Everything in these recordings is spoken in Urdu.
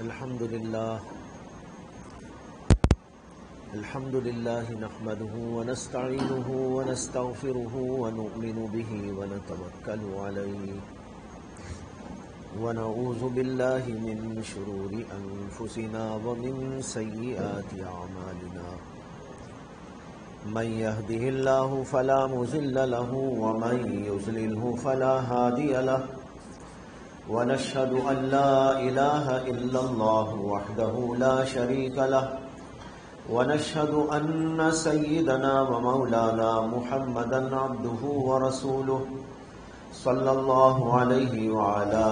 الحمد لله نحمده ونستعينه ونستغفره ونؤمن به ونتوكل عليه ونعوذ بالله من شرور أنفسنا ومن سيئات أعمالنا من يهده الله فلا مضل له ومن يضلله فلا هادي له ونشهد أن لا إله إلا الله وحده لا شريك له ونشهد أن سيدنا ومولانا محمدا عبده ورسوله صلى الله عليه وعلى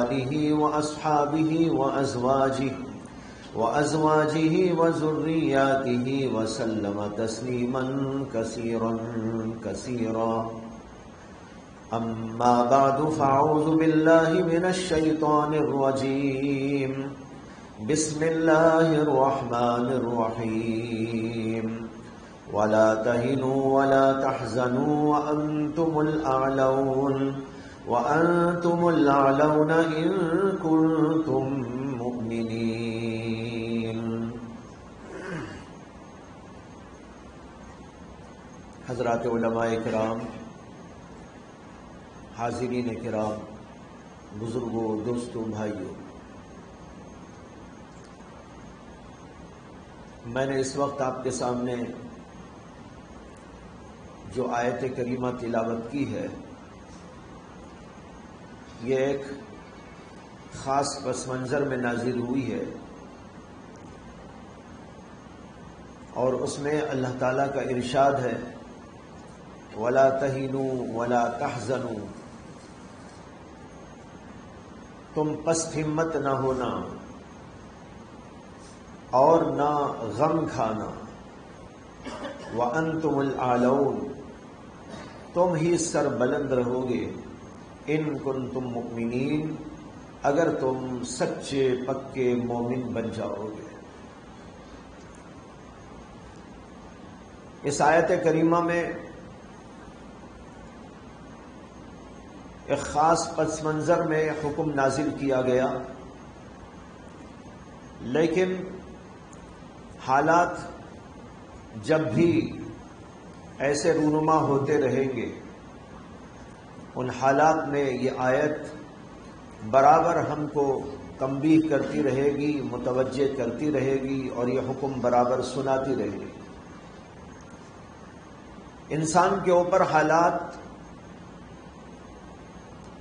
آله وأصحابه وأزواجه وذرياته وسلم تسليما كثيرا كثيرا. أما بعد فأعوذ بالله من الشيطان الرجيم. بسم الله الرحمن الرحيم. ولا تهنوا ولا تحزنوا وأنتم الأعلون إن كنتم مؤمنين. حضرات علماء کرام، حاضرین کرام، بزرگوں، دوستوں، بھائیوں، میں نے اس وقت آپ کے سامنے جو آیت کریمہ تلاوت کی ہے، یہ ایک خاص پس منظر میں نازل ہوئی ہے، اور اس میں اللہ تعالیٰ کا ارشاد ہے وَلَا تَهِنُوا وَلَا تَحْزَنُوا، تم پست ہمت نہ ہونا اور نہ غم کھانا، وَأَنْتُمُ الْأَعْلَوْنَ، تم ہی سر بلند رہو گے، ان کنتم مؤمنین، اگر تم سچے پکے مومن بن جاؤ گے. اس آیت کریمہ میں ایک خاص پس منظر میں حکم نازل کیا گیا، لیکن حالات جب بھی ایسے رونما ہوتے رہیں گے، ان حالات میں یہ آیت برابر ہم کو تنبیہ کرتی رہے گی، متوجہ کرتی رہے گی، اور یہ حکم برابر سناتی رہے گی. انسان کے اوپر حالات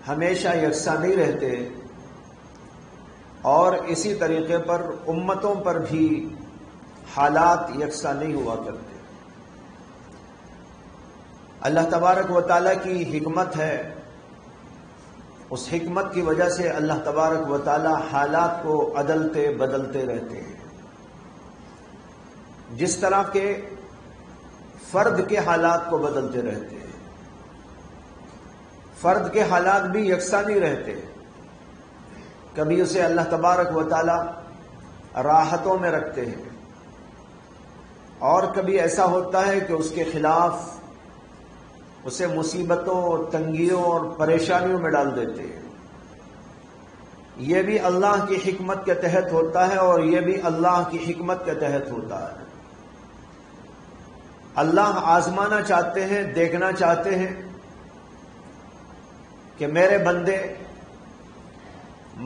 ہمیشہ یکساں نہیں رہتے، اور اسی طریقے پر امتوں پر بھی حالات یکساں نہیں ہوا کرتے. اللہ تبارک و تعالیٰ کی حکمت ہے، اس حکمت کی وجہ سے اللہ تبارک و تعالیٰ حالات کو عدلتے بدلتے رہتے ہیں. جس طرح کے فرد کے حالات کو بدلتے رہتے ہیں، فرد کے حالات بھی یکساں نہیں رہتے. کبھی اسے اللہ تبارک و تعالیٰ راحتوں میں رکھتے ہیں، اور کبھی ایسا ہوتا ہے کہ اس کے خلاف اسے مصیبتوں، تنگیوں اور پریشانیوں میں ڈال دیتے ہیں. یہ بھی اللہ کی حکمت کے تحت ہوتا ہے، اور یہ بھی اللہ کی حکمت کے تحت ہوتا ہے. اللہ آزمانا چاہتے ہیں، دیکھنا چاہتے ہیں کہ میرے بندے،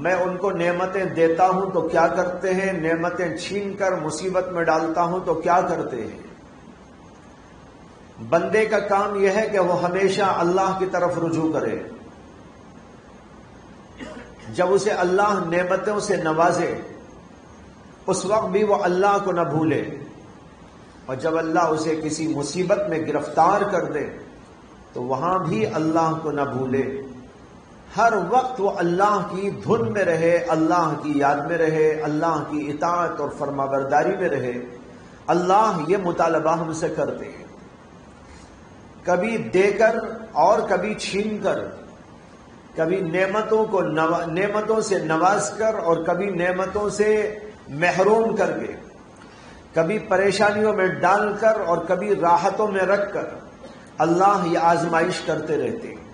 میں ان کو نعمتیں دیتا ہوں تو کیا کرتے ہیں، نعمتیں چھین کر مصیبت میں ڈالتا ہوں تو کیا کرتے ہیں. بندے کا کام یہ ہے کہ وہ ہمیشہ اللہ کی طرف رجوع کرے. جب اسے اللہ نعمتوں سے نوازے، اس وقت بھی وہ اللہ کو نہ بھولے، اور جب اللہ اسے کسی مصیبت میں گرفتار کر دے تو وہاں بھی اللہ کو نہ بھولے. ہر وقت وہ اللہ کی دھن میں رہے، اللہ کی یاد میں رہے، اللہ کی اطاعت اور فرمانبرداری میں رہے. اللہ یہ مطالبہ ہم سے کرتے ہیں، کبھی دے کر اور کبھی چھین کر، کبھی نعمتوں سے نواز کر اور کبھی نعمتوں سے محروم کر کے، کبھی پریشانیوں میں ڈال کر اور کبھی راحتوں میں رکھ کر اللہ یہ آزمائش کرتے رہتے ہیں.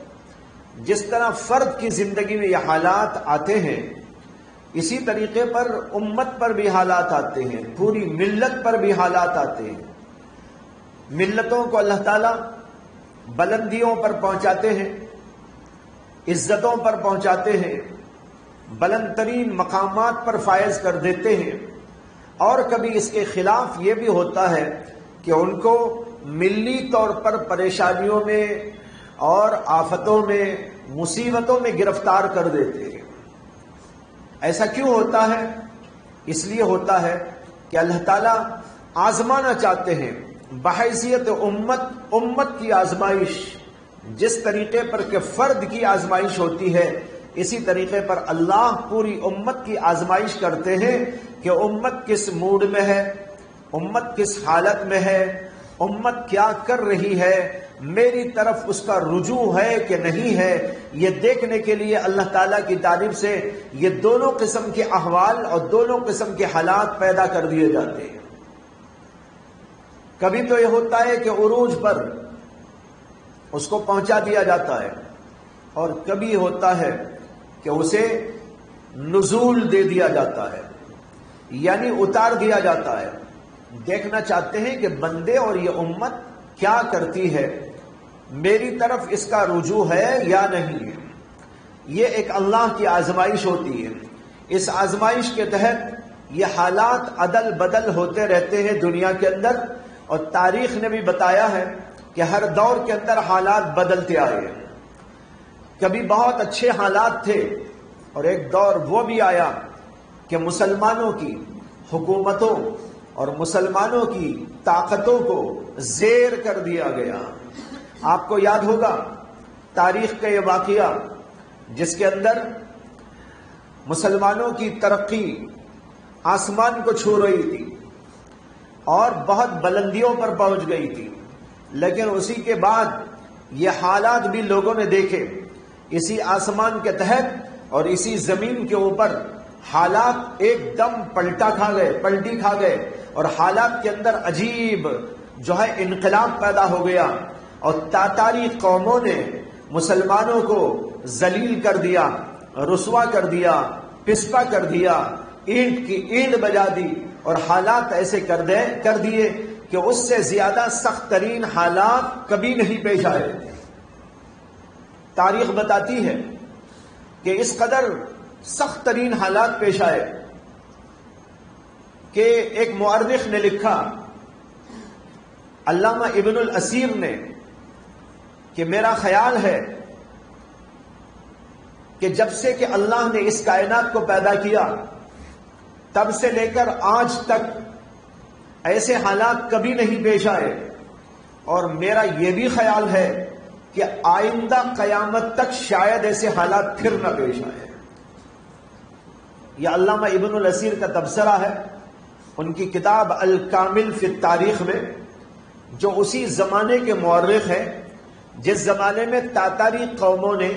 جس طرح فرد کی زندگی میں یہ حالات آتے ہیں اسی طریقے پر امت پر بھی حالات آتے ہیں، پوری ملت پر بھی حالات آتے ہیں۔ ملتوں کو اللہ تعالیٰ بلندیوں پر پہنچاتے ہیں، عزتوں پر پہنچاتے ہیں، بلند ترین مقامات پر فائز کر دیتے ہیں، اور کبھی اس کے خلاف یہ بھی ہوتا ہے کہ ان کو ملی طور پر پریشانیوں میں اور آفتوں میں، مصیبتوں میں گرفتار کر دیتے ہیں۔ ایسا کیوں ہوتا ہے؟ اس لیے ہوتا ہے کہ اللہ تعالیٰ آزمانا چاہتے ہیں بحیثیت امت کی آزمائش۔ جس طریقے پر کہ فرد کی آزمائش ہوتی ہے، اسی طریقے پر اللہ پوری امت کی آزمائش کرتے ہیں کہ امت کس موڈ میں ہے، امت کس حالت میں ہے، امت کیا کر رہی ہے، میری طرف اس کا رجوع ہے کہ نہیں ہے۔ یہ دیکھنے کے لیے اللہ تعالیٰ کی جانب سے یہ دونوں قسم کے احوال اور دونوں قسم کے حالات پیدا کر دیے جاتے ہیں۔ کبھی تو یہ ہوتا ہے کہ عروج پر اس کو پہنچا دیا جاتا ہے، اور کبھی ہوتا ہے کہ اسے نزول دے دیا جاتا ہے، یعنی اتار دیا جاتا ہے۔ دیکھنا چاہتے ہیں کہ بندے اور یہ امت کیا کرتی ہے، میری طرف اس کا رجوع ہے یا نہیں ہے۔ یہ ایک اللہ کی آزمائش ہوتی ہے۔ اس آزمائش کے تحت یہ حالات عدل بدل ہوتے رہتے ہیں دنیا کے اندر، اور تاریخ نے بھی بتایا ہے کہ ہر دور کے اندر حالات بدلتے آئے ہیں۔ کبھی بہت اچھے حالات تھے، اور ایک دور وہ بھی آیا کہ مسلمانوں کی حکومتوں اور مسلمانوں کی طاقتوں کو زیر کر دیا گیا۔ آپ کو یاد ہوگا تاریخ کا یہ واقعہ جس کے اندر مسلمانوں کی ترقی آسمان کو چھو رہی تھی اور بہت بلندیوں پر پہنچ گئی تھی، لیکن اسی کے بعد یہ حالات بھی لوگوں نے دیکھے۔ اسی آسمان کے تحت اور اسی زمین کے اوپر حالات ایک دم پلٹی کھا گئے، اور حالات کے اندر عجیب جو ہے انقلاب پیدا ہو گیا، اور تاتاری قوموں نے مسلمانوں کو ذلیل کر دیا، رسوا کر دیا، پسپا کر دیا، اینٹ کی اینٹ بجا دی، اور حالات ایسے کر دیے کہ اس سے زیادہ سخت ترین حالات کبھی نہیں پیش آئے۔ تاریخ بتاتی ہے کہ اس قدر سخت ترین حالات پیش آئے کہ ایک مورخ نے لکھا، علامہ ابن الاسیر نے، کہ میرا خیال ہے کہ جب سے کہ اللہ نے اس کائنات کو پیدا کیا تب سے لے کر آج تک ایسے حالات کبھی نہیں پیش آئے، اور میرا یہ بھی خیال ہے کہ آئندہ قیامت تک شاید ایسے حالات پھر نہ پیش آئے۔ یہ علامہ ابن الاسیر کا تبصرہ ہے ان کی کتاب الکامل فی التاریخ میں، جو اسی زمانے کے مورخ ہیں جس زمانے میں تاتاری قوموں نے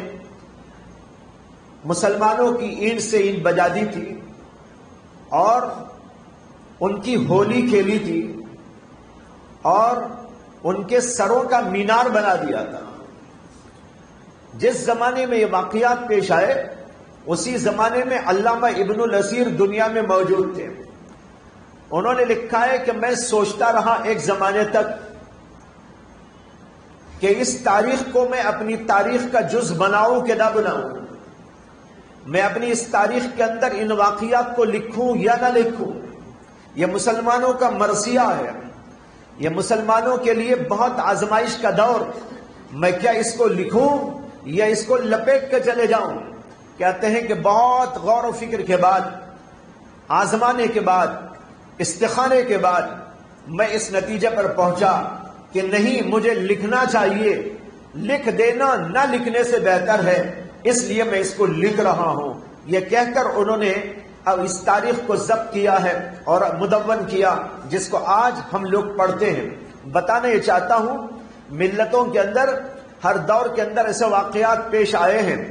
مسلمانوں کی اینٹ سے اینٹ بجا دی تھی اور ان کی ہولی کھیلی تھی اور ان کے سروں کا مینار بنا دیا تھا۔ جس زمانے میں یہ واقعات پیش آئے اسی زمانے میں علامہ ابن الاسیر دنیا میں موجود تھے۔ انہوں نے لکھا ہے کہ میں سوچتا رہا ایک زمانے تک کہ اس تاریخ کو میں اپنی تاریخ کا جز بناؤں کہ نہ بناؤں، میں اپنی اس تاریخ کے اندر ان واقعات کو لکھوں یا نہ لکھوں۔ یہ مسلمانوں کا مرثیہ ہے، یہ مسلمانوں کے لیے بہت آزمائش کا دور، میں کیا اس کو لکھوں یا اس کو لپیٹ کے چلے جاؤں؟ کہتے ہیں کہ بہت غور و فکر کے بعد، آزمانے کے بعد، استخارے کے بعد میں اس نتیجے پر پہنچا کہ نہیں، مجھے لکھنا چاہیے، لکھ دینا نہ لکھنے سے بہتر ہے، اس لیے میں اس کو لکھ رہا ہوں۔ یہ کہہ کر انہوں نے اب اس تاریخ کو ضبط کیا ہے اور مدون کیا، جس کو آج ہم لوگ پڑھتے ہیں۔ بتانا یہ چاہتا ہوں، ملتوں کے اندر ہر دور کے اندر ایسے واقعات پیش آئے ہیں،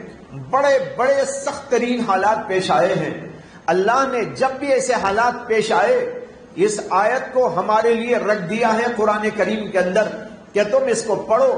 بڑے بڑے سخت ترین حالات پیش آئے ہیں۔ اللہ نے جب بھی ایسے حالات پیش آئے اس آیت کو ہمارے لیے رکھ دیا ہے قرآن کریم کے اندر کہ تم اس کو پڑھو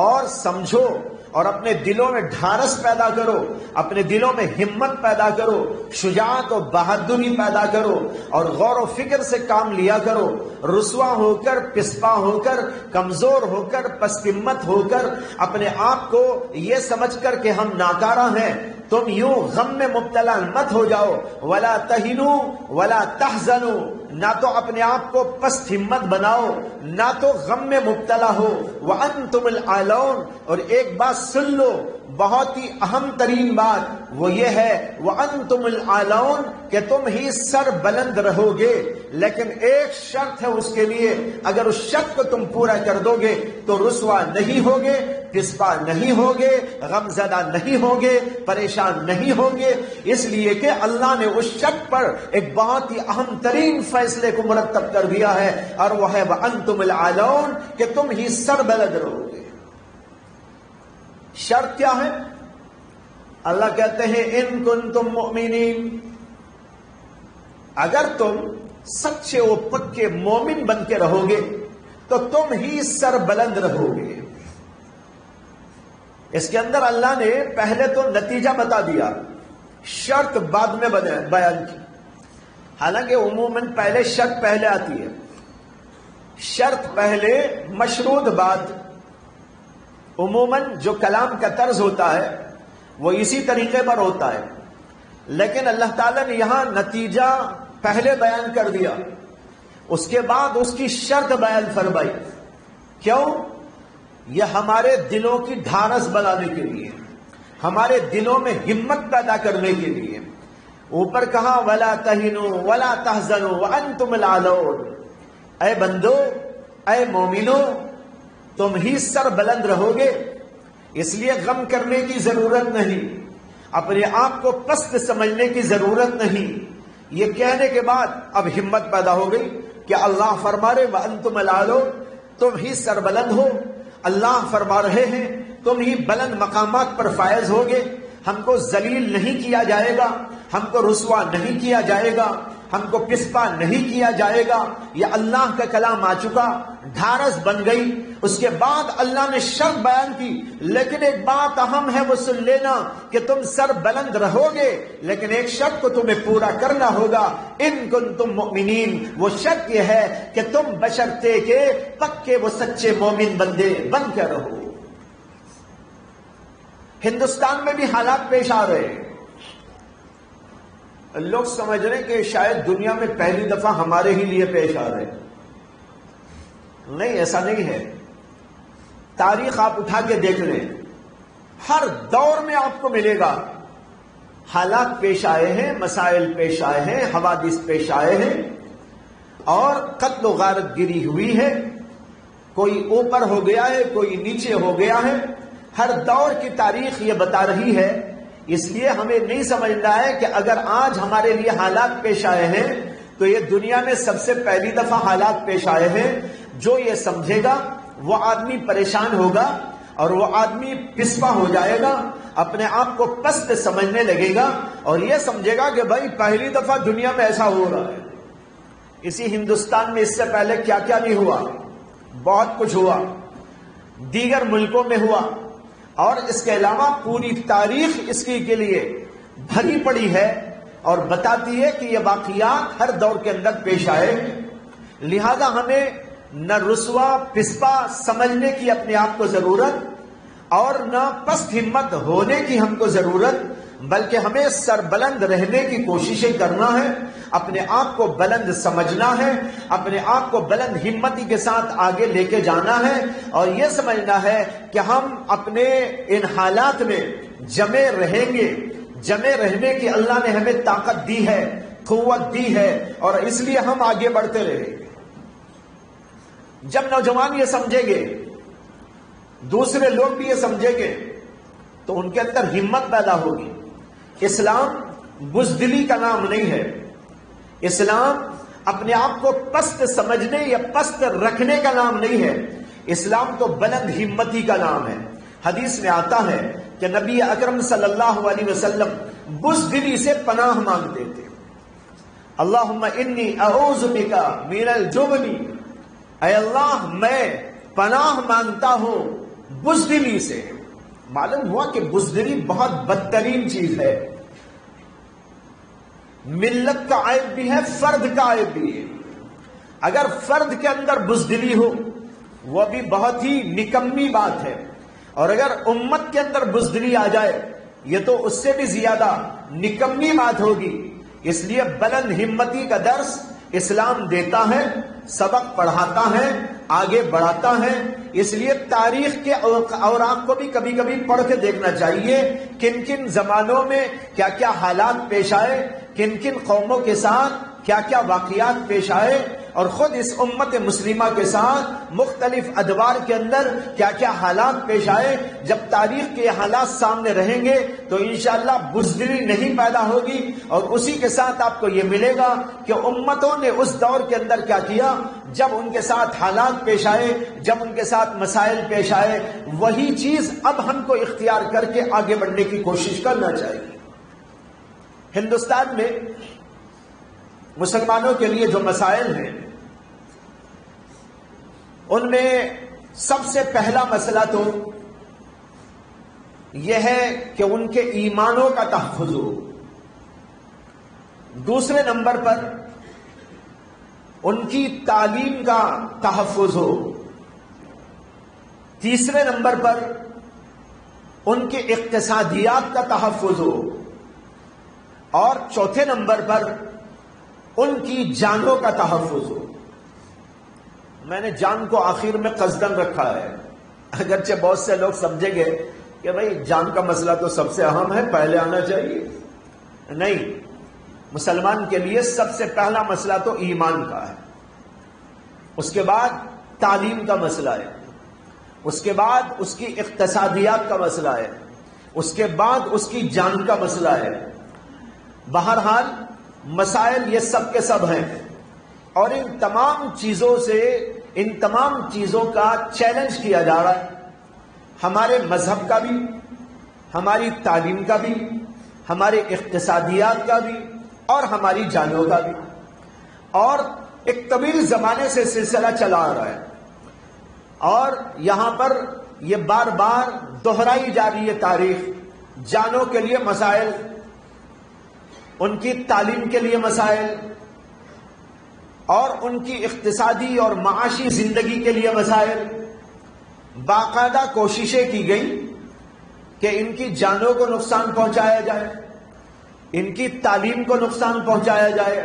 اور سمجھو اور اپنے دلوں میں ڈھارس پیدا کرو، اپنے دلوں میں ہمت پیدا کرو، شجاعت و بہادری پیدا کرو، اور غور و فکر سے کام لیا کرو۔ رسوا ہو کر، پسپا ہو کر، کمزور ہو کر، پست ہمت ہو کر، اپنے آپ کو یہ سمجھ کر کہ ہم ناکارہ ہیں، تم یوں غم میں مبتلا مت ہو جاؤ۔ ولا تہنوا ولا تحزنوا، نہ تو اپنے آپ کو پست ہمت بناؤ، نہ تو غم میں مبتلا ہو۔ وانتم الاعلون، اور ایک بات سن لو، بہت ہی اہم ترین بات وہ یہ ہے وانتم الاعلون، کہ تم ہی سر بلند رہو گے، لیکن ایک شرط ہے اس کے لیے، اگر اس شرط کو تم پورا کر دو گے تو رسوا نہیں ہوگے، پسپا نہیں ہوگے، غم زدہ نہیں ہوگے، پریشان نہیں ہوگے، اس لیے کہ اللہ نے اس شرط پر ایک بہت ہی اہم ترین فیصلے کو مرتب کر دیا ہے، اور وہ ہے وانتم الاعلون، کہ تم ہی سر بلند رہو گے۔ شرط کیا ہے؟ اللہ کہتے ہیں ان کنتم مؤمنین، اگر تم سچے و پکے مومن بن کے رہو گے تو تم ہی سر بلند رہو گے۔ اس کے اندر اللہ نے پہلے تو نتیجہ بتا دیا، شرط بعد میں بیان کی، حالانکہ عموماً پہلے شرط پہلے آتی ہے، شرط پہلے مشروط بعد۔ عموماً جو کلام کا طرز ہوتا ہے وہ اسی طریقے پر ہوتا ہے، لیکن اللہ تعالیٰ نے یہاں نتیجہ پہلے بیان کر دیا، اس کے بعد اس کی شرط بیان فرمائی۔ کیوں؟ یہ ہمارے دلوں کی ڈھارس بنانے کے لیے، ہمارے دلوں میں ہمت پیدا کرنے کے لیے۔ اوپر کہا ولا تہنوا ولا تحزنوا وانتم الاعلون، اے بندو، اے مومنو، تم ہی سر بلند رہو گے، اس لیے غم کرنے کی ضرورت نہیں، اپنے آپ کو پست سمجھنے کی ضرورت نہیں۔ یہ کہنے کے بعد اب ہمت پیدا ہو گئی کہ اللہ فرما رہے وانتم الاعلون، تم ہی سر بلند ہو، اللہ فرما رہے ہیں تم ہی بلند مقامات پر فائز ہوگے، ہم کو ذلیل نہیں کیا جائے گا، ہم کو رسوا نہیں کیا جائے گا، ہم کو پسپا نہیں کیا جائے گا۔ یہ اللہ کا کلام آ چکا، ڈھارس بن گئی۔ اس کے بعد اللہ نے شرط بیان کی، لیکن ایک بات اہم ہے وہ سن لینا کہ تم سر بلند رہو گے، لیکن ایک شرط کو تمہیں پورا کرنا ہوگا۔ ان کنتم مؤمنین، وہ شرط یہ ہے کہ تم بشرطے کے پکے وہ سچے مومن بندے بن کے رہو۔ ہندوستان میں بھی حالات پیش آ رہے ہیں، لوگ سمجھ رہے ہیں کہ شاید دنیا میں پہلی دفعہ ہمارے ہی لیے پیش آ رہے ہیں۔ نہیں، ایسا نہیں ہے۔ تاریخ آپ اٹھا کے دیکھ لیں، ہر دور میں آپ کو ملے گا حالات پیش آئے ہیں، مسائل پیش آئے ہیں، حوادث پیش آئے ہیں، اور قتل و غارت گری ہوئی ہے، کوئی اوپر ہو گیا ہے، کوئی نیچے ہو گیا ہے۔ ہر دور کی تاریخ یہ بتا رہی ہے، اس لیے ہمیں نہیں سمجھنا ہے کہ اگر آج ہمارے لیے حالات پیش آئے ہیں تو یہ دنیا میں سب سے پہلی دفعہ حالات پیش آئے ہیں۔ جو یہ سمجھے گا وہ آدمی پریشان ہوگا، اور وہ آدمی پسپا ہو جائے گا، اپنے آپ کو پست سمجھنے لگے گا، اور یہ سمجھے گا کہ بھائی پہلی دفعہ دنیا میں ایسا ہو رہا ہے۔ اسی ہندوستان میں اس سے پہلے کیا کیا نہیں ہوا، بہت کچھ ہوا، دیگر ملکوں میں ہوا، اور اس کے علاوہ پوری تاریخ اس کی کے لیے بھری پڑی ہے اور بتاتی ہے کہ یہ واقعات ہر دور کے اندر پیش آئے۔ لہذا ہمیں نہ رسوا پسپا سمجھنے کی اپنے آپ کو ضرورت، اور نہ پست ہمت ہونے کی ہم کو ضرورت، بلکہ ہمیں سر بلند رہنے کی کوششیں کرنا ہے، اپنے آپ کو بلند سمجھنا ہے، اپنے آپ کو بلند ہمتی کے ساتھ آگے لے کے جانا ہے، اور یہ سمجھنا ہے کہ ہم اپنے ان حالات میں جمے رہیں گے۔ جمے رہنے کی اللہ نے ہمیں طاقت دی ہے، قوت دی ہے، اور اس لیے ہم آگے بڑھتے رہیں گے۔ جب نوجوان یہ سمجھیں گے، دوسرے لوگ بھی یہ سمجھیں گے، تو ان کے اندر ہمت پیدا ہوگی۔ اسلام بزدلی کا نام نہیں ہے، اسلام اپنے آپ کو پست سمجھنے یا پست رکھنے کا نام نہیں ہے، اسلام تو بلند ہمتی کا نام ہے۔ حدیث میں آتا ہے کہ نبی اکرم صلی اللہ علیہ وسلم بزدلی سے پناہ مانگتے تھے۔ اللہم انی اعوذ بک من الجبن، اے اللہ میں پناہ مانگتا ہوں بزدلی سے۔ معلوم ہوا کہ بزدلی بہت بدترین چیز ہے، ملت کا عیب بھی ہے، فرد کا عیب بھی ہے۔ اگر فرد کے اندر بزدلی ہو وہ بھی بہت ہی نکمی بات ہے، اور اگر امت کے اندر بزدلی آ جائے یہ تو اس سے بھی زیادہ نکمی بات ہوگی۔ اس لیے بلند ہمتی کا درس اسلام دیتا ہے، سبق پڑھاتا ہے، آگے بڑھاتا ہے۔ اس لیے تاریخ کے اوراق کو بھی کبھی کبھی پڑھ کے دیکھنا چاہیے، کن کن زمانوں میں کیا کیا حالات پیش آئے، کن کن قوموں کے ساتھ کیا کیا واقعات پیش آئے، اور خود اس امت مسلمہ کے ساتھ مختلف ادوار کے اندر کیا کیا حالات پیش آئے۔ جب تاریخ کے حالات سامنے رہیں گے تو انشاءاللہ بزدلی نہیں پیدا ہوگی، اور اسی کے ساتھ آپ کو یہ ملے گا کہ امتوں نے اس دور کے اندر کیا کیا، جب ان کے ساتھ حالات پیش آئے، جب ان کے ساتھ مسائل پیش آئے، وہی چیز اب ہم کو اختیار کر کے آگے بڑھنے کی کوشش کرنا چاہیے۔ ہندوستان میں مسلمانوں کے لیے جو مسائل ہیں ان میں سب سے پہلا مسئلہ تو یہ ہے کہ ان کے ایمانوں کا تحفظ ہو، دوسرے نمبر پر ان کی تعلیم کا تحفظ ہو، تیسرے نمبر پر ان کے اقتصادیات کا تحفظ ہو، اور چوتھے نمبر پر ان کی جانوں کا تحفظ ہو۔ میں نے جان کو آخر میں قصدن رکھا ہے، اگرچہ بہت سے لوگ سمجھیں گے کہ بھئی جان کا مسئلہ تو سب سے اہم ہے، پہلے آنا چاہیے۔ نہیں، مسلمان کے لیے سب سے پہلا مسئلہ تو ایمان کا ہے، اس کے بعد تعلیم کا مسئلہ ہے، اس کے بعد اس کی اقتصادیات کا مسئلہ ہے، اس کے بعد اس کی جان کا مسئلہ ہے۔ بہرحال مسائل یہ سب کے سب ہیں، اور ان تمام چیزوں سے، ان تمام چیزوں کا چیلنج کیا جا رہا ہے، ہمارے مذہب کا بھی، ہماری تعلیم کا بھی، ہمارے اقتصادیات کا بھی، اور ہماری جانوں کا بھی۔ اور ایک طویل زمانے سے سلسلہ چلا آ رہا ہے، اور یہاں پر یہ بار بار دہرائی جا رہی ہے تاریخ۔ جانوں کے لیے مسائل، ان کی تعلیم کے لیے مسائل، اور ان کی اقتصادی اور معاشی زندگی کے لیے مسائل۔ باقاعدہ کوششیں کی گئی کہ ان کی جانوں کو نقصان پہنچایا جائے، ان کی تعلیم کو نقصان پہنچایا جائے،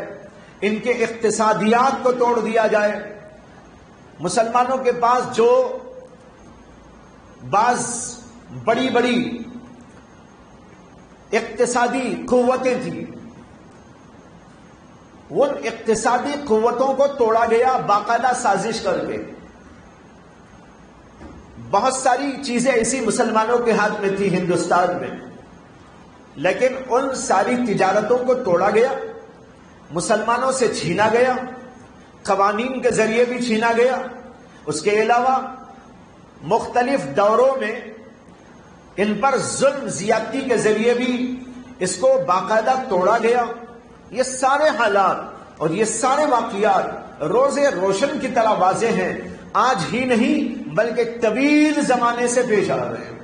ان کے اقتصادیات کو توڑ دیا جائے۔ مسلمانوں کے پاس جو بعض بڑی بڑی اقتصادی قوتیں تھیں، ان اقتصادی قوتوں کو توڑا گیا باقاعدہ سازش کر کے۔ بہت ساری چیزیں ایسی مسلمانوں کے ہاتھ میں تھی ہندوستان میں، لیکن ان ساری تجارتوں کو توڑا گیا، مسلمانوں سے چھینا گیا، قوانین کے ذریعے بھی چھینا گیا۔ اس کے علاوہ مختلف دوروں میں ان پر ظلم زیادتی کے ذریعے بھی اس کو باقاعدہ توڑا گیا۔ یہ سارے حالات اور یہ سارے واقعات روز روشن کی طرح واضح ہیں، آج ہی نہیں بلکہ طویل زمانے سے پیش آ رہے ہیں۔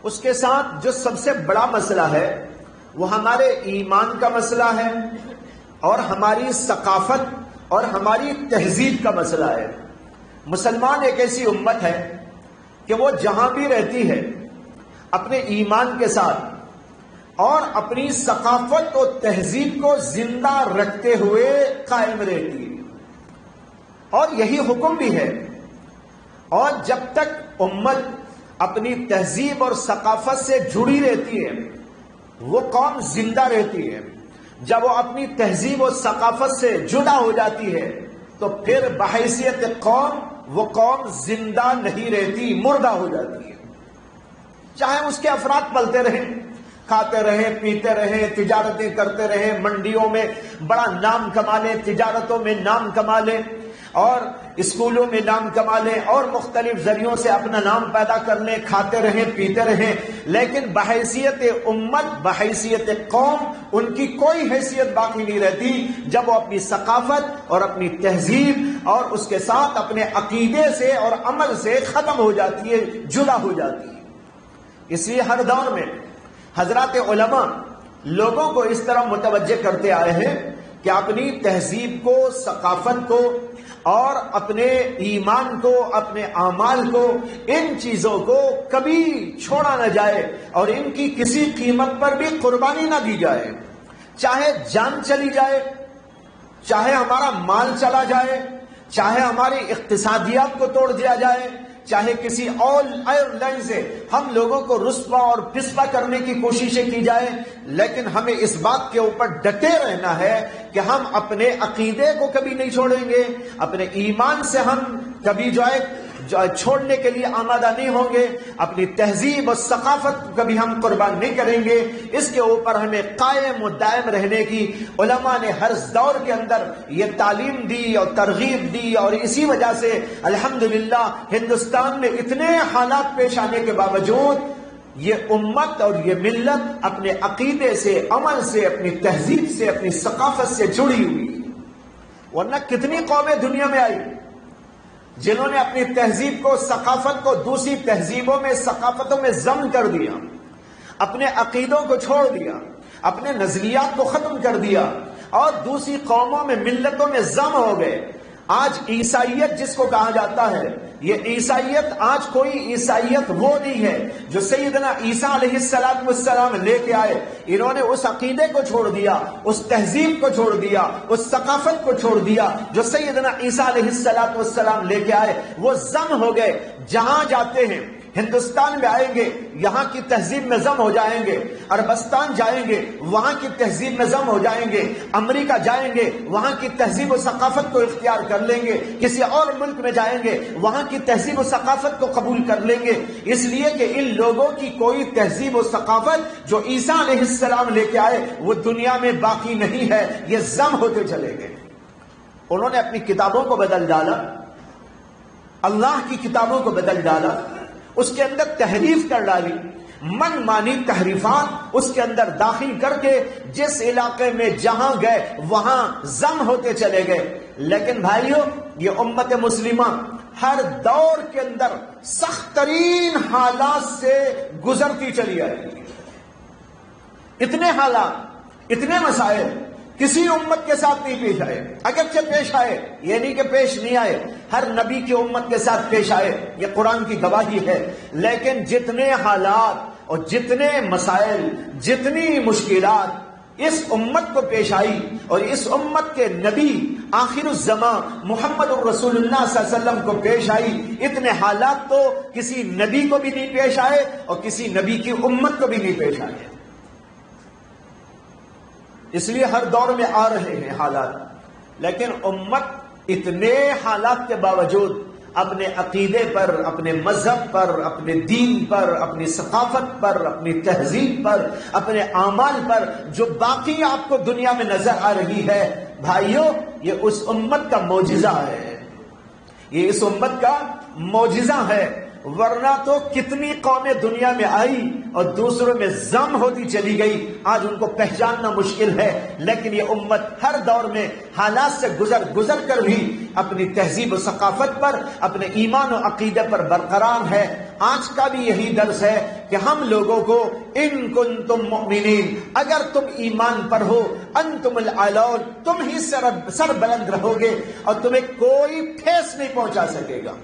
اس کے ساتھ جو سب سے بڑا مسئلہ ہے وہ ہمارے ایمان کا مسئلہ ہے، اور ہماری ثقافت اور ہماری تہذیب کا مسئلہ ہے۔ مسلمان ایک ایسی امت ہے کہ وہ جہاں بھی رہتی ہے اپنے ایمان کے ساتھ اور اپنی ثقافت و تہذیب کو زندہ رکھتے ہوئے قائم رہتی ہے، اور یہی حکم بھی ہے۔ اور جب تک امت اپنی تہذیب اور ثقافت سے جڑی رہتی ہے وہ قوم زندہ رہتی ہے۔ جب وہ اپنی تہذیب و ثقافت سے جدا ہو جاتی ہے تو پھر بحیثیت قوم وہ قوم زندہ نہیں رہتی، مردہ ہو جاتی ہے۔ چاہے اس کے افراد پلتے رہیں، کھاتے رہیں، پیتے رہیں، تجارتیں کرتے رہیں، منڈیوں میں بڑا نام کما لیں، تجارتوں میں نام کما لیں، اور اسکولوں میں نام کما لیں، اور مختلف ذریعوں سے اپنا نام پیدا کر لیں، کھاتے رہیں، پیتے رہیں، لیکن بحیثیت امت، بحیثیت قوم ان کی کوئی حیثیت باقی نہیں رہتی جب وہ اپنی ثقافت اور اپنی تہذیب اور اس کے ساتھ اپنے عقیدے سے اور عمل سے ختم ہو جاتی ہے، جدا ہو جاتی ہے۔ اس لیے ہر دور میں حضرات علماء لوگوں کو اس طرح متوجہ کرتے آئے ہیں کہ اپنی تہذیب کو، ثقافت کو اور اپنے ایمان کو، اپنے اعمال کو، ان چیزوں کو کبھی چھوڑا نہ جائے اور ان کی کسی قیمت پر بھی قربانی نہ دی جائے، چاہے جان چلی جائے، چاہے ہمارا مال چلا جائے، چاہے ہماری اقتصادیات کو توڑ دیا جائے، چاہے کسی اور ایئر لائن سے ہم لوگوں کو رسوا اور پسپا کرنے کی کوششیں کی جائے، لیکن ہمیں اس بات کے اوپر ڈٹے رہنا ہے کہ ہم اپنے عقیدے کو کبھی نہیں چھوڑیں گے، اپنے ایمان سے ہم کبھی جو ہے چھوڑنے کے لیے آمادہ نہیں ہوں گے، اپنی تہذیب اور ثقافت کو کبھی ہم قربان نہیں کریں گے۔ اس کے اوپر ہمیں قائم و دائم رہنے کی علماء نے ہر دور کے اندر یہ تعلیم دی اور ترغیب دی، اور اسی وجہ سے الحمدللہ ہندوستان میں اتنے حالات پیش آنے کے باوجود یہ امت اور یہ ملت اپنے عقیدے سے، عمل سے، اپنی تہذیب سے، اپنی ثقافت سے جڑی ہوئی، ورنہ کتنی قومیں دنیا میں آئی جنہوں نے اپنی تہذیب کو، ثقافت کو دوسری تہذیبوں میں، ثقافتوں میں ضم کر دیا، اپنے عقیدوں کو چھوڑ دیا، اپنے نظریات کو ختم کر دیا اور دوسری قوموں میں، ملتوں میں ضم ہو گئے۔ آج عیسائیت جس کو کہا جاتا ہے، یہ عیسائیت آج کوئی عیسائیت وہ نہیں ہے جو سیدنا عیسیٰ علیہ السلام لے کے آئے۔ انہوں نے اس عقیدے کو چھوڑ دیا، اس تہذیب کو چھوڑ دیا، اس ثقافت کو چھوڑ دیا جو سیدنا عیسیٰ علیہ السلام لے کے آئے۔ وہ ضم ہو گئے، جہاں جاتے ہیں، ہندوستان میں آئیں گے یہاں کی تہذیب میں ضم ہو جائیں گے، عربستان جائیں گے وہاں کی تہذیب میں ضم ہو جائیں گے، امریکہ جائیں گے وہاں کی تہذیب و ثقافت کو اختیار کر لیں گے، کسی اور ملک میں جائیں گے وہاں کی تہذیب و ثقافت کو قبول کر لیں گے، اس لیے کہ ان لوگوں کی کوئی تہذیب و ثقافت جو عیسیٰ علیہ السلام لے کے آئے وہ دنیا میں باقی نہیں ہے، یہ ضم ہوتے چلے گئے۔ انہوں نے اپنی کتابوں کو بدل ڈالا، اللہ کی کتابوں کو بدل ڈالا، اس کے اندر تحریف کر ڈالی، من مانی تحریفات اس کے اندر داخل کر کے جس علاقے میں جہاں گئے وہاں ضم ہوتے چلے گئے۔ لیکن بھائیو، یہ امت مسلمہ ہر دور کے اندر سخت ترین حالات سے گزرتی چلی آئی، اتنے حالات، اتنے مسائل کسی امت کے ساتھ نہیں پیش آئے، اگرچہ پیش آئے، یہ نہیں کہ پیش نہیں آئے، ہر نبی کی امت کے ساتھ پیش آئے، یہ قرآن کی گواہی ہے، لیکن جتنے حالات اور جتنے مسائل، جتنی مشکلات اس امت کو پیش آئی اور اس امت کے نبی آخر الزمان محمد الرسول اللہ صلی اللہ علیہ وسلم کو پیش آئی، اتنے حالات تو کسی نبی کو بھی نہیں پیش آئے اور کسی نبی کی امت کو بھی نہیں پیش آئے۔ اس لیے ہر دور میں آ رہے ہیں حالات، لیکن امت اتنے حالات کے باوجود اپنے عقیدے پر، اپنے مذہب پر، اپنے دین پر، اپنی ثقافت پر، اپنی تہذیب پر، اپنے اعمال پر جو باقی آپ کو دنیا میں نظر آ رہی ہے، بھائیوں یہ اس امت کا معجزہ ہے، یہ اس امت کا معجزہ ہے، ورنہ تو کتنی قومیں دنیا میں آئی اور دوسروں میں ضم ہوتی چلی گئی، آج ان کو پہچاننا مشکل ہے، لیکن یہ امت ہر دور میں حالات سے گزر کر بھی اپنی تہذیب و ثقافت پر، اپنے ایمان و عقیدے پر برقرار ہے۔ آج کا بھی یہی درس ہے کہ ہم لوگوں کو ان کنتم مؤمنین، اگر تم ایمان پر ہو، انتم الاعلون، تم ہی سر بلند رہو گے اور تمہیں کوئی ٹھیس نہیں پہنچا سکے گا۔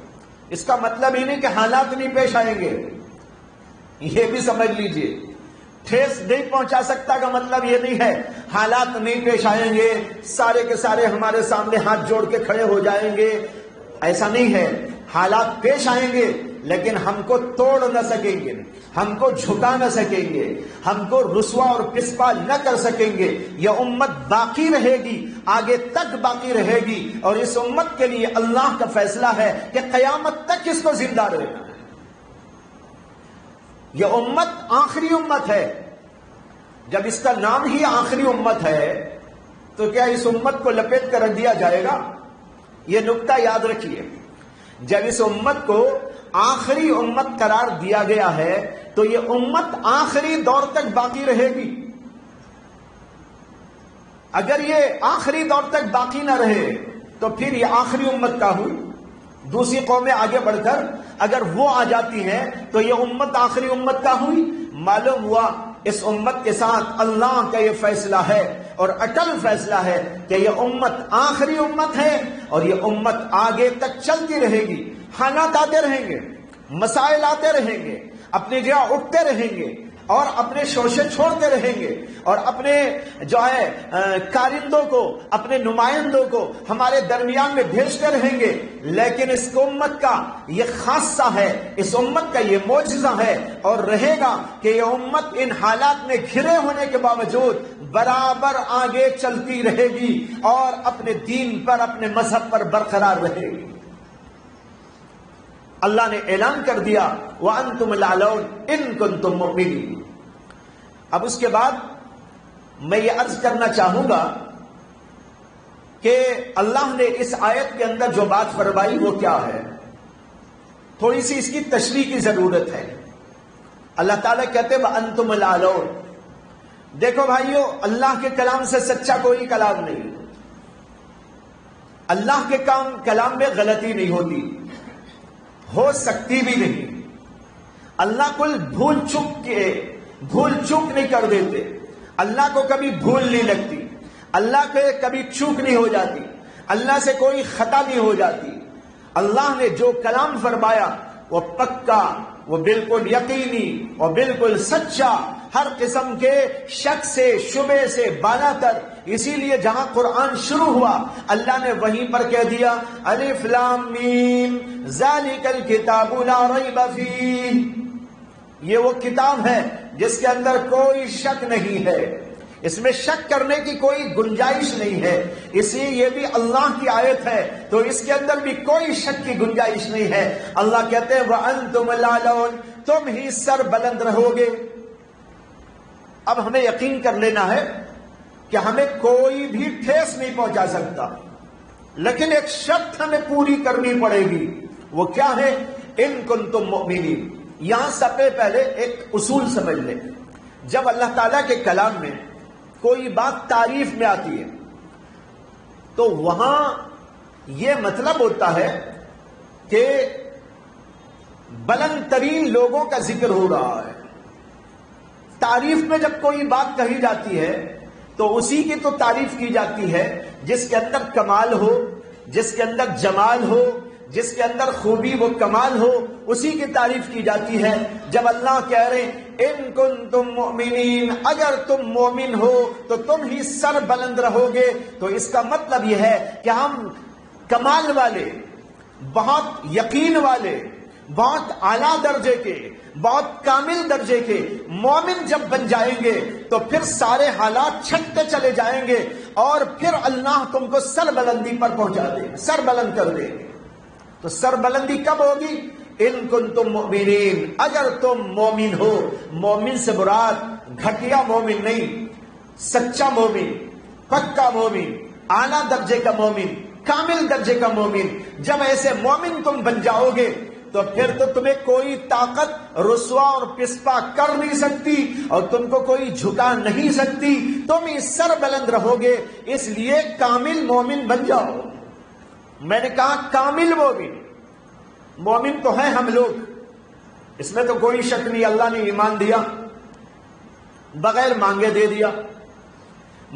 اس کا مطلب ہی نہیں کہ حالات نہیں پیش آئیں گے، یہ بھی سمجھ لیجئے، ٹھیس نہیں پہنچا سکتا کا مطلب یہ نہیں ہے حالات نہیں پیش آئیں گے، سارے کے سارے ہمارے سامنے ہاتھ جوڑ کے کھڑے ہو جائیں گے، ایسا نہیں ہے۔ حالات پیش آئیں گے لیکن ہم کو توڑ نہ سکیں گے، ہم کو جھکا نہ سکیں گے، ہم کو رسوا اور پسپا نہ کر سکیں گے۔ یہ امت باقی رہے گی، آگے تک باقی رہے گی، اور اس امت کے لیے اللہ کا فیصلہ ہے کہ قیامت تک اس کو زندہ رہنا ہے۔ یہ امت آخری امت ہے، جب اس کا نام ہی آخری امت ہے تو کیا اس امت کو لپیٹ کر رکھ دیا جائے گا؟ یہ نکتہ یاد رکھیے، جب اس امت کو آخری امت قرار دیا گیا ہے تو یہ امت آخری دور تک باقی رہے گی۔ اگر یہ آخری دور تک باقی نہ رہے تو پھر یہ آخری امت کا ہوئی، دوسری قومیں آگے بڑھ کر اگر وہ آ جاتی ہیں تو یہ امت آخری امت کا ہوئی. معلوم ہوا اس امت کے ساتھ اللہ کا یہ فیصلہ ہے اور اٹل فیصلہ ہے کہ یہ امت آخری امت ہے اور یہ امت آگے تک چلتی رہے گی. حالات آتے رہیں گے، مسائل آتے رہیں گے، اپنی جگہ اٹھتے رہیں گے اور اپنے شوشے چھوڑتے رہیں گے اور اپنے جو ہے کارندوں کو، اپنے نمائندوں کو ہمارے درمیان میں بھیجتے رہیں گے. لیکن اس امت کا یہ خاصہ ہے، اس امت کا یہ معجزہ ہے اور رہے گا کہ یہ امت ان حالات میں گھرے ہونے کے باوجود برابر آگے چلتی رہے گی اور اپنے دین پر، اپنے مذہب پر برقرار رہے گی. اللہ نے اعلان کر دیا وَأَنْتُمُ الْأَعْلَوْنَ إِن كُنتُم مُؤْمِنِينَ. اب اس کے بعد میں یہ عرض کرنا چاہوں گا کہ اللہ نے اس آیت کے اندر جو بات فرمائی وہ کیا ہے. تھوڑی سی اس کی تشریح کی ضرورت ہے. اللہ تعالیٰ کہتے ہیں وَأَنْتُمُ الْأَعْلَوْنَ. دیکھو بھائیو، اللہ کے کلام سے سچا کوئی کلام نہیں. اللہ کے کلام میں غلطی نہیں ہوتی، ہو سکتی بھی نہیں. اللہ کو بھول چوک نہیں کر دیتے. اللہ کو کبھی بھول نہیں لگتی، اللہ کے کبھی چوک نہیں ہو جاتی، اللہ سے کوئی خطا نہیں ہو جاتی. اللہ نے جو کلام فرمایا وہ پکا، وہ بالکل یقینی، وہ بالکل سچا، ہر قسم کے شک سے، شبہ سے بالا تر. اسی لیے جہاں قرآن شروع ہوا اللہ نے وہیں پر کہہ دیا الف لام میم ذالک الکتاب لا ریب فیہ. یہ وہ کتاب ہے جس کے اندر کوئی شک نہیں ہے، اس میں شک کرنے کی کوئی گنجائش نہیں ہے. اسی یہ بھی اللہ کی آیت ہے تو اس کے اندر بھی کوئی شک کی گنجائش نہیں ہے. اللہ کہتے ہیں وَأَنْتُمُ الْأَعْلَوْنَ، تم ہی سر بلند رہو گے. اب ہمیں یقین کر لینا ہے کہ ہمیں کوئی بھی ٹھیس نہیں پہنچا سکتا، لیکن ایک شرط ہمیں پوری کرنی پڑے گی. وہ کیا ہے؟ ان کنتم مؤمنین. یہاں سب سے پہلے ایک اصول سمجھ لیں. جب اللہ تعالیٰ کے کلام میں کوئی بات تعریف میں آتی ہے تو وہاں یہ مطلب ہوتا ہے کہ بلند ترین لوگوں کا ذکر ہو رہا ہے. تعریف میں جب کوئی بات کہی جاتی ہے تو اسی کی تو تعریف کی جاتی ہے جس کے اندر کمال ہو، جس کے اندر جمال ہو، جس کے اندر خوبی و کمال ہو، اسی کی تعریف کی جاتی ہے. جب اللہ کہہ رہے ہیں ان کنتم مؤمنین، اگر تم مومن ہو تو تم ہی سر بلند رہو گے، تو اس کا مطلب یہ ہے کہ ہم کمال والے، بہت یقین والے، بہت اعلیٰ درجے کے، بہت کامل درجے کے مومن جب بن جائیں گے تو پھر سارے حالات چھٹتے چلے جائیں گے اور پھر اللہ تم کو سر بلندی پر پہنچا دے، سر بلند کر دے. تو سر بلندی کب ہوگی؟ ان کنتم مؤمنین، اگر تم مومن ہو. مومن سے مراد گھٹیا مومن نہیں، سچا مومن، پکا مومن، اعلیٰ درجے کا مومن، کامل درجے کا مومن. جب ایسے مومن تم بن جاؤ گے تو پھر تو تمہیں کوئی طاقت رسوا اور پسپا کر نہیں سکتی اور تم کو کوئی جھکا نہیں سکتی. تم ہی سر بلند رہو گے. اس لیے کامل مومن بن جاؤ. میں نے کہا کامل مومن. مومن تو ہیں ہم لوگ، اس میں تو کوئی شک نہیں. اللہ نے ایمان دیا، بغیر مانگے دے دیا.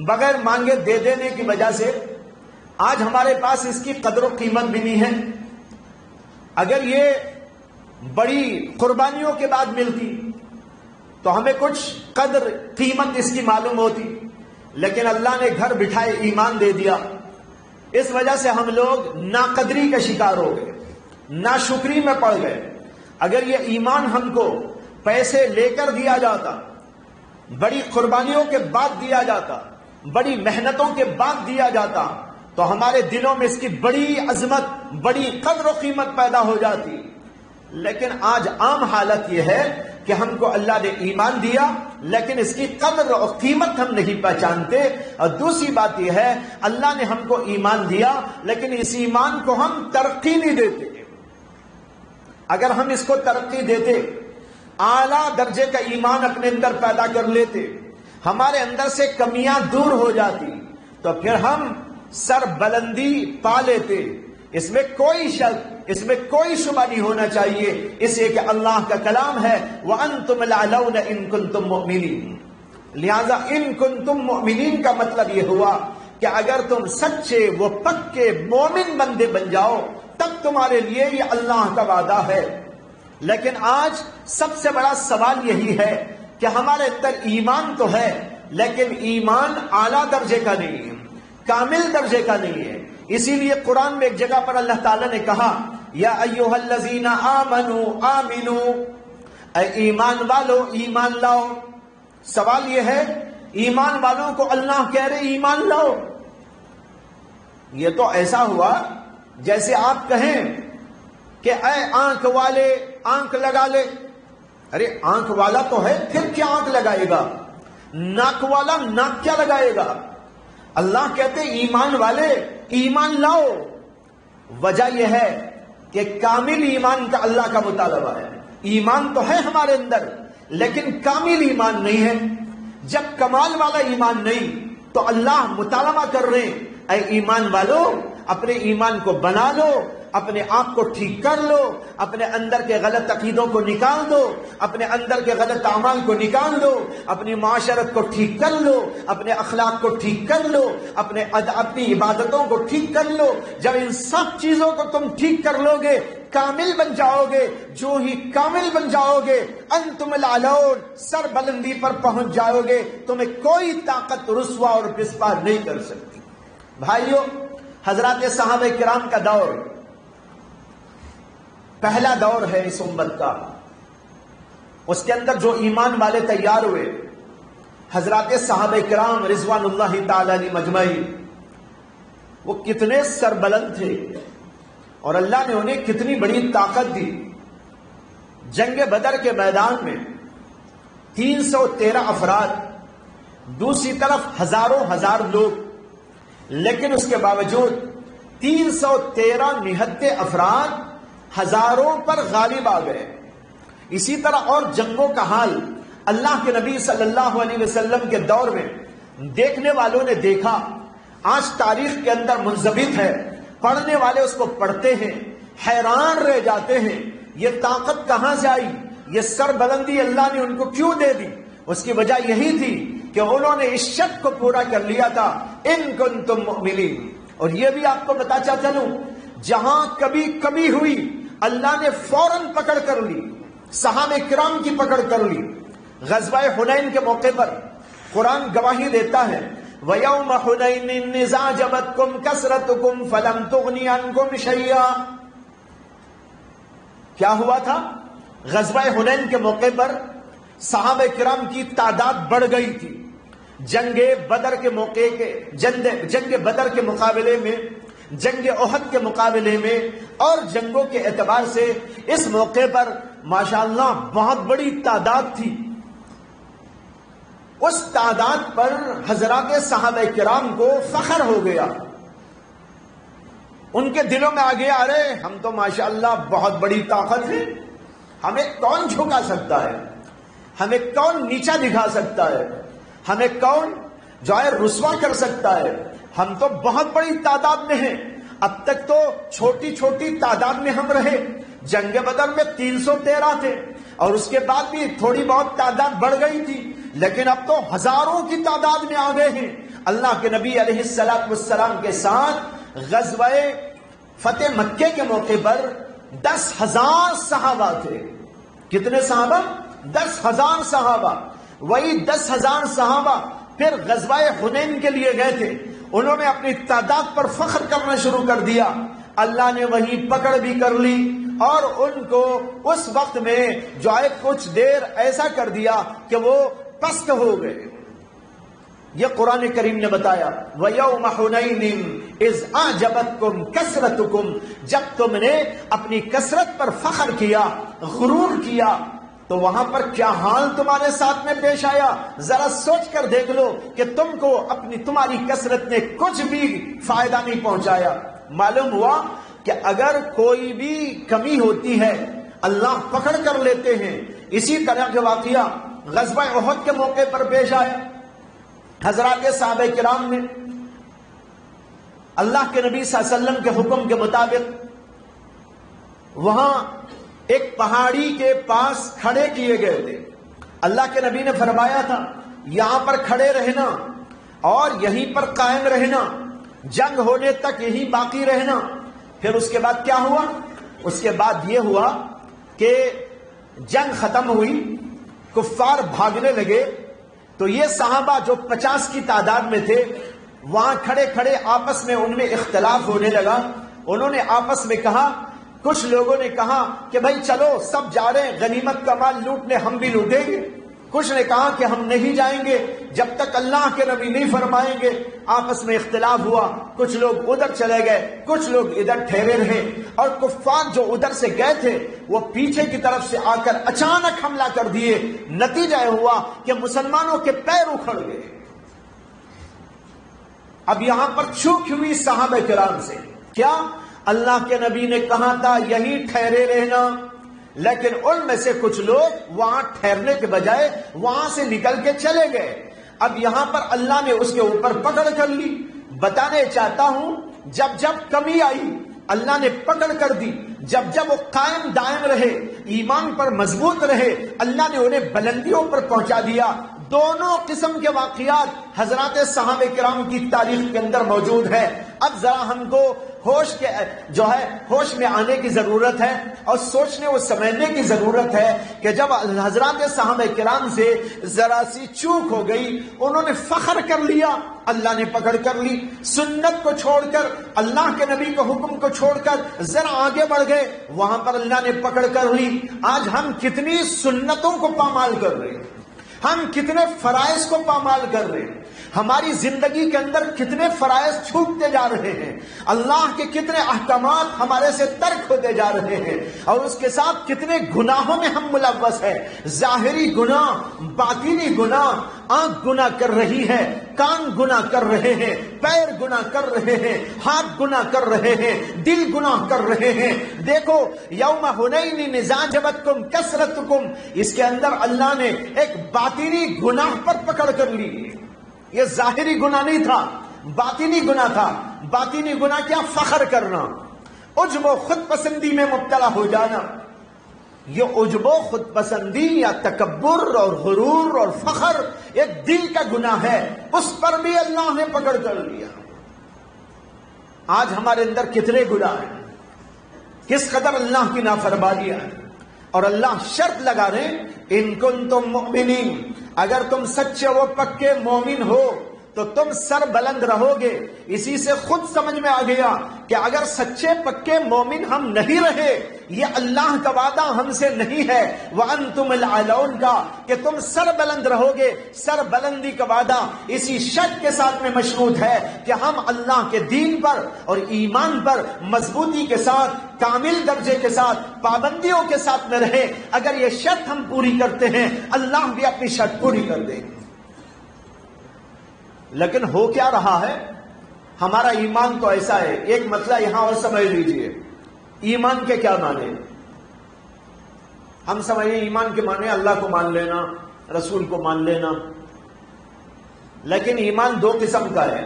بغیر مانگے دے دینے کی وجہ سے آج ہمارے پاس اس کی قدر و قیمت بھی نہیں ہے. اگر یہ بڑی قربانیوں کے بعد ملتی تو ہمیں کچھ قدر قیمت اس کی معلوم ہوتی، لیکن اللہ نے گھر بٹھائے ایمان دے دیا. اس وجہ سے ہم لوگ ناقدری کا شکار ہو گئے، ناشکری میں پڑ گئے. اگر یہ ایمان ہم کو پیسے لے کر دیا جاتا، بڑی قربانیوں کے بعد دیا جاتا، بڑی محنتوں کے بعد دیا جاتا، تو ہمارے دلوں میں اس کی بڑی عظمت، بڑی قدر و قیمت پیدا ہو جاتی. لیکن آج عام حالت یہ ہے کہ ہم کو اللہ نے ایمان دیا لیکن اس کی قدر و قیمت ہم نہیں پہچانتے. اور دوسری بات یہ ہے اللہ نے ہم کو ایمان دیا لیکن اس ایمان کو ہم ترقی نہیں دیتے. اگر ہم اس کو ترقی دیتے، اعلیٰ درجے کا ایمان اپنے اندر پیدا کر لیتے، ہمارے اندر سے کمیاں دور ہو جاتی، تو پھر ہم سر بلندی پا لیتے. اس میں کوئی شک اس میں کوئی شبہ نہیں ہونا چاہیے، اس لیے کہ اللہ کا کلام ہے وَأَنْتُمُ الْأَعْلَوْنَ إِن كُنتُم مُؤْمِنِينَ۔ لہذا ان کنتم مؤمنین کا مطلب یہ ہوا کہ اگر تم سچے وہ پکے مومن بندے بن جاؤ تب تمہارے لیے یہ اللہ کا وعدہ ہے۔ لیکن آج سب سے بڑا سوال یہی ہے کہ ہمارے اندر ایمان تو ہے لیکن ایمان اعلیٰ درجے کا نہیں ہے، کامل درجے کا نہیں ہے۔ اسی لیے قرآن میں ایک جگہ پر اللہ تعالیٰ نے کہا یا ایھا الذین آمنوا آمنوا، اے ایمان والو ایمان لاؤ۔ سوال یہ ہے ایمان والوں کو اللہ کہہ رہے ایمان لاؤ، یہ تو ایسا ہوا جیسے آپ کہیں کہ اے آنکھ والے آنکھ لگا لے۔ ارے آنکھ والا تو ہے، پھر کیا آنکھ لگائے گا؟ ناک والا ناک کیا لگائے گا؟ اللہ کہتے ایمان والے ایمان لاؤ۔ وجہ یہ ہے کہ کامل ایمان کا اللہ کا مطالبہ ہے۔ ایمان تو ہے ہمارے اندر لیکن کامل ایمان نہیں ہے۔ جب کمال والا ایمان نہیں تو اللہ مطالبہ کر رہے ہیں اے ایمان والو اپنے ایمان کو بنا لو، اپنے آپ کو ٹھیک کر لو، اپنے اندر کے غلط عقیدوں کو نکال دو، اپنے اندر کے غلط اعمال کو نکال دو، اپنی معاشرت کو ٹھیک کر لو، اپنے اخلاق کو ٹھیک کر لو، اپنی عبادتوں کو ٹھیک کر لو۔ جب ان سب چیزوں کو تم ٹھیک کر لو گے کامل بن جاؤ گے۔ جو ہی کامل بن جاؤ گے انتم الاعلون، سر بلندی پر پہنچ جاؤ گے، تمہیں کوئی طاقت رسوا اور پسپا نہیں کر سکتی۔ بھائیو، حضرات صحابہ کرام کا دور پہلا دور ہے اس امت کا، اس کے اندر جو ایمان والے تیار ہوئے حضرات صحابہ کرام رضوان اللہ تعالی علیہ مجمعین، وہ کتنے سربلند تھے اور اللہ نے انہیں کتنی بڑی طاقت دی۔ جنگ بدر کے میدان میں 313 افراد، دوسری طرف ہزاروں ہزار لوگ، لیکن اس کے باوجود 313 نہتے افراد ہزاروں پر غالب آ گئے۔ اسی طرح اور جنگوں کا حال اللہ کے نبی صلی اللہ علیہ وسلم کے دور میں دیکھنے والوں نے دیکھا، آج تاریخ کے اندر منضبط ہے، پڑھنے والے اس کو پڑھتے ہیں، حیران رہ جاتے ہیں یہ طاقت کہاں سے آئی، یہ سر بلندی اللہ نے ان کو کیوں دے دی؟ اس کی وجہ یہی تھی کہ انہوں نے اس شرط کو پورا کر لیا تھا ان کنتم مؤمنین۔ اور یہ بھی آپ کو بتاتا چلوں، جہاں کبھی کمی ہوئی اللہ نے فوراً پکڑ کر لی، صحابہ کرام کی پکڑ کر لی۔ غزوہ حنین کے موقع پر قرآن گواہی دیتا ہے وَيَوْمَ حُنَيْنٍ إِذْ أَعْجَبَتْكُمْ كَثْرَتُكُمْ فَلَمْ تُغْنِ عَنْكُمْ شَيْئًا۔ کیا ہوا تھا؟ غزوہ حنین کے موقع پر صحابہ کرام کی تعداد بڑھ گئی تھی۔ جنگ بدر کے موقع کے جنگ بدر کے مقابلے میں، جنگ احد کے مقابلے میں اور جنگوں کے اعتبار سے اس موقع پر ماشاءاللہ بہت بڑی تعداد تھی۔ اس تعداد پر حضرات صحابہ کرام کو فخر ہو گیا، ان کے دلوں میں آ گیا ارے ہم تو ماشاءاللہ بہت بڑی طاقت ہے، ہمیں کون جھکا سکتا ہے، ہمیں کون نیچا دکھا سکتا ہے، ہمیں کون جو ہے رسوا کر سکتا ہے، ہم تو بہت بڑی تعداد میں ہیں۔ اب تک تو چھوٹی چھوٹی تعداد میں ہم رہے، جنگ بدر میں 313 تھے اور اس کے بعد بھی تھوڑی بہت تعداد بڑھ گئی تھی، لیکن اب تو ہزاروں کی تعداد میں آ گئے ہیں۔ اللہ کے نبی علیہ السلام کے ساتھ غزوہ فتح مکے کے موقع پر 10,000 صحابہ تھے۔ کتنے صحابہ؟ 10,000 صحابہ۔ وہی 10,000 صحابہ پھر غزوہ حنین کے لیے گئے تھے، انہوں نے اپنی تعداد پر فخر کرنا شروع کر دیا، اللہ نے وہیں پکڑ بھی کر لی اور ان کو اس وقت میں جو ہے کچھ دیر ایسا کر دیا کہ وہ پست ہو گئے۔ یہ قرآن کریم نے بتایا وَيَوْمَ حُنَيْنٍ إِذْ أَعْجَبَتْكُمْ كَثْرَتُكُمْ، جب تم نے اپنی کثرت پر فخر کیا، غرور کیا، تو وہاں پر کیا حال تمہارے ساتھ میں پیش آیا؟ ذرا سوچ کر دیکھ لو کہ تم کو تمہاری کثرت نے کچھ بھی فائدہ نہیں پہنچایا۔ معلوم ہوا کہ اگر کوئی بھی کمی ہوتی ہے اللہ پکڑ کر لیتے ہیں۔ اسی طرح کے واقعہ غزوہ احد کے موقع پر پیش آیا۔ حضرات صحابہ کرام نے اللہ کے نبی صلی اللہ علیہ وسلم کے حکم کے مطابق وہاں ایک پہاڑی کے پاس کھڑے کیے گئے تھے. اللہ کے نبی نے فرمایا تھا یہاں پر کھڑے رہنا اور یہیں پر قائم رہنا، جنگ ہونے تک یہیں باقی رہنا. پھر اس کے بعد کیا ہوا؟ اس کے بعد یہ ہوا کہ جنگ ختم ہوئی، کفار بھاگنے لگے، تو یہ صحابہ جو 50 کی تعداد میں تھے وہاں کھڑے کھڑے آپس میں ان میں اختلاف ہونے لگا. انہوں نے آپس میں کہا، کچھ لوگوں نے کہا کہ بھائی چلو سب جا رہے ہیں غنیمت کا مال لوٹنے، ہم بھی لوٹیں گے. کچھ نے کہا کہ ہم نہیں جائیں گے جب تک اللہ کے نبی نہیں فرمائیں گے. آپس میں اختلاف ہوا، کچھ لوگ ادھر چلے گئے، کچھ لوگ ادھر ٹھہرے رہے، اور کفار جو ادھر سے گئے تھے وہ پیچھے کی طرف سے آ کر اچانک حملہ کر دیے. نتیجہ یہ ہوا کہ مسلمانوں کے پیر اکھڑ گئے. اب یہاں پر چوک ہوئی صحابہ کرام سے. کیا؟ اللہ کے نبی نے کہا تھا یہیں ٹھہرے رہنا، لیکن ان میں سے کچھ لوگ وہاں ٹھہرنے کے بجائے وہاں سے نکل کے چلے گئے. اب یہاں پر اللہ نے اس کے اوپر پکڑ کر لی. بتانے چاہتا ہوں جب جب کمی آئی اللہ نے پکڑ کر دی، جب جب وہ قائم دائم رہے، ایمان پر مضبوط رہے، اللہ نے انہیں بلندیوں پر پہنچا دیا. دونوں قسم کے واقعات حضرات صحابہ کرام کی تاریخ کے اندر موجود ہے. اب ذرا ہم کو ہوش میں آنے کی ضرورت ہے اور سوچنے و سمجھنے کی ضرورت ہے کہ جب حضرات صحابہ کرام سے ذرا سی چوک ہو گئی، انہوں نے فخر کر لیا، اللہ نے پکڑ کر لی. سنت کو چھوڑ کر، اللہ کے نبی کے حکم کو چھوڑ کر ذرا آگے بڑھ گئے، وہاں پر اللہ نے پکڑ کر لی. آج ہم کتنی سنتوں کو پامال کر رہے ہیں، ہم کتنے فرائض کو پامال کر رہے ہیں، ہماری زندگی کے اندر کتنے فرائض چھوٹتے جا رہے ہیں، اللہ کے کتنے احکامات ہمارے سے ترک ہوتے جا رہے ہیں، اور اس کے ساتھ کتنے گناہوں میں ہم ملوث ہیں. ظاہری گناہ، باطنی گناہ. آنکھ گناہ کر رہی ہے، کان گناہ کر رہے ہیں، پیر گناہ کر رہے ہیں، ہاتھ گناہ کر رہے ہیں، دل گناہ کر رہے ہیں. دیکھو یوم حنین اذ اعجبتکم کثرتکم، اس کے اندر اللہ نے ایک باطنی گناہ پر پکڑ کر لی. یہ ظاہری گناہ نہیں تھا، باطنی گناہ تھا. باطنی گناہ کیا؟ فخر کرنا، عجب و خود پسندی میں مبتلا ہو جانا. یہ عجب و خود پسندی یا تکبر اور غرور اور فخر ایک دل کا گناہ ہے، اس پر بھی اللہ نے پکڑ کر لیا. آج ہمارے اندر کتنے گناہ ہیں، کس قدر اللہ کی نافرمانیاں ہیں، اور اللہ شرط لگا رہے ان کنتم مؤمنین، اگر تم سچے و پکے مومن ہو تو تم سر بلند رہو گے. اسی سے خود سمجھ میں آ گیا کہ اگر سچے پکے مومن ہم نہیں رہے، یہ اللہ کا وعدہ ہم سے نہیں ہے وَأَنْتُمُ الْأَعْلَوْنَ کا کہ تم سر بلند رہو گے. سر بلندی کا وعدہ اسی شرط کے ساتھ میں مشروط ہے کہ ہم اللہ کے دین پر اور ایمان پر مضبوطی کے ساتھ، کامل درجے کے ساتھ، پابندیوں کے ساتھ میں رہے. اگر یہ شرط ہم پوری کرتے ہیں اللہ بھی اپنی شرط پوری کر دے. لیکن ہو کیا رہا ہے؟ ہمارا ایمان تو ایسا ہے. ایک مسئلہ یہاں اور سمجھ لیجئے، ایمان کے کیا معنی؟ ہم سمجھیں ایمان کے معنی اللہ کو مان لینا، رسول کو مان لینا. لیکن ایمان دو قسم کا ہے،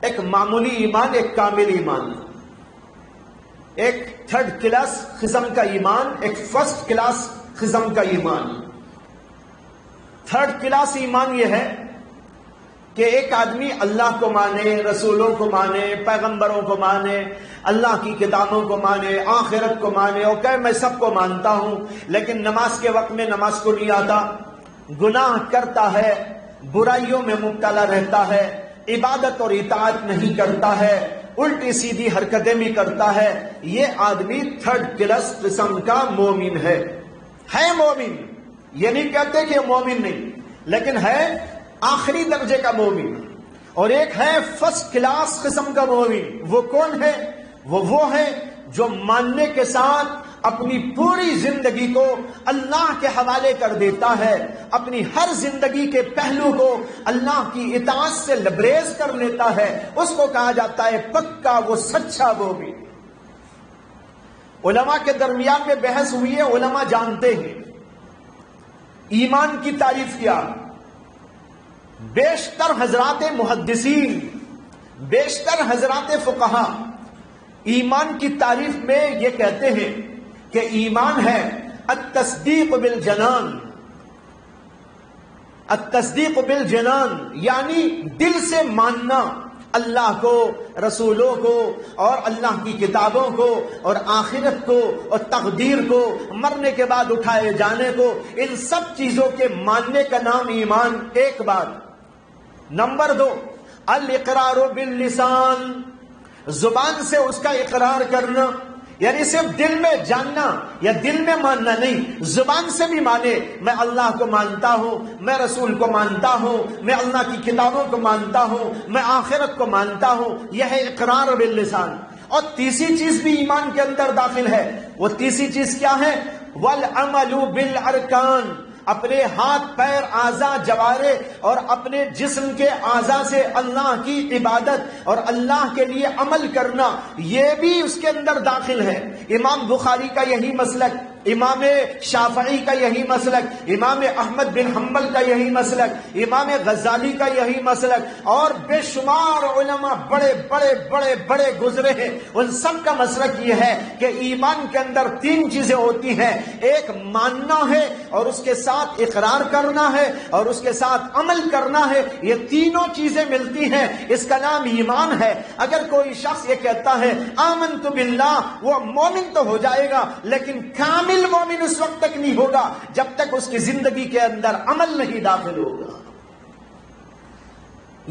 ایک معمولی ایمان، ایک کامل ایمان. ایک تھرڈ کلاس قسم کا ایمان، ایک فرسٹ کلاس قسم کا ایمان. تھرڈ کلاس ایمان یہ ہے کہ ایک آدمی اللہ کو مانے، رسولوں کو مانے، پیغمبروں کو مانے، اللہ کی کتابوں کو مانے، آخرت کو مانے، اور کہ میں سب کو مانتا ہوں، لیکن نماز کے وقت میں نماز کو نہیں آتا، گناہ کرتا ہے، برائیوں میں مبتلا رہتا ہے، عبادت اور اطاعت نہیں کرتا ہے، الٹی سیدھی حرکتیں بھی کرتا ہے. یہ آدمی تھرڈ کلاس قسم کا مومن ہے مومن. یہ نہیں کہتے کہ مومن نہیں، لیکن ہے آخری درجے کا مومن. اور ایک ہے فرسٹ کلاس قسم کا مومن. وہ کون ہے؟ وہ ہے جو ماننے کے ساتھ اپنی پوری زندگی کو اللہ کے حوالے کر دیتا ہے، اپنی ہر زندگی کے پہلو کو اللہ کی اطاعت سے لبریز کر لیتا ہے. اس کو کہا جاتا ہے پکا وہ سچا مومن. علماء کے درمیان میں بحث ہوئی ہے، علماء جانتے ہیں ایمان کی تعریف کیا. بیشتر حضرات محدثین، بیشتر حضرات فقہا ایمان کی تعریف میں یہ کہتے ہیں کہ ایمان ہے التصدیق بالجنان، التصدیق بالجنان یعنی دل سے ماننا اللہ کو، رسولوں کو، اور اللہ کی کتابوں کو، اور آخرت کو، اور تقدیر کو، مرنے کے بعد اٹھائے جانے کو، ان سب چیزوں کے ماننے کا نام ایمان ایک بات۔ نمبر 2 الاقرار باللسان، زبان سے اس کا اقرار کرنا، یعنی صرف دل میں جاننا یا دل میں ماننا نہیں، زبان سے بھی مانے میں اللہ کو مانتا ہوں، میں رسول کو مانتا ہوں، میں اللہ کی کتابوں کو مانتا ہوں، میں آخرت کو مانتا ہوں، یہ ہے اقرار باللسان۔ اور تیسری چیز بھی ایمان کے اندر داخل ہے، وہ تیسری چیز کیا ہے؟ والعمل بالارکان، اپنے ہاتھ پیر اعضاء جوارے اور اپنے جسم کے اعضاء سے اللہ کی عبادت اور اللہ کے لیے عمل کرنا، یہ بھی اس کے اندر داخل ہے۔ امام بخاری کا یہی مسلک، امام شافعی کا یہی مسلک، امام احمد بن حنبل کا یہی مسلک، امام غزالی کا یہی مسلک، اور بے شمار علماء بڑے بڑے بڑے بڑے گزرے ہیں، ان سب کا مسلک یہ ہے کہ ایمان کے اندر 3 چیزیں ہوتی ہیں، ایک ماننا ہے، اور اس کے ساتھ اقرار کرنا ہے، اور اس کے ساتھ عمل کرنا ہے، یہ تینوں چیزیں ملتی ہیں، اس کا نام ایمان ہے۔ اگر کوئی شخص یہ کہتا ہے آمنت باللہ، وہ مومن تو ہو جائے گا لیکن کامل مومن اس وقت تک نہیں ہوگا جب تک اس کی زندگی کے اندر عمل نہیں داخل ہوگا۔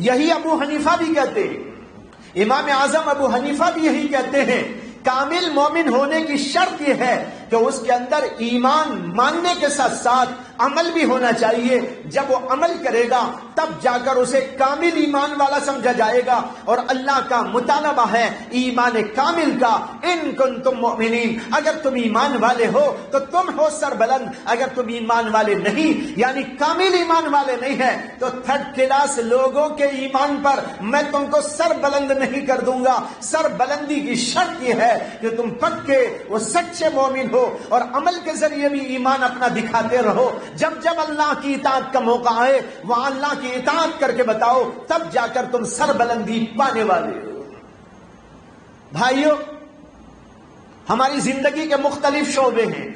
یہی ابو حنیفہ بھی کہتے ہیں، امام اعظم ابو حنیفہ بھی یہی کہتے ہیں، کامل مومن ہونے کی شرط یہ ہے کہ اس کے اندر ایمان ماننے کے ساتھ ساتھ عمل بھی ہونا چاہیے۔ جب وہ عمل کرے گا تب جا کر اسے کامل ایمان والا سمجھا جائے گا، اور اللہ کا مطالبہ ہے ایمان کامل کا، ان کنتم مؤمنین، اگر تم ایمان والے ہو تو تم ہو سربلند، اگر تم ایمان والے نہیں یعنی کامل ایمان والے نہیں ہیں تو 3rd کلاس لوگوں کے ایمان پر میں تم کو سر بلند نہیں کر دوں گا۔ سر بلندی کی شرط یہ ہے کہ تم پکے وہ سچے مومن ہو اور عمل کے ذریعے بھی ایمان اپنا دکھاتے رہو۔ جب جب اللہ کی اطاعت کا موقع آئے وہاں اللہ کی اطاعت کر کے بتاؤ، تب جا کر تم سر بلندی پانے والے ہو۔ بھائیو، ہماری زندگی کے مختلف شعبے ہیں۔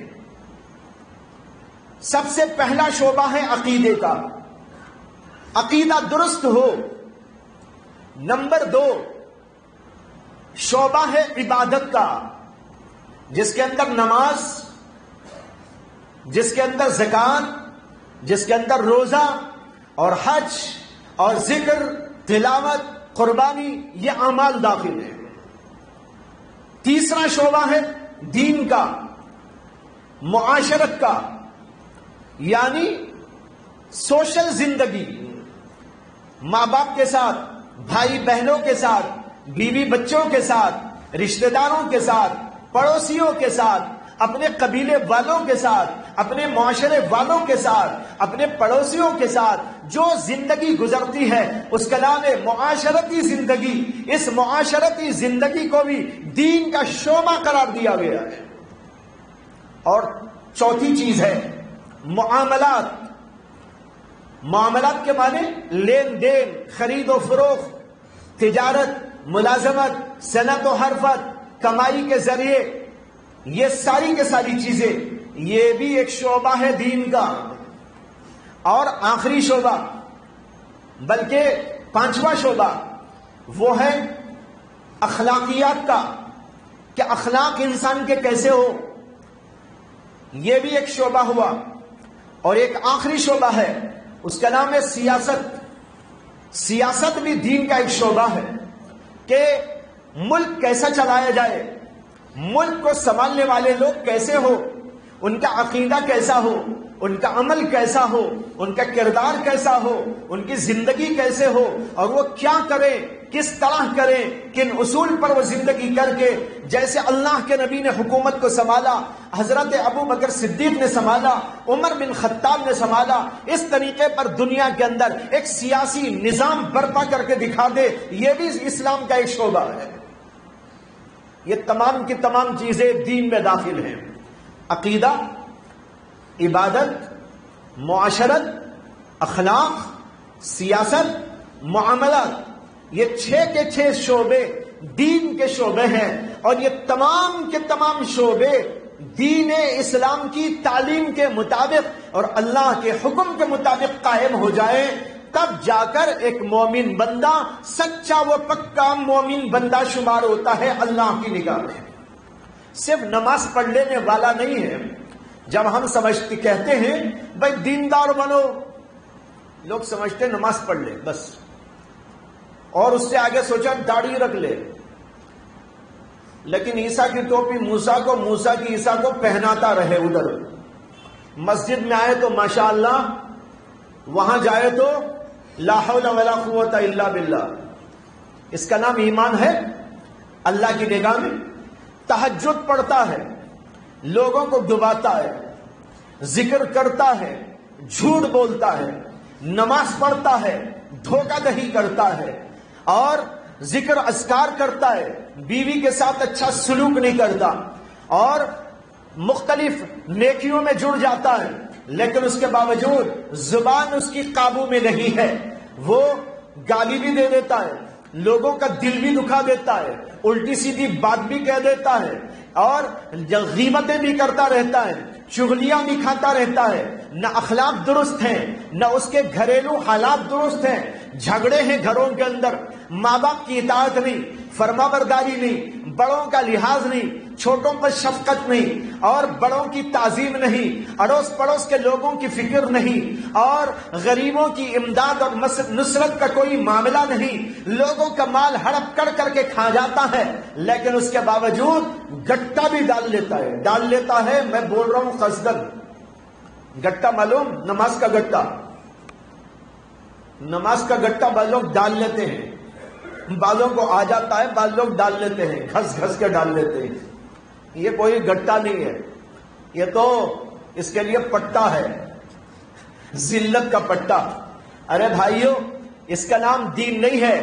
سب سے پہلا شعبہ ہے عقیدے کا، عقیدہ درست ہو۔ نمبر 2 شعبہ ہے عبادت کا، جس کے اندر نماز، جس کے اندر زکات، جس کے اندر روزہ اور حج اور ذکر، تلاوت، قربانی، یہ اعمال داخل ہیں۔ تیسرا شعبہ ہے دین کا، معاشرت کا، یعنی سوشل زندگی، ماں باپ کے ساتھ، بھائی بہنوں کے ساتھ، بیوی بچوں کے ساتھ، رشتہ داروں کے ساتھ، پڑوسیوں کے ساتھ، اپنے قبیلے والوں کے ساتھ، اپنے معاشرے والوں کے ساتھ، اپنے پڑوسیوں کے ساتھ جو زندگی گزرتی ہے اس کا نام ہے معاشرتی زندگی۔ اس معاشرتی زندگی کو بھی دین کا شعبہ قرار دیا گیا ہے۔ اور چوتھی چیز ہے معاملات۔ معاملات کے معنی لین دین، خرید و فروخت، تجارت، ملازمت، صنعت و حرفت، کمائی کے ذریعے، یہ ساری کے ساری چیزیں، یہ بھی ایک شعبہ ہے دین کا۔ اور آخری شعبہ بلکہ 5واں شعبہ وہ ہے اخلاقیات کا، کہ اخلاق انسان کے کیسے ہو، یہ بھی ایک شعبہ ہوا۔ اور ایک آخری شعبہ ہے، اس کا نام ہے سیاست۔ سیاست بھی دین کا ایک شعبہ ہے کہ ملک کیسا چلایا جائے، ملک کو سنبھالنے والے لوگ کیسے ہو، ان کا عقیدہ کیسا ہو، ان کا عمل کیسا ہو، ان کا کردار کیسا ہو، ان کی زندگی کیسے ہو، اور وہ کیا کریں، کس طرح کریں، کن اصول پر وہ زندگی کر کے، جیسے اللہ کے نبی نے حکومت کو سنبھالا، حضرت ابو بکر صدیق نے سنبھالا، عمر بن خطاب نے سنبھالا، اس طریقے پر دنیا کے اندر ایک سیاسی نظام برپا کر کے دکھا دے، یہ بھی اسلام کا ایک شعبہ ہے۔ یہ تمام کی تمام چیزیں دین میں داخل ہیں۔ عقیدہ، عبادت، معاشرت، اخلاق، سیاست، معاملات، یہ 6 کے 6 شعبے دین کے شعبے ہیں، اور یہ تمام کے تمام شعبے دین اسلام کی تعلیم کے مطابق اور اللہ کے حکم کے مطابق قائم ہو جائے، تب جا کر ایک مومن بندہ سچا و پکا مومن بندہ شمار ہوتا ہے اللہ کی نگاہ میں۔ صرف نماز پڑھ لینے والا نہیں ہے۔ جب ہم کہتے ہیں بھائی دیندار بنو، لوگ سمجھتے ہیں نماز پڑھ لے بس، اور اس سے آگے سوچا داڑھی رکھ لے، لیکن عیسیٰ کی ٹوپی موسیٰ کو، موسیٰ کی عیسیٰ کو پہناتا رہے، ادھر مسجد میں آئے تو ماشاءاللہ، وہاں جائے تو لا حول ولا قوت الا باللہ۔ اس کا نام ایمان ہے اللہ کی نگاہ میں؟ تہجد پڑھتا ہے، لوگوں کو ڈباتا ہے، ذکر کرتا ہے، جھوٹ بولتا ہے، نماز پڑھتا ہے، دھوکہ دہی کرتا ہے، اور ذکر اذکار کرتا ہے، بیوی کے ساتھ اچھا سلوک نہیں کرتا، اور مختلف نیکیوں میں جڑ جاتا ہے، لیکن اس کے باوجود زبان اس کی قابو میں نہیں ہے، وہ گالی بھی دے دیتا ہے، لوگوں کا دل بھی دکھا دیتا ہے، الٹی سیدھی بات بھی کہہ دیتا ہے، اور غیبتیں بھی کرتا رہتا ہے، چغلیاں بھی کھاتا رہتا ہے، نہ اخلاق درست ہیں، نہ اس کے گھریلو حالات درست ہیں، جھگڑے ہیں گھروں کے اندر، ماں باپ کی اطاعت نہیں، فرما برداری نہیں، بڑوں کا لحاظ نہیں، چھوٹوں پر شفقت نہیں، اور بڑوں کی تعظیم نہیں، اڑوس پڑوس کے لوگوں کی فکر نہیں، اور غریبوں کی امداد اور نصرت کا کوئی معاملہ نہیں، لوگوں کا مال ہڑپ کر کے کھا جاتا ہے، لیکن اس کے باوجود گٹا بھی ڈال لیتا ہے، میں بول رہا ہوں قصدن۔ گٹا معلوم؟ نماز کا گٹا، نماز کا گٹا بعض لوگ ڈال لیتے ہیں، بعضوں کو آ جاتا ہے، بعض لوگ ڈال لیتے ہیں، گھس کے ڈال لیتے ہیں۔ یہ کوئی گٹا نہیں ہے، یہ تو اس کے لیے پٹا ہے، ذلت کا پٹا۔ ارے بھائیو، اس کا نام دین نہیں ہے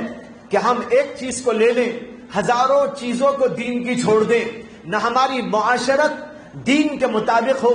کہ ہم ایک چیز کو لے لیں، ہزاروں چیزوں کو دین کی چھوڑ دیں، نہ ہماری معاشرت دین کے مطابق ہو،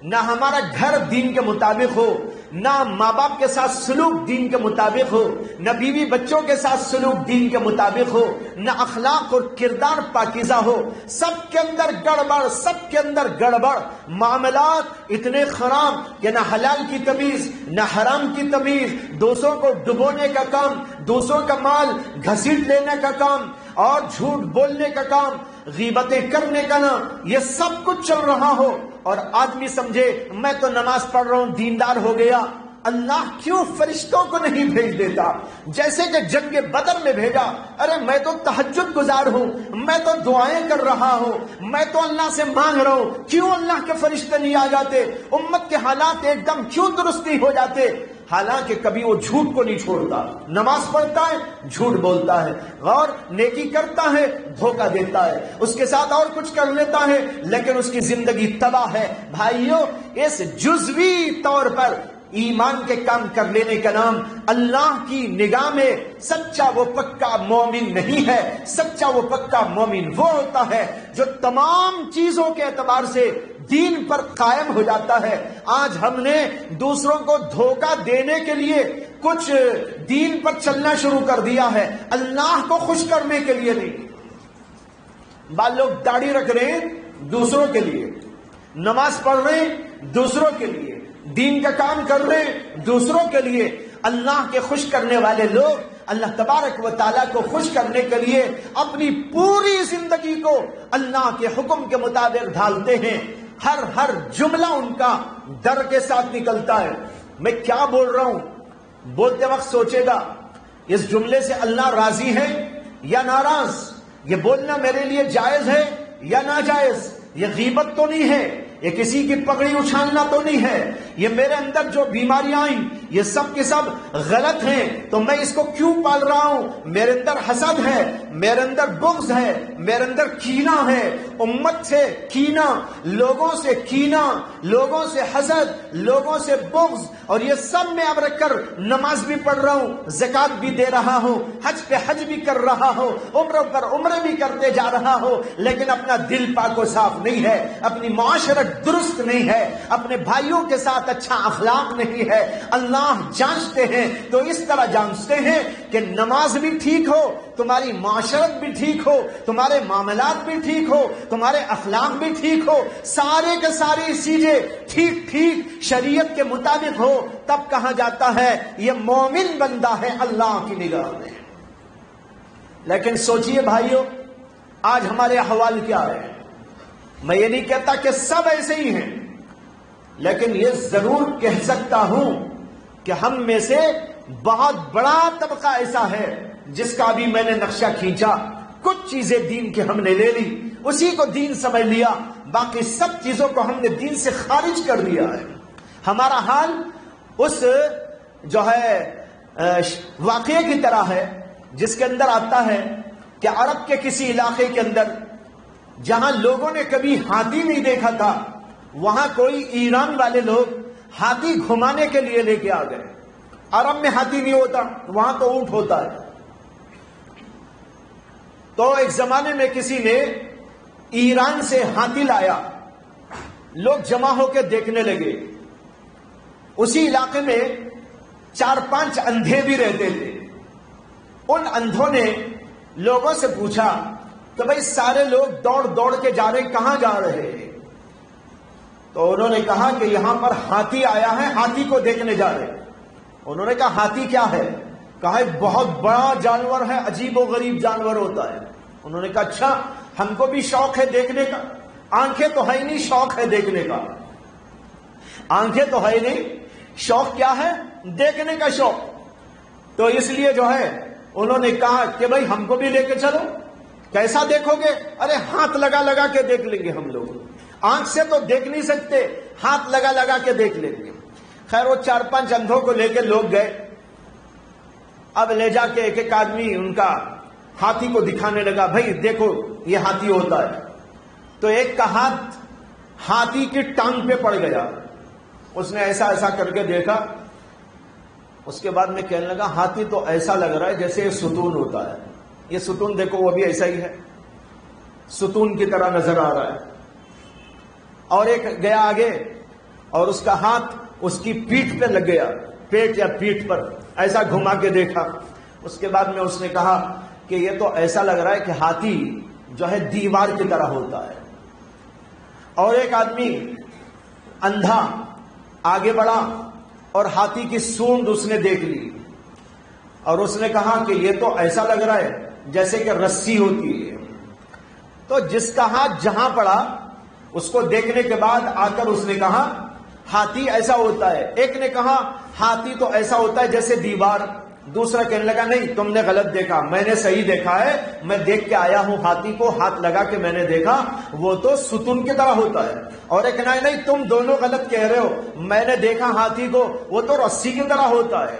نہ ہمارا گھر دین کے مطابق ہو، نہ ماں باپ کے ساتھ سلوک دین کے مطابق ہو، نہ بیوی بچوں کے ساتھ سلوک دین کے مطابق ہو، نہ اخلاق اور کردار پاکیزہ ہو، سب کے اندر گڑبڑ، سب کے اندر گڑبڑ، معاملات اتنے خراب کہ نہ حلال کی تمیز نہ حرام کی تمیز، دوسروں کو ڈبونے کا کام، دوسروں کا مال گھسیٹ لینے کا کام، اور جھوٹ بولنے کا کام، غیبتیں کرنے کا نام، یہ سب کچھ چل رہا ہو، اور آدمی سمجھے میں تو نماز پڑھ رہا ہوں، دیندار ہو گیا۔ اللہ کیوں فرشتوں کو نہیں بھیج دیتا جیسے کہ جنگ بدر میں بھیجا؟ ارے میں تو تہجد گزار ہوں، میں تو دعائیں کر رہا ہوں، میں تو اللہ سے مانگ رہا ہوں، کیوں اللہ کے فرشتے نہیں آ جاتے؟ امت کے حالات ایک دم کیوں درست نہیں ہو جاتے؟ حالانکہ کبھی وہ جھوٹ کو نہیں چھوڑتا، نماز پڑھتا ہے، جھوٹ بولتا ہے، اور نیکی کرتا ہے، دھوکہ دیتا ہے، اس کے ساتھ اور کچھ کر لیتا ہے، لیکن اس کی زندگی تباہ ہے۔ بھائیو، اس جزوی طور پر ایمان کے کام کر لینے کا نام اللہ کی نگاہ میں سچا و پکا مومن نہیں ہے۔ سچا و پکا مومن وہ ہوتا ہے جو تمام چیزوں کے اعتبار سے دین پر قائم ہو جاتا ہے۔ آج ہم نے دوسروں کو دھوکہ دینے کے لیے کچھ دین پر چلنا شروع کر دیا ہے، اللہ کو خوش کرنے کے لیے نہیں۔ بعض لوگ داڑھی رکھ رہے ہیں دوسروں کے لیے، نماز پڑھ رہے ہیں دوسروں کے لیے، دین کا کام کر رہے ہیں دوسروں کے لیے۔ اللہ کے خوش کرنے والے لوگ اللہ تبارک و تعالیٰ کو خوش کرنے کے لیے اپنی پوری زندگی کو اللہ کے حکم کے مطابق ڈھالتے ہیں۔ ہر جملہ ان کا ڈر کے ساتھ نکلتا ہے۔ میں کیا بول رہا ہوں؟ بولتے وقت سوچے گا اس جملے سے اللہ راضی ہے یا ناراض؟ یہ بولنا میرے لیے جائز ہے یا ناجائز؟ یہ غیبت تو نہیں ہے، یہ کسی کی پگڑی اچھالنا تو نہیں ہے، یہ میرے اندر جو بیماریاں آئیں یہ سب کے سب غلط ہیں، تو میں اس کو کیوں پال رہا ہوں؟ میرے اندر حسد ہے، میرے اندر بغض ہے، میرے اندر کینہ ہے، امت سے کینہ، لوگوں سے کینہ، لوگوں سے حسد، لوگوں سے بغض، اور یہ سب میں اب رکھ کر نماز بھی پڑھ رہا ہوں، زکوٰۃ بھی دے رہا ہوں، حج پہ حج بھی کر رہا ہوں، عمروں پر عمرے بھی کرتے جا رہا ہوں، لیکن اپنا دل پاک و صاف نہیں ہے، اپنی معاشرت درست نہیں ہے، اپنے بھائیوں کے ساتھ اچھا اخلاق نہیں ہے، اللہ اللہ جانچتے ہیں تو اس طرح جانچتے ہیں کہ نماز بھی ٹھیک ہو، تمہاری معاشرت بھی ٹھیک ہو، تمہارے معاملات بھی ٹھیک ہو، تمہارے اخلاق بھی ٹھیک ہو، سارے کے ساری چیزیں ٹھیک ٹھیک شریعت کے مطابق ہو، تب کہا جاتا ہے یہ مومن بندہ ہے اللہ کی نگاہ میں۔ لیکن سوچئے بھائیو، آج ہمارے احوال کیا ہے؟ میں یہ نہیں کہتا کہ سب ایسے ہی ہیں، لیکن یہ ضرور کہہ سکتا ہوں کہ ہم میں سے بہت بڑا طبقہ ایسا ہے جس کا بھی میں نے نقشہ کھینچا، کچھ چیزیں دین کی ہم نے لے لی، اسی کو دین سمجھ لیا، باقی سب چیزوں کو ہم نے دین سے خارج کر دیا ہے۔ ہمارا حال اس جو ہے واقعے کی طرح ہے جس کے اندر آتا ہے کہ عرب کے کسی علاقے کے اندر جہاں لوگوں نے کبھی ہاتھی نہیں دیکھا تھا، وہاں کوئی ایران والے لوگ ہاتھی گھمانے کے لیے لے کے آ گئے۔ عرب میں ہاتھی نہیں ہوتا، وہاں تو اونٹ ہوتا ہے۔ تو ایک زمانے میں کسی نے ایران سے ہاتھی لایا، لوگ جمع ہو کے دیکھنے لگے۔ اسی علاقے میں 4-5 اندھے بھی رہتے تھے۔ ان اندھوں نے لوگوں سے پوچھا کہ بھئی سارے لوگ دوڑ دوڑ کے جا رہے، کہاں جا رہے ہیں؟ تو انہوں نے کہا کہ یہاں پر ہاتھی آیا ہے، ہاتھی کو دیکھنے جا رہے۔ انہوں نے کہا ہاتھی کیا ہے؟ کہا ایک بہت بڑا جانور ہے، عجیب و غریب جانور ہوتا ہے۔ انہوں نے کہا اچھا، ہم کو بھی شوق ہے دیکھنے کا؟ آنکھیں تو ہے نہیں، شوق ہے دیکھنے کا۔ آنکھیں تو ہے نہیں، شوق کیا ہے؟ دیکھنے کا شوق۔ تو اس لیے جو ہے انہوں نے کہا کہ بھئی ہم کو بھی لے کے چلو۔ کیسا دیکھو گے؟ ارے ہاتھ لگا لگا کے دیکھ لیں گے ہم لوگ، آنکھ سے تو دیکھ نہیں سکتے، ہاتھ لگا لگا کے دیکھ لیں گے۔ خیر وہ 4-5 اندھوں کو لے کے لوگ گئے۔ اب لے جا کے ایک ایک آدمی ان کا ہاتھی کو دکھانے لگا، بھئی دیکھو یہ ہاتھی ہوتا ہے۔ تو ایک کا ہاتھ ہاتھی کی ٹانگ پہ پڑ گیا، اس نے ایسا ایسا کر کے دیکھا۔ اس کے بعد میں کہنے لگا ہاتھی تو ایسا لگ رہا ہے جیسے ستون ہوتا ہے، یہ ستون دیکھو وہ بھی ایسا ہی ہے، ستون کی طرح نظر آ رہا ہے۔ اور ایک گیا آگے اور اس کا ہاتھ اس کی پیٹھ پہ لگ گیا، پیٹ یا پیٹھ پر ایسا گھما کے دیکھا۔ اس کے بعد میں اس نے کہا کہ یہ تو ایسا لگ رہا ہے کہ ہاتھی جو ہے دیوار کی طرح ہوتا ہے۔ اور ایک آدمی اندھا آگے بڑھا اور ہاتھی کی سونڈ اس نے دیکھ لی، اور اس نے کہا کہ یہ تو ایسا لگ رہا ہے جیسے کہ رسی ہوتی ہے۔ تو جس کا ہاتھ جہاں پڑا اس کو دیکھنے کے بعد آ کر اس نے کہا ہاتھی ایسا ہوتا ہے۔ ایک نے کہا ہاتھی تو ایسا ہوتا ہے جیسے دیوار۔ دوسرا کہنے لگا نہیں تم نے غلط دیکھا، میں نے صحیح دیکھا ہے، میں دیکھ کے آیا ہوں، ہاتھی کو ہاتھ لگا کے میں نے دیکھا، وہ تو ستون کی طرح ہوتا ہے۔ اور ایک نہیں تم دونوں غلط کہہ رہے ہو، میں نے دیکھا ہاتھی کو، وہ تو رسی کی طرح ہوتا ہے۔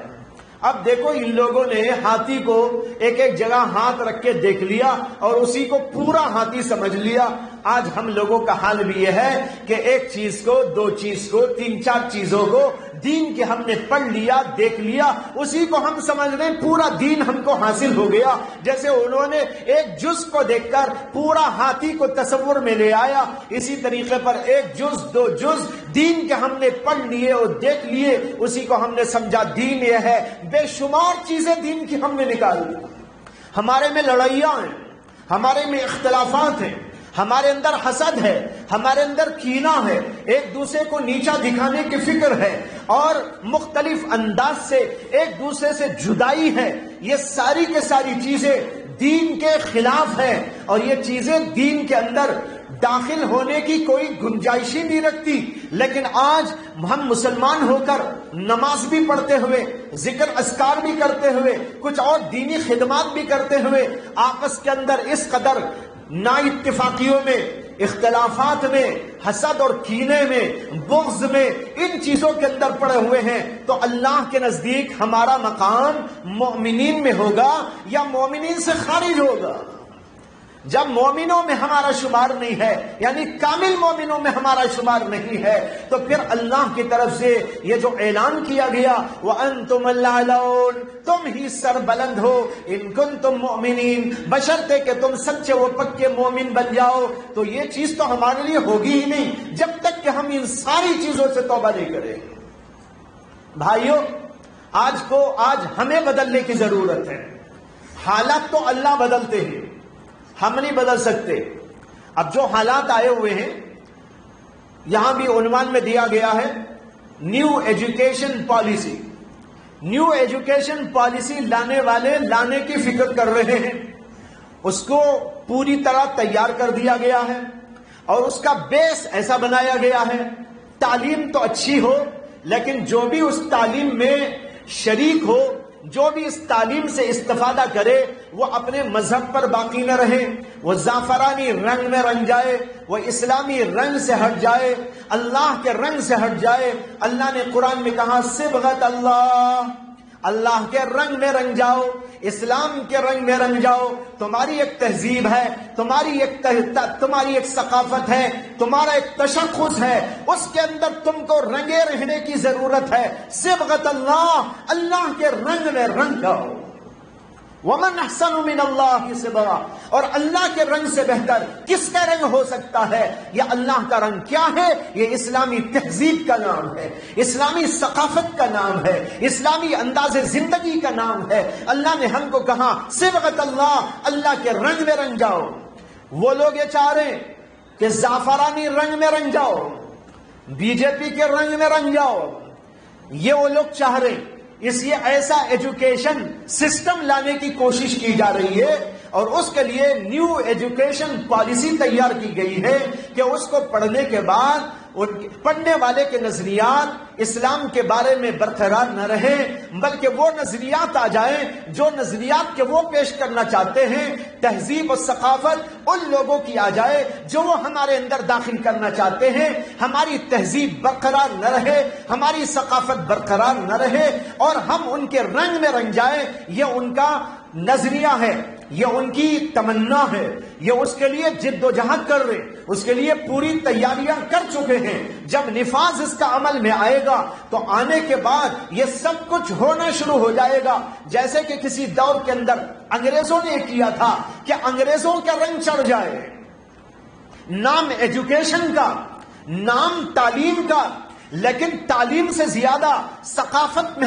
اب دیکھو ان لوگوں نے ہاتھی کو ایک ایک جگہ ہاتھ رکھ کے دیکھ لیا اور اسی کو پورا ہاتھی سمجھ لیا۔ آج ہم لوگوں کا حال بھی یہ ہے کہ ایک چیز کو، دو چیز کو، 3-4 چیزوں کو دین کے ہم نے پڑھ لیا، دیکھ لیا، اسی کو ہم سمجھ رہے ہیں پورا دین ہم کو حاصل ہو گیا۔ جیسے انہوں نے ایک جز کو دیکھ کر پورا ہاتھی کو تصور میں لے آیا، اسی طریقے پر ایک جز، 2 جز دین کے ہم نے پڑھ لیے اور دیکھ لیے، اسی کو ہم نے سمجھا دین یہ ہے۔ بے شمار چیزیں دین کی ہم نے نکال دی۔ ہمارے میں لڑائیاں ہیں، ہمارے میں اختلافات ہیں، ہمارے اندر حسد ہے، ہمارے اندر کینہ ہے، ایک دوسرے کو نیچا دکھانے کی فکر ہے، اور مختلف انداز سے ایک دوسرے سے جدائی ہے۔ یہ ساری کے ساری چیزیں دین کے خلاف ہیں، اور یہ چیزیں دین کے اندر داخل ہونے کی کوئی گنجائش ہی نہیں رکھتی۔ لیکن آج ہم مسلمان ہو کر نماز بھی پڑھتے ہوئے، ذکر اذکار بھی کرتے ہوئے، کچھ اور دینی خدمات بھی کرتے ہوئے، آپس کے اندر اس قدر نا اتفاقیوں میں، اختلافات میں، حسد اور کینے میں، بغض میں، ان چیزوں کے اندر پڑے ہوئے ہیں، تو اللہ کے نزدیک ہمارا مقام مومنین میں ہوگا یا مومنین سے خارج ہوگا؟ جب مومنوں میں ہمارا شمار نہیں ہے، یعنی کامل مومنوں میں ہمارا شمار نہیں ہے، تو پھر اللہ کی طرف سے یہ جو اعلان کیا گیا وَأَنْتُمُ الْأَعْلَوْنَ، تم ہی سر بلند ہو ان کنتم مؤمنین، بشرطے کہ تم سچے و پکے مومن بن جاؤ، تو یہ چیز تو ہمارے لیے ہوگی ہی نہیں جب تک کہ ہم ان ساری چیزوں سے توبہ نہیں کریں۔ بھائیو، آج ہمیں بدلنے کی ضرورت ہے. حالات تو اللہ بدلتے ہیں، ہم نہیں بدل سکتے. اب جو حالات آئے ہوئے ہیں، یہاں بھی عنوان میں دیا گیا ہے new education policy. New education policy لانے والے لانے کی فکر کر رہے ہیں، اس کو پوری طرح تیار کر دیا گیا ہے اور اس کا بیس ایسا بنایا گیا ہے تعلیم تو اچھی ہو، لیکن جو بھی اس تعلیم میں شریک ہو، جو بھی اس تعلیم سے استفادہ کرے، وہ اپنے مذہب پر باقی نہ رہے، وہ زعفرانی رنگ میں رنگ جائے، وہ اسلامی رنگ سے ہٹ جائے، اللہ کے رنگ سے ہٹ جائے. اللہ نے قرآن میں کہا صبغت اللہ کے رنگ میں رنگ جاؤ، اسلام کے رنگ میں رنگ جاؤ. تمہاری ایک تہذیب ہے، تمہاری ایک ثقافت ہے، تمہارا ایک تشخص ہے، اس کے اندر تم کو رنگے رہنے کی ضرورت ہے. صبغت اللہ کے رنگ میں رنگ جاؤ. وَمَنْ أَحْسَنُ مِنَ اللَّهِ صِبْغًا، اور اللہ کے رنگ سے بہتر کس کا رنگ ہو سکتا ہے؟ یہ اللہ کا رنگ کیا ہے؟ یہ اسلامی تہذیب کا نام ہے، اسلامی ثقافت کا نام ہے، اسلامی انداز زندگی کا نام ہے. اللہ نے ہم کو کہا صبغت اللہ کے رنگ میں رنگ جاؤ. وہ لوگ یہ چاہ رہے ہیں کہ زعفرانی رنگ میں رنگ جاؤ، بی جے پی کے رنگ میں رنگ جاؤ. یہ وہ لوگ چاہ رہے ہیں، اس لیے ایسا ایجوکیشن سسٹم لانے کی کوشش کی جا رہی ہے اور اس کے لیے نیو ایجوکیشن پالیسی تیار کی گئی ہے کہ اس کو پڑھنے کے بعد پڑھنے والے کے نظریات اسلام کے بارے میں برقرار نہ رہیں، بلکہ وہ نظریات آ جائیں جو نظریات کے وہ پیش کرنا چاہتے ہیں. تہذیب و ثقافت ان لوگوں کی آ جائے جو وہ ہمارے اندر داخل کرنا چاہتے ہیں. ہماری تہذیب برقرار نہ رہے، ہماری ثقافت برقرار نہ رہے اور ہم ان کے رنگ میں رنگ جائیں. یہ ان کا نظریہ ہے، یہ ان کی تمنا ہے، یہ اس کے لیے جد و جہد کر رہے، اس کے لیے پوری تیاریاں کر چکے ہیں. جب نفاذ اس کا عمل میں آئے گا تو آنے کے بعد یہ سب کچھ ہونا شروع ہو جائے گا. جیسے کہ کسی دور کے اندر انگریزوں نے کیا تھا کہ انگریزوں کا رنگ چڑھ جائے، نام ایجوکیشن کا، نام تعلیم کا، لیکن تعلیم سے زیادہ ثقافت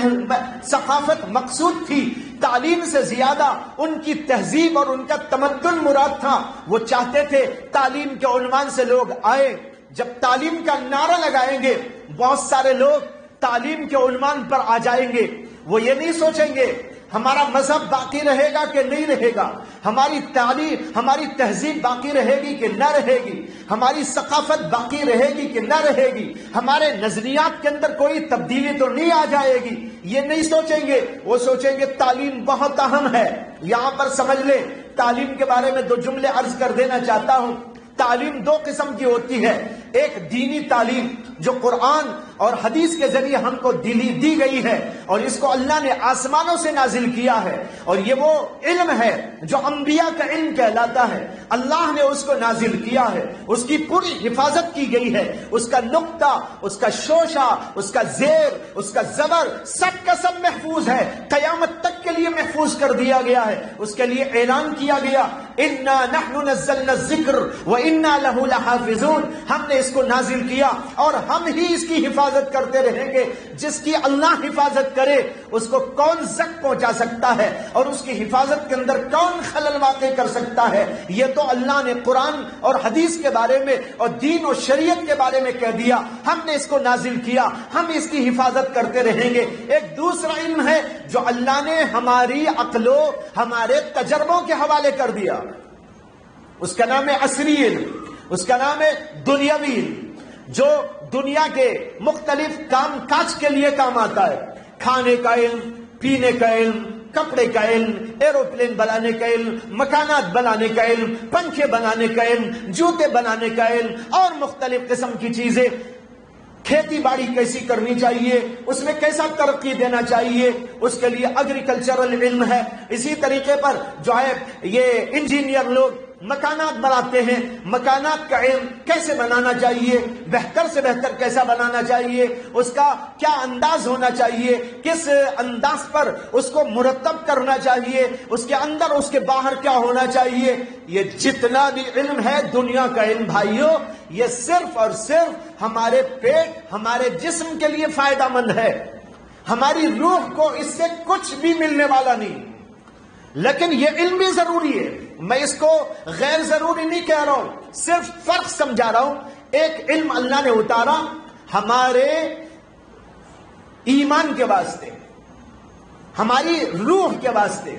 مقصود تھی. تعلیم سے زیادہ ان کی تہذیب اور ان کا تمدن مراد تھا. وہ چاہتے تھے تعلیم کے عنوان سے لوگ آئے. جب تعلیم کا نعرہ لگائیں گے بہت سارے لوگ تعلیم کے عنوان پر آ جائیں گے. وہ یہ نہیں سوچیں گے ہمارا مذہب باقی رہے گا کہ نہیں رہے گا، ہماری تعلیم، ہماری تہذیب باقی رہے گی کہ نہ رہے گی، ہماری ثقافت باقی رہے گی کہ نہ رہے گی، ہمارے نظریات کے اندر کوئی تبدیلی تو نہیں آ جائے گی. یہ نہیں سوچیں گے. وہ سوچیں گے تعلیم بہت اہم ہے. یہاں پر سمجھ لیں، تعلیم کے بارے میں 2 جملے عرض کر دینا چاہتا ہوں. تعلیم 2 قسم کی ہوتی ہے. ایک دینی تعلیم جو قرآن اور حدیث کے ذریعے ہم کو دی گئی ہے اور اس کو اللہ نے آسمانوں سے نازل کیا ہے، اور یہ وہ علم ہے جو انبیاء کا علم کہلاتا ہے. اللہ نے اس کو نازل کیا ہے، اس کی پوری حفاظت کی گئی ہے. اس کا نقطہ، اس کا شوشہ، اس کا زیر، اس کا زبر سب کا سب محفوظ ہے، قیامت تک کے لیے محفوظ کر دیا گیا ہے. اس کے لیے اعلان کیا گیا اِنَّا نَحْنُ نَزَّلْنَا الذِّكْرَ وَإِنَّا لَهُ لَحَافِظُونَ. ہم نے اس کو نازل کیا اور ہم ہی اس کی حفاظت کرتے رہیں گے. جس کی اللہ حفاظت کرے اس کو کون زک پہنچا سکتا ہے اور اس کی حفاظت کے اندر کون خلل واقع کر سکتا ہے؟ یہ تو اللہ نے قرآن اور حدیث کے بارے میں اور دین و شریعت کے بارے میں کہہ دیا. ہم نے اس کو نازل کیا، ہم اس کی حفاظت کرتے رہیں گے. ایک دوسرا علم ہے جو اللہ نے ہماری عقل و ہمارے تجربوں کے حوالے کر دیا. اس کا نام ہے عصری علم، اس کا نام ہے دنیاوی علم، جو دنیا کے مختلف کام کاج کے لیے کام آتا ہے. کھانے کا علم، پینے کا علم، کپڑے کا علم، ایروپلین بنانے کا علم، مکانات بنانے کا علم، پنکھے بنانے کا علم، جوتے بنانے کا علم اور مختلف قسم کی چیزیں. کھیتی باڑی کیسی کرنی چاہیے، اس میں کیسا ترقی دینا چاہیے، اس کے لیے ایگریکلچرل علم ہے. اسی طریقے پر جو ہے یہ انجینئر لوگ مکانات بناتے ہیں، مکانات کا علم کیسے بنانا چاہیے، بہتر سے بہتر کیسا بنانا چاہیے، اس کا کیا انداز ہونا چاہیے، کس انداز پر اس کو مرتب کرنا چاہیے، اس کے اندر اس کے باہر کیا ہونا چاہیے. یہ جتنا بھی علم ہے دنیا کا علم بھائیوں، یہ صرف اور صرف ہمارے پیٹ، ہمارے جسم کے لیے فائدہ مند ہے. ہماری روح کو اس سے کچھ بھی ملنے والا نہیں، لیکن یہ علم بھی ضروری ہے. میں اس کو غیر ضروری نہیں کہہ رہا ہوں، صرف فرق سمجھا رہا ہوں. ایک علم اللہ نے اتارا ہمارے ایمان کے واسطے، ہماری روح کے واسطے،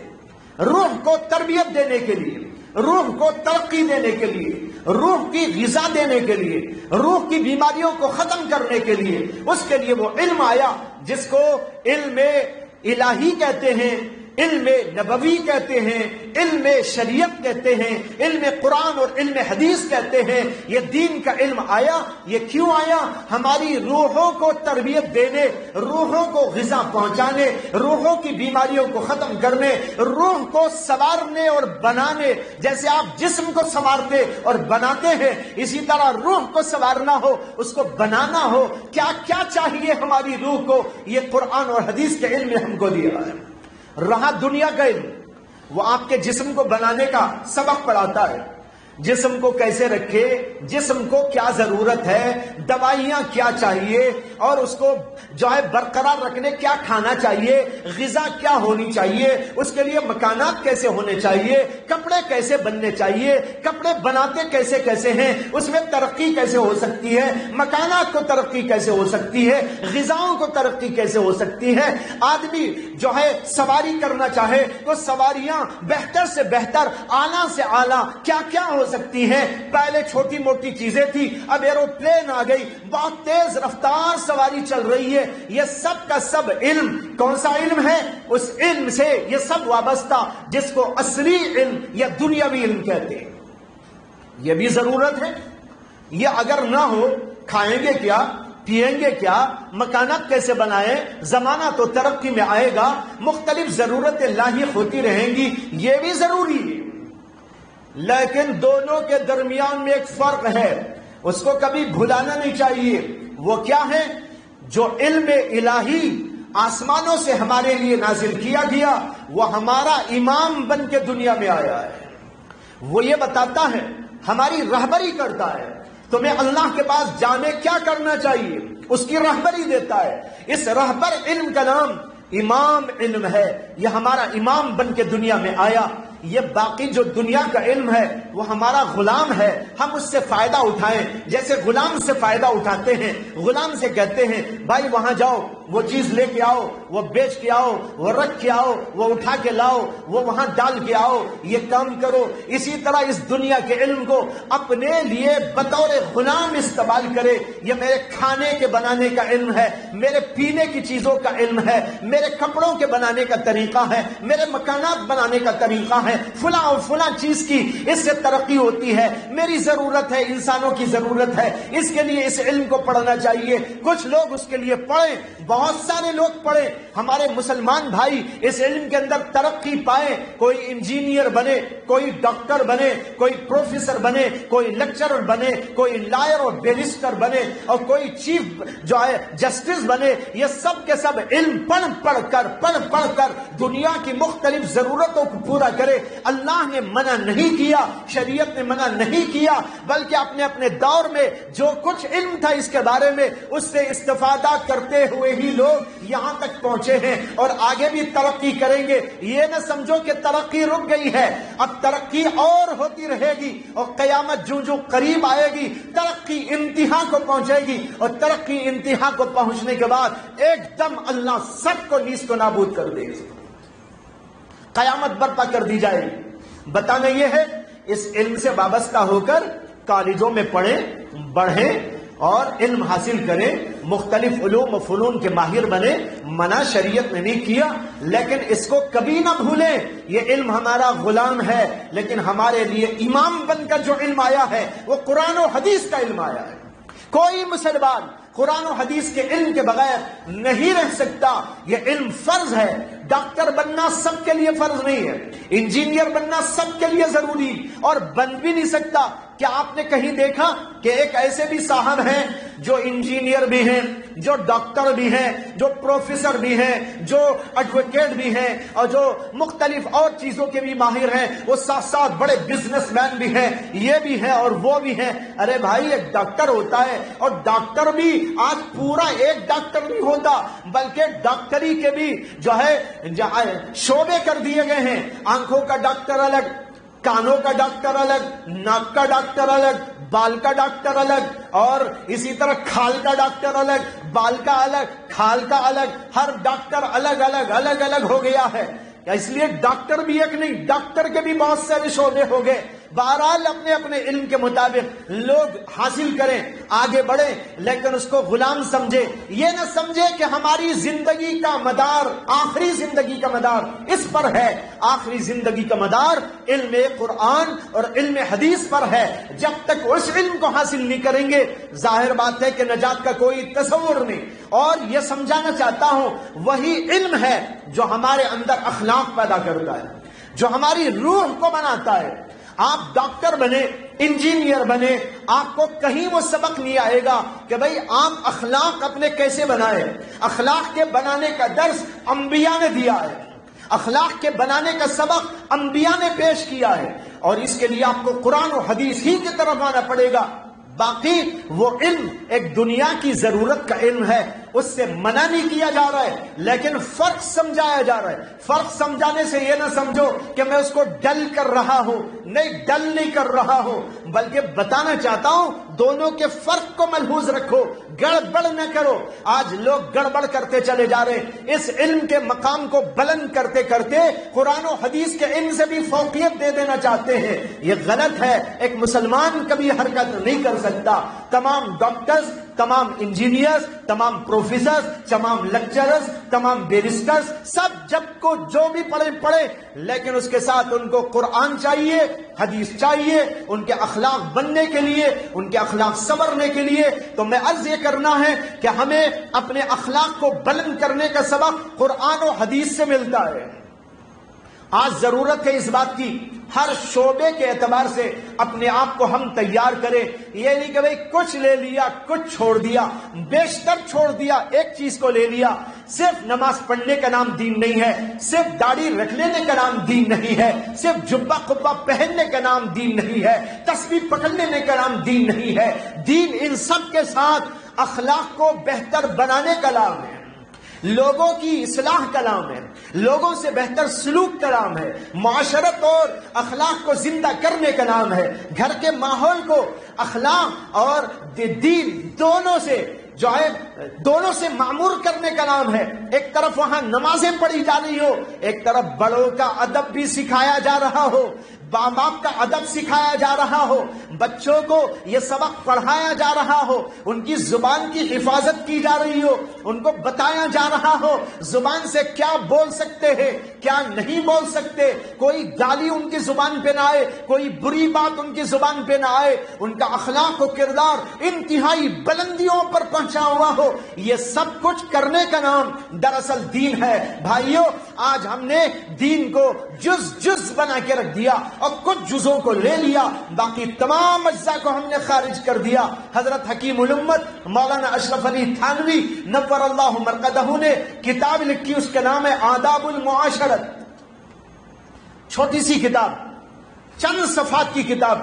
روح کو تربیت دینے کے لیے، روح کو ترقی دینے کے لیے، روح کی غذا دینے کے لیے، روح کی بیماریوں کو ختم کرنے کے لیے. اس کے لیے وہ علم آیا جس کو علم الہی کہتے ہیں، علم نبوی کہتے ہیں، علم شریعت کہتے ہیں، علم قرآن اور علم حدیث کہتے ہیں. یہ دین کا علم آیا. یہ کیوں آیا؟ ہماری روحوں کو تربیت دینے، روحوں کو غذا پہنچانے، روحوں کی بیماریوں کو ختم کرنے، روح کو سنوارنے اور بنانے. جیسے آپ جسم کو سنوارتے اور بناتے ہیں، اسی طرح روح کو سنوارنا ہو، اس کو بنانا ہو. کیا کیا چاہیے ہماری روح کو؟ یہ قرآن اور حدیث کے علم نے ہم کو دیا ہے. رہا دنیا کا علم، وہ آپ کے جسم کو بنانے کا سبق پڑھاتا ہے. جسم کو کیسے رکھے، جسم کو کیا ضرورت ہے، دوائیاں کیا چاہیے، اور اس کو جو ہے برقرار رکھنے کیا کھانا چاہیے، غذا کیا ہونی چاہیے، اس کے لیے مکانات کیسے ہونے چاہیے، کپڑے کیسے بننے چاہیے، کپڑے بناتے کیسے کیسے ہیں، اس میں ترقی کیسے ہو سکتی ہے، مکانات کو ترقی کیسے ہو سکتی ہے، غذاؤں کو ترقی کیسے ہو سکتی ہے. آدمی جو ہے سواری کرنا چاہے تو سواریاں بہتر سے بہتر، اعلیٰ سے اعلیٰ کیا کیا ہو سکتی ہے. پہلے چھوٹی موٹی چیزیں تھی، اب ایروپلین آ گئی، بہت تیز رفتار سواری چل رہی ہے. یہ سب کا سب علم کون سا علم ہے؟ اس علم سے یہ سب وابستہ جس کو اصلی علم یا دنیاوی علم کہتے ہیں. یہ بھی ضرورت ہے. یہ اگر نہ ہو کھائیں گے کیا، پیئیں گے کیا، مکانات کیسے بنائیں؟ زمانہ تو ترقی میں آئے گا، مختلف ضرورتیں لاحق ہوتی رہیں گی، یہ بھی ضروری ہے. لیکن دونوں کے درمیان میں ایک فرق ہے، اس کو کبھی بھلانا نہیں چاہیے. وہ کیا ہے؟ جو علم الہی آسمانوں سے ہمارے لیے نازل کیا گیا، وہ ہمارا امام بن کے دنیا میں آیا ہے. وہ یہ بتاتا ہے، ہماری رہبری کرتا ہے، تمہیں اللہ کے پاس جانے کیا کرنا چاہیے، اس کی رہبری دیتا ہے. اس رہبر علم کا نام امام علم ہے. یہ ہمارا امام بن کے دنیا میں آیا. یہ باقی جو دنیا کا علم ہے وہ ہمارا غلام ہے، ہم اس سے فائدہ اٹھائیں جیسے غلام سے فائدہ اٹھاتے ہیں. غلام سے کہتے ہیں بھائی وہاں جاؤ، وہ چیز لے کے آؤ، وہ بیچ کے آؤ، وہ رکھ کے آؤ، وہ اٹھا کے لاؤ، وہ وہاں ڈال کے آؤ، یہ کام کرو. اسی طرح اس دنیا کے علم کو اپنے لیے بطور غلام استعمال کرے. یہ میرے کھانے کے بنانے کا علم ہے، میرے پینے کی چیزوں کا علم ہے، میرے کپڑوں کے بنانے کا طریقہ ہے، میرے مکانات بنانے کا طریقہ ہے، فلاں اور فلاں چیز کی اس سے ترقی ہوتی ہے، میری ضرورت ہے، انسانوں کی ضرورت ہے، اس کے لیے اس علم کو پڑھنا چاہیے. کچھ لوگ اس کے لیے پڑھیں، بہت سارے لوگ پڑھیں. ہمارے مسلمان بھائی اس علم کے اندر ترقی پائیں، کوئی انجینئر بنے، کوئی ڈاکٹر بنے، کوئی پروفیسر بنے، کوئی لیکچرر بنے، کوئی لائر اور بیرسٹر بنے، اور کوئی چیف جو ہے جسٹس بنے. یہ سب کے سب علم پڑھ پڑھ کر دنیا کی مختلف ضرورتوں کو پورا کرے. اللہ نے منع نہیں کیا، شریعت نے منع نہیں کیا، بلکہ اپنے اپنے دور میں جو کچھ علم تھا اس کے بارے میں اس سے استفادہ کرتے ہوئے ہی لوگ یہاں تک پہنچے ہیں اور آگے بھی ترقی کریں گے. یہ نہ سمجھو کہ ترقی رک گئی ہے، اب ترقی اور ہوتی رہے گی، اور قیامت جو قریب آئے گی ترقی انتہا کو پہنچے گی، اور ترقی انتہا کو پہنچنے کے بعد ایک دم اللہ سب کو نیست و نابود کر دے گا، قیامت برپا کر دی جائے گی. بتانا یہ ہے اس علم سے وابستہ ہو کر کالجوں میں پڑھیں، بڑھیں اور علم حاصل کریں، مختلف علوم و فنون کے ماہر بنے. منع شریعت نے نہیں کیا، لیکن اس کو کبھی نہ بھولیں، یہ علم ہمارا غلام ہے، لیکن ہمارے لیے امام بن کر جو علم آیا ہے وہ قرآن و حدیث کا علم آیا ہے. کوئی مسلمان قرآن و حدیث کے علم کے بغیر نہیں رہ سکتا. یہ علم فرض ہے. ڈاکٹر بننا سب کے لیے فرض نہیں ہے، انجینئر بننا سب کے لیے ضروری اور بن بھی نہیں سکتا. کیا آپ نے کہیں دیکھا کہ ایک ایسے بھی صاحب ہیں جو انجینئر بھی ہیں، جو ڈاکٹر بھی ہیں، جو پروفیسر بھی ہیں، جو ایڈوکیٹ بھی ہیں، اور جو مختلف اور چیزوں کے بھی ماہر ہیں، وہ ساتھ ساتھ بڑے بزنس مین بھی ہیں، یہ بھی ہیں اور وہ بھی ہیں؟ ارے بھائی، ایک ڈاکٹر ہوتا ہے، اور ڈاکٹر بھی آج پورا ایک ڈاکٹر نہیں ہوتا، بلکہ ڈاکٹری کے بھی جو ہے شعبے کر دیے گئے ہیں۔ آنکھوں کا ڈاکٹر الگ، کانوں کا ڈاکٹر الگ، ناک کا ڈاکٹر الگ، بال کا ڈاکٹر الگ، اور اسی طرح کھال کا ڈاکٹر الگ، بال کا الگ، کھال کا الگ، ہر ڈاکٹر الگ الگ الگ الگ ہو گیا ہے۔ اس لیے ڈاکٹر بھی ایک نہیں، ڈاکٹر کے بھی بہت سارے شعبے ہو گئے۔ بہرحال اپنے اپنے علم کے مطابق لوگ حاصل کریں، آگے بڑھیں، لیکن اس کو غلام سمجھے، یہ نہ سمجھے کہ ہماری زندگی کا مدار، آخری زندگی کا مدار اس پر ہے۔ آخری زندگی کا مدار علم قرآن اور علم حدیث پر ہے۔ جب تک اس علم کو حاصل نہیں کریں گے، ظاہر بات ہے کہ نجات کا کوئی تصور نہیں۔ اور یہ سمجھانا چاہتا ہوں، وہی علم ہے جو ہمارے اندر اخلاق پیدا کرتا ہے، جو ہماری روح کو بناتا ہے۔ آپ ڈاکٹر بنے، انجینئر بنے، آپ کو کہیں وہ سبق نہیں آئے گا کہ بھئی آپ اخلاق اپنے کیسے بنائے۔ اخلاق کے بنانے کا درس انبیاء نے دیا ہے، اخلاق کے بنانے کا سبق انبیاء نے پیش کیا ہے، اور اس کے لیے آپ کو قرآن و حدیث ہی کی طرف آنا پڑے گا۔ باقی وہ علم ایک دنیا کی ضرورت کا علم ہے، اس سے منع نہیں کیا جا رہا ہے، لیکن فرق سمجھایا جا رہا ہے۔ فرق سمجھانے سے یہ نہ سمجھو کہ میں اس کو ڈل کر رہا ہوں، نہیں، ڈل نہیں کر رہا ہوں، بلکہ بتانا چاہتا ہوں دونوں کے فرق کو ملحوظ رکھو، گڑبڑ نہ کرو۔ آج لوگ گڑبڑ کرتے چلے جا رہے ہیں، اس علم کے مقام کو بلند کرتے کرتے قرآن و حدیث کے علم سے بھی فوقیت دے دینا چاہتے ہیں۔ یہ غلط ہے، ایک مسلمان کبھی حرکت نہیں کر سکتا۔ تمام ڈاکٹرز، تمام انجینئرز، تمام پروفیسرز، تمام لیکچررز، تمام بیرسٹرز، سب جب کو جو بھی پڑھے، لیکن اس کے ساتھ ان کو قرآن چاہیے، حدیث چاہیے، ان کے اخلاق بننے کے لیے، ان کے اخلاق سنورنے کے لیے۔ تو میں عرض یہ کرنا ہے کہ ہمیں اپنے اخلاق کو بلند کرنے کا سبق قرآن و حدیث سے ملتا ہے۔ آج ضرورت ہے اس بات کی، ہر شعبے کے اعتبار سے اپنے آپ کو ہم تیار کریں۔ یہ نہیں کہ بھئی کچھ لے لیا، کچھ چھوڑ دیا، بیشتر چھوڑ دیا، ایک چیز کو لے لیا۔ صرف نماز پڑھنے کا نام دین نہیں ہے، صرف داڑھی رکھ لینے کا نام دین نہیں ہے، صرف جبہ قبہ پہننے کا نام دین نہیں ہے، تسبیح پکڑ لینے کا نام دین نہیں ہے۔ دین ان سب کے ساتھ اخلاق کو بہتر بنانے کا نام ہے، لوگوں کی اصلاح کا نام ہے، لوگوں سے بہتر سلوک کا نام ہے، معاشرت اور اخلاق کو زندہ کرنے کا نام ہے، گھر کے ماحول کو اخلاق اور دین دونوں سے معمور کرنے کا نام ہے۔ ایک طرف وہاں نمازیں پڑھی جا رہی ہو، ایک طرف بڑوں کا ادب بھی سکھایا جا رہا ہو، باپ کا ادب سکھایا جا رہا ہو، بچوں کو یہ سبق پڑھایا جا رہا ہو، ان کی زبان کی حفاظت کی جا رہی ہو، ان کو بتایا جا رہا ہو زبان سے کیا بول سکتے ہیں، کیا نہیں بول سکتے، کوئی گالی ان کی زبان پہ نہ آئے، کوئی بری بات ان کی زبان پہ نہ آئے، ان کا اخلاق و کردار انتہائی بلندیوں پر پہنچا ہوا ہو۔ یہ سب کچھ کرنے کا نام دراصل دین ہے۔ بھائیو، آج ہم نے دین کو جز بنا کے رکھ دیا، اور کچھ جزوں کو لے لیا، باقی تمام اجزاء کو ہم نے خارج کر دیا۔ حضرت حکیم الامت مولانا اشرف علی تھانوی نور اللہ مرقدہ نے کتاب لکھی، اس کا نام ہے آداب المعاشرت۔ چھوٹی سی کتاب، چند صفحات کی کتاب۔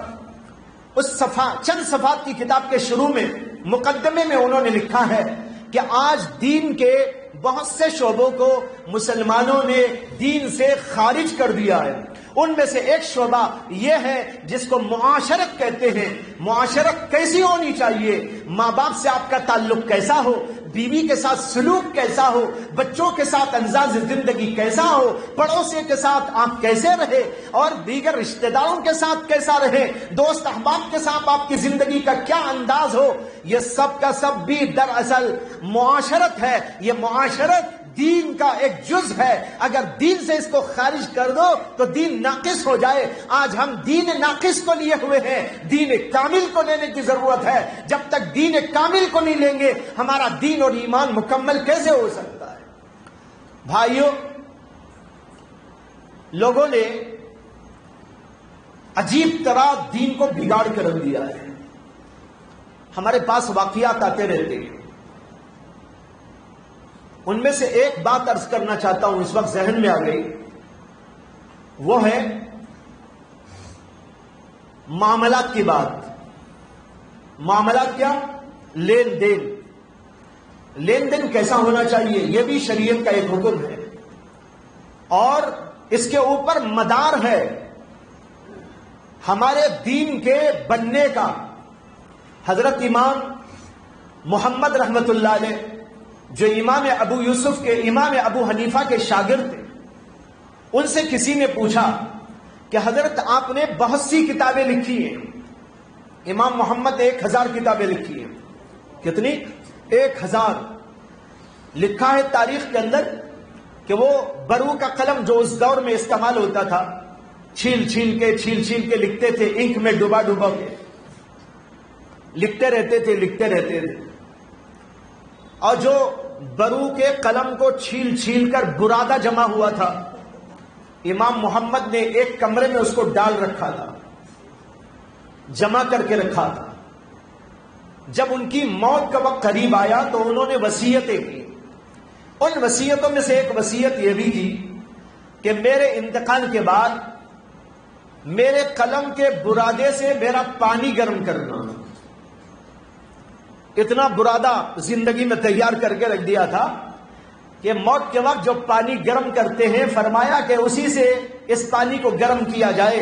اس چند صفحات کی کتاب کے شروع میں مقدمے میں انہوں نے لکھا ہے کہ آج دین کے بہت سے شعبوں کو مسلمانوں نے دین سے خارج کر دیا ہے۔ ان میں سے ایک شعبہ یہ ہے جس کو معاشرت کہتے ہیں۔ معاشرت کیسی ہونی چاہیے، ماں باپ سے آپ کا تعلق کیسا ہو، بیوی کے ساتھ سلوک کیسا ہو، بچوں کے ساتھ انداز زندگی کیسا ہو، پڑوسی کے ساتھ آپ کیسے رہے، اور دیگر رشتہ داروں کے ساتھ کیسا رہے، دوست احباب کے ساتھ آپ کی زندگی کا کیا انداز ہو، یہ سب کا سب بھی دراصل معاشرت ہے۔ یہ معاشرت دین کا ایک جز ہے۔ اگر دین سے اس کو خارج کر دو تو دین ناقص ہو جائے۔ آج ہم دین ناقص کو لیے ہوئے ہیں، دین کامل کو لینے کی ضرورت ہے۔ جب تک دین کامل کو نہیں لیں گے، ہمارا دین اور ایمان مکمل کیسے ہو سکتا ہے؟ بھائیو، لوگوں نے عجیب طرح دین کو بگاڑ کر رکھ دیا ہے. ہمارے پاس واقعات آتے رہتے ہیں. ان میں سے ایک بات عرض کرنا چاہتا ہوں، اس وقت ذہن میں آ گئی، وہ ہے معاملات کی بات. معاملات کیا؟ لین دین. لین دین کیسا ہونا چاہیے، یہ بھی شریعت کا ایک حکم ہے، اور اس کے اوپر مدار ہے ہمارے دین کے بننے کا. حضرت امام محمد رحمت اللہ علیہ، جو امام ابو یوسف کے، امام ابو حنیفہ کے شاگرد تھے، ان سے کسی نے پوچھا کہ حضرت آپ نے بہت سی کتابیں لکھی ہیں. امام محمد 1000 کتابیں لکھی ہیں. کتنی؟ 1000. لکھا ہے تاریخ کے اندر کہ وہ برو کا قلم جو اس دور میں استعمال ہوتا تھا، چھیل چھیل کے لکھتے تھے، انک میں ڈبا کے لکھتے رہتے تھے. اور جو برو کے قلم کو چھیل کر برادہ جمع ہوا تھا، امام محمد نے ایک کمرے میں اس کو ڈال رکھا تھا، جمع کر کے رکھا تھا. جب ان کی موت کا وقت قریب آیا تو انہوں نے وصیتیں کی. ان وصیتوں میں سے ایک وصیت یہ بھی تھی کہ میرے انتقال کے بعد میرے قلم کے برادے سے میرا پانی گرم کرنا. اتنا برادہ زندگی میں تیار کر کے رکھ دیا تھا کہ موت کے وقت جو پانی گرم کرتے ہیں، فرمایا کہ اسی سے اس پانی کو گرم کیا جائے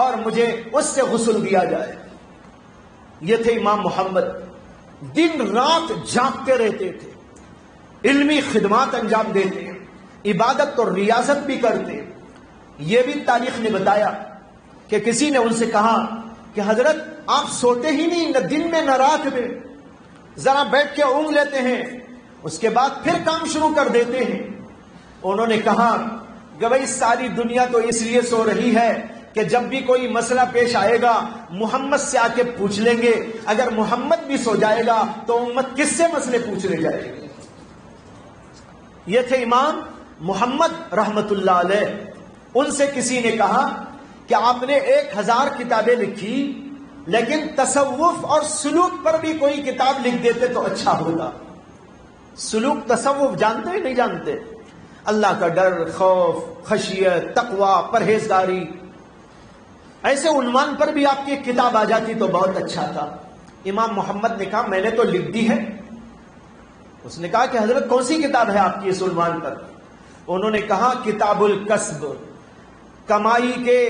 اور مجھے اس سے غسل دیا جائے. یہ تھے امام محمد. دن رات جاگتے رہتے تھے، علمی خدمات انجام دیتے، عبادت اور ریاضت بھی کرتے. یہ بھی تاریخ نے بتایا کہ کسی نے ان سے کہا کہ حضرت آپ سوتے ہی نہیں، نہ دن میں نہ رات میں، ذرا بیٹھ کے اونگ لیتے ہیں، اس کے بعد پھر کام شروع کر دیتے ہیں. انہوں نے کہا کہ بھائی ساری دنیا تو اس لیے سو رہی ہے کہ جب بھی کوئی مسئلہ پیش آئے گا محمد سے آ کے پوچھ لیں گے. اگر محمد بھی سو جائے گا تو امت کس سے مسئلے پوچھنے جائے گی. یہ تھے امام محمد رحمت اللہ علیہ. ان سے کسی نے کہا کہ آپ نے 1000 کتابیں لکھی، لیکن تصوف اور سلوک پر بھی کوئی کتاب لکھ دیتے تو اچھا ہوتا. سلوک، تصوف جانتے ہیں نہیں جانتے؟ اللہ کا ڈر، خوف، خشیت، تقوی، پرہیزگاری، ایسے عنوان پر بھی آپ کی ایک کتاب آ جاتی تو بہت اچھا تھا. امام محمد نے کہا میں نے تو لکھ دی ہے. اس نے کہا کہ حضرت کون سی کتاب ہے آپ کی اس عنوان پر؟ انہوں نے کہا کتاب الکسب، کمائی کے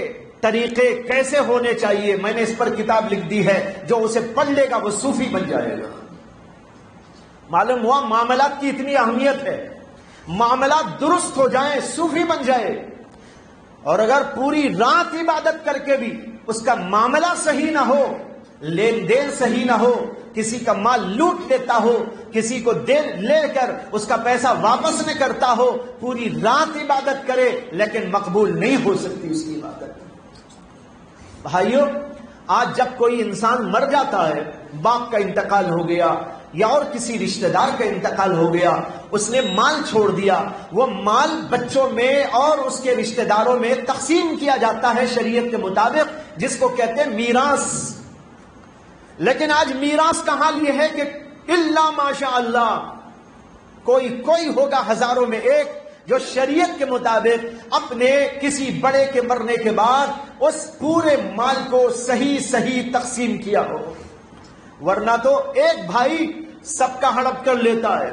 طریقے کیسے ہونے چاہیے، میں نے اس پر کتاب لکھ دی ہے، جو اسے پڑھ لے گا وہ صوفی بن جائے گا. معلوم ہوا معاملات کی اتنی اہمیت ہے. معاملات درست ہو جائیں صوفی بن جائے. اور اگر پوری رات عبادت کر کے بھی اس کا معاملہ صحیح نہ ہو، لین دین صحیح نہ ہو، کسی کا مال لوٹ لیتا ہو، کسی کو لے کر اس کا پیسہ واپس نہ کرتا ہو، پوری رات عبادت کرے لیکن مقبول نہیں ہو سکتی اس کی عبادت. بھائیو، آج جب کوئی انسان مر جاتا ہے، باپ کا انتقال ہو گیا یا اور کسی رشتہ دار کا انتقال ہو گیا، اس نے مال چھوڑ دیا، وہ مال بچوں میں اور اس کے رشتہ داروں میں تقسیم کیا جاتا ہے شریعت کے مطابق، جس کو کہتے ہیں میراث. لیکن آج میراث کا حال یہ ہے کہ الا ماشاء اللہ کوئی ہوگا ہزاروں میں ایک جو شریعت کے مطابق اپنے کسی بڑے کے مرنے کے بعد اس پورے مال کو صحیح تقسیم کیا ہو. ورنہ تو ایک بھائی سب کا ہڑپ کر لیتا ہے،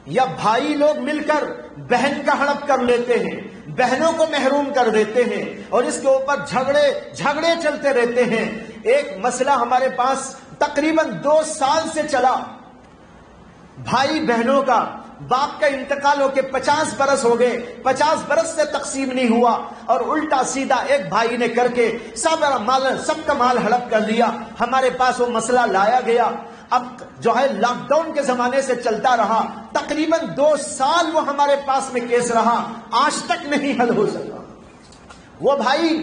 یا بھائی لوگ مل کر بہن کا ہڑپ کر لیتے ہیں، بہنوں کو محروم کر دیتے ہیں، اور اس کے اوپر جھگڑے چلتے رہتے ہیں. ایک مسئلہ ہمارے پاس تقریباً 2 سال سے چلا. بھائی بہنوں کا، باپ کا انتقال ہو کے 50 برس ہو گئے، 50 برس سے تقسیم نہیں ہوا، اور الٹا سیدھا ایک بھائی نے کر کے سب کا مال ہڑپ کر لیا. ہمارے پاس وہ مسئلہ لایا گیا. اب جو ہے لاک ڈاؤن کے زمانے سے چلتا رہا، تقریباً 2 سال وہ ہمارے پاس میں کیس رہا، آج تک نہیں حل ہو سکا. وہ بھائی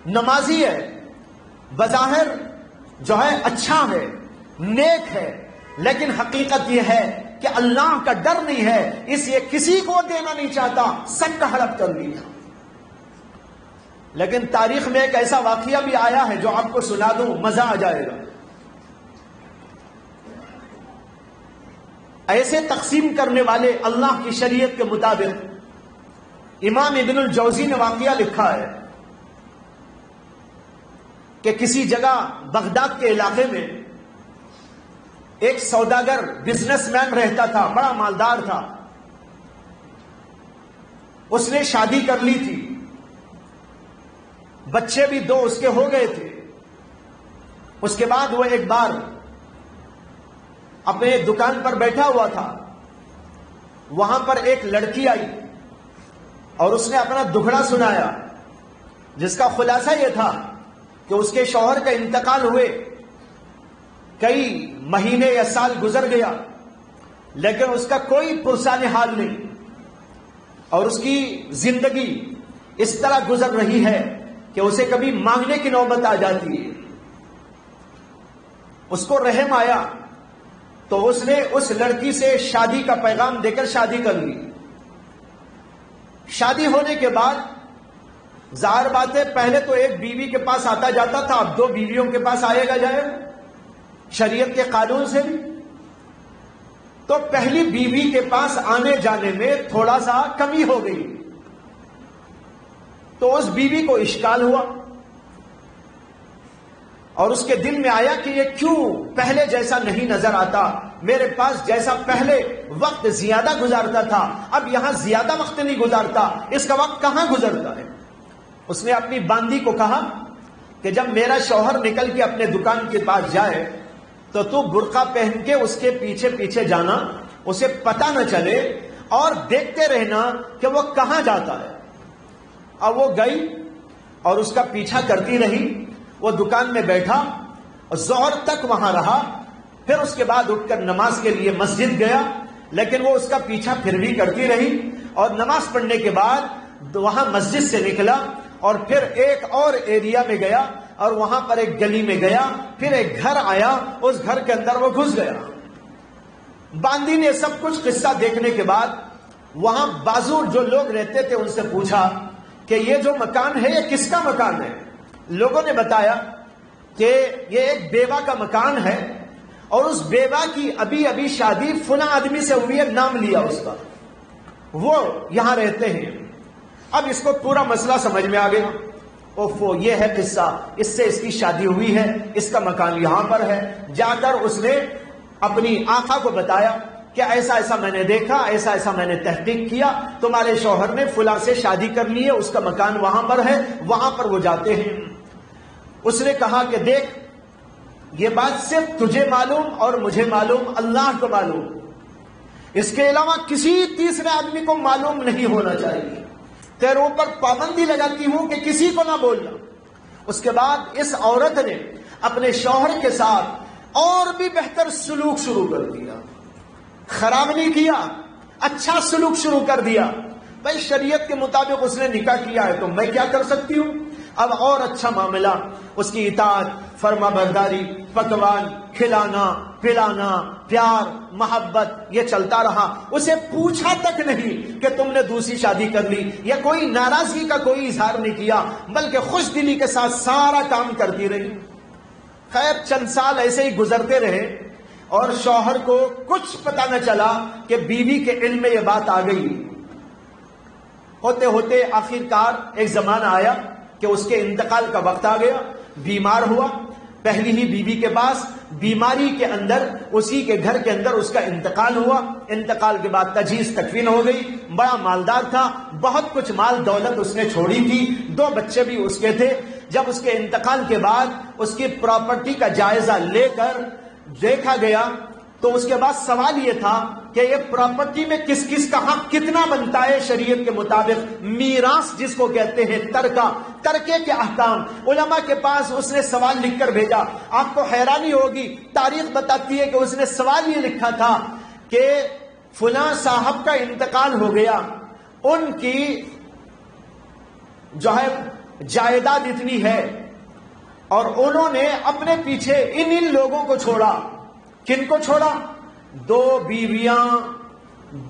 نمازی ہے، بظاہر جو ہے اچھا ہے، نیک ہے، لیکن حقیقت یہ ہے کہ اللہ کا ڈر نہیں ہے، اس لیے کسی کو دینا نہیں چاہتا، سب کا ہڑپ کر لیا. لیکن تاریخ میں ایک ایسا واقعہ بھی آیا ہے جو آپ کو سنا دوں، مزہ آ جائے گا۔ ایسے تقسیم کرنے والے اللہ کی شریعت کے مطابق امام ابن الجوزی نے واقعہ لکھا ہے کہ کسی جگہ بغداد کے علاقے میں ایک سوداگر بزنس مین رہتا تھا، بڑا مالدار تھا۔ اس نے شادی کر لی تھی، بچے بھی 2 اس کے ہو گئے تھے۔ اس کے بعد وہ ایک بار اپنے دکان پر بیٹھا ہوا تھا، وہاں پر ایک لڑکی آئی اور اس نے اپنا دکھڑا سنایا، جس کا خلاصہ یہ تھا کہ اس کے شوہر کا انتقال ہوئے کئی مہینے یا سال گزر گیا، لیکن اس کا کوئی پرسان حال نہیں، اور اس کی زندگی اس طرح گزر رہی ہے کہ اسے کبھی مانگنے کی نوبت آ جاتی ہے۔ اس کو رحم آیا تو اس نے اس لڑکی سے شادی کا پیغام دے کر شادی کر لی۔ شادی ہونے کے بعد ظاہر بات ہے پہلے تو ایک بیوی کے پاس آتا جاتا تھا، اب 2 بیویوں کے پاس آئے گا جائے گا شریعت کے قانون سے بھی۔ تو پہلی بیوی کے پاس آنے جانے میں تھوڑا سا کمی ہو گئی، تو اس بیوی کو اشکال ہوا اور اس کے دل میں آیا کہ یہ کیوں پہلے جیسا نہیں نظر آتا، میرے پاس جیسا پہلے وقت زیادہ گزارتا تھا اب یہاں زیادہ وقت نہیں گزارتا، اس کا وقت کہاں گزرتا ہے؟ اس نے اپنی باندی کو کہا کہ جب میرا شوہر نکل کے اپنے دکان کے پاس جائے تو تو برقع پہن کے اس کے پیچھے پیچھے جانا، اسے پتہ نہ چلے، اور دیکھتے رہنا کہ وہ کہاں جاتا ہے۔ اب وہ گئی اور اس کا پیچھا کرتی رہی، وہ دکان میں بیٹھا اور ظہر تک وہاں رہا، پھر اس کے بعد اٹھ کر نماز کے لیے مسجد گیا، لیکن وہ اس کا پیچھا پھر بھی کرتی رہی، اور نماز پڑھنے کے بعد وہاں مسجد سے نکلا اور پھر ایک اور ایریا میں گیا، اور وہاں پر ایک گلی میں گیا، پھر ایک گھر آیا، اس گھر کے اندر وہ گھس گیا۔ باندی نے سب کچھ قصہ دیکھنے کے بعد وہاں بازو جو لوگ رہتے تھے ان سے پوچھا کہ یہ جو مکان ہے یہ کس کا مکان ہے؟ لوگوں نے بتایا کہ یہ ایک بیوہ کا مکان ہے، اور اس بیوہ کی ابھی شادی فلاں آدمی سے ہوئی ہے، نام لیا اس کا، وہ یہاں رہتے ہیں۔ اب اس کو پورا مسئلہ سمجھ میں آ گیا، اوفو یہ ہے قصہ، اس سے اس کی شادی ہوئی ہے، اس کا مکان یہاں پر ہے۔ جا کر اس نے اپنی آقا کو بتایا کہ ایسا ایسا میں نے دیکھا، ایسا ایسا میں نے تحقیق کیا، تمہارے شوہر نے فلاں سے شادی کر لی ہے، اس کا مکان وہاں پر ہے، وہاں پر وہ جاتے ہیں۔ اس نے کہا کہ دیکھ، یہ بات صرف تجھے معلوم اور مجھے معلوم، اللہ کو معلوم، اس کے علاوہ کسی تیسرے آدمی کو معلوم نہیں ہونا چاہیے، تیرے اوپر پابندی لگاتی ہوں کہ کسی کو نہ بولنا۔ اس کے بعد اس عورت نے اپنے شوہر کے ساتھ اور بھی بہتر سلوک شروع کر دیا، خراب نہیں کیا، اچھا سلوک شروع کر دیا۔ بھائی شریعت کے مطابق اس نے نکاح کیا ہے تو میں کیا کر سکتی ہوں؟ اب اور اچھا معاملہ، اس کی اطاعت، فرما برداری، پکوان، کھلانا پلانا، پیار محبت، یہ چلتا رہا۔ اسے پوچھا تک نہیں کہ تم نے دوسری شادی کر لی، یا کوئی ناراضگی کا کوئی اظہار نہیں کیا، بلکہ خوش دلی کے ساتھ سارا کام کرتی رہی۔ خیر چند سال ایسے ہی گزرتے رہے اور شوہر کو کچھ پتہ نہ چلا کہ بیوی کے علم میں یہ بات آ گئی۔ ہوتے ہوتے آخرکار ایک زمانہ آیا کہ اس کے انتقال کا وقت آ گیا، بیمار ہوا، پہلی ہی بیوی کے پاس، بیماری کے اندر اسی کے گھر کے اندر اس کا انتقال ہوا۔ انتقال کے بعد تجہیز تکفین ہو گئی، بڑا مالدار تھا، بہت کچھ مال دولت اس نے چھوڑی تھی، 2 بچے بھی اس کے تھے۔ جب اس کے انتقال کے بعد اس کی پراپرٹی کا جائزہ لے کر دیکھا گیا تو اس کے بعد سوال یہ تھا کہ یہ پراپرٹی میں کس کس کا حق کتنا بنتا ہے شریعت کے مطابق، میراث جس کو کہتے ہیں، ترکے کے احکام۔ علماء کے پاس اس نے سوال لکھ کر بھیجا۔ آپ کو حیرانی ہوگی، تاریخ بتاتی ہے کہ اس نے سوال یہ لکھا تھا کہ فلاں صاحب کا انتقال ہو گیا، ان کی جو ہے جائیداد اتنی ہے، اور انہوں نے اپنے پیچھے ان لوگوں کو چھوڑا۔ کن کو چھوڑا؟ 2 بیویاں،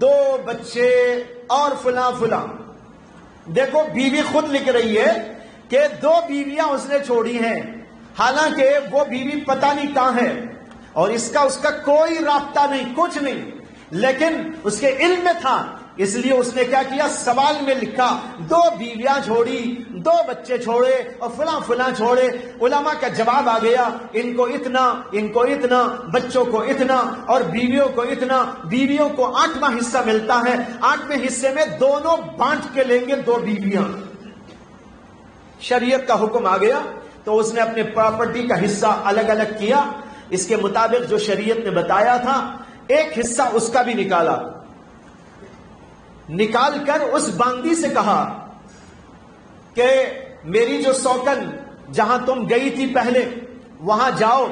2 بچے اور فلاں فلاں۔ دیکھو بیوی خود لکھ رہی ہے کہ 2 بیویاں اس نے چھوڑی ہیں، حالانکہ وہ بیوی پتہ نہیں کہاں ہے اور اس کا کوئی رابطہ نہیں، کچھ نہیں، لیکن اس کے علم میں تھا، اس لیے اس نے کیا کیا، سوال میں لکھا 2 بیویاں چھوڑی، 2 بچے چھوڑے اور فلاں فلاں چھوڑے۔ علماء کا جواب آ گیا، ان کو اتنا، بچوں کو اتنا اور بیویوں کو اتنا۔ بیویوں کو 8واں حصہ ملتا ہے، 8ویں حصے میں دونوں بانٹ کے لیں گے 2 بیویاں۔ شریعت کا حکم آ گیا تو اس نے اپنے پراپرٹی کا حصہ الگ الگ کیا، اس کے مطابق جو شریعت نے بتایا تھا، ایک حصہ اس کا بھی نکال کر اس باندی سے کہا کہ میری جو سوکن جہاں تم گئی تھی پہلے وہاں جاؤ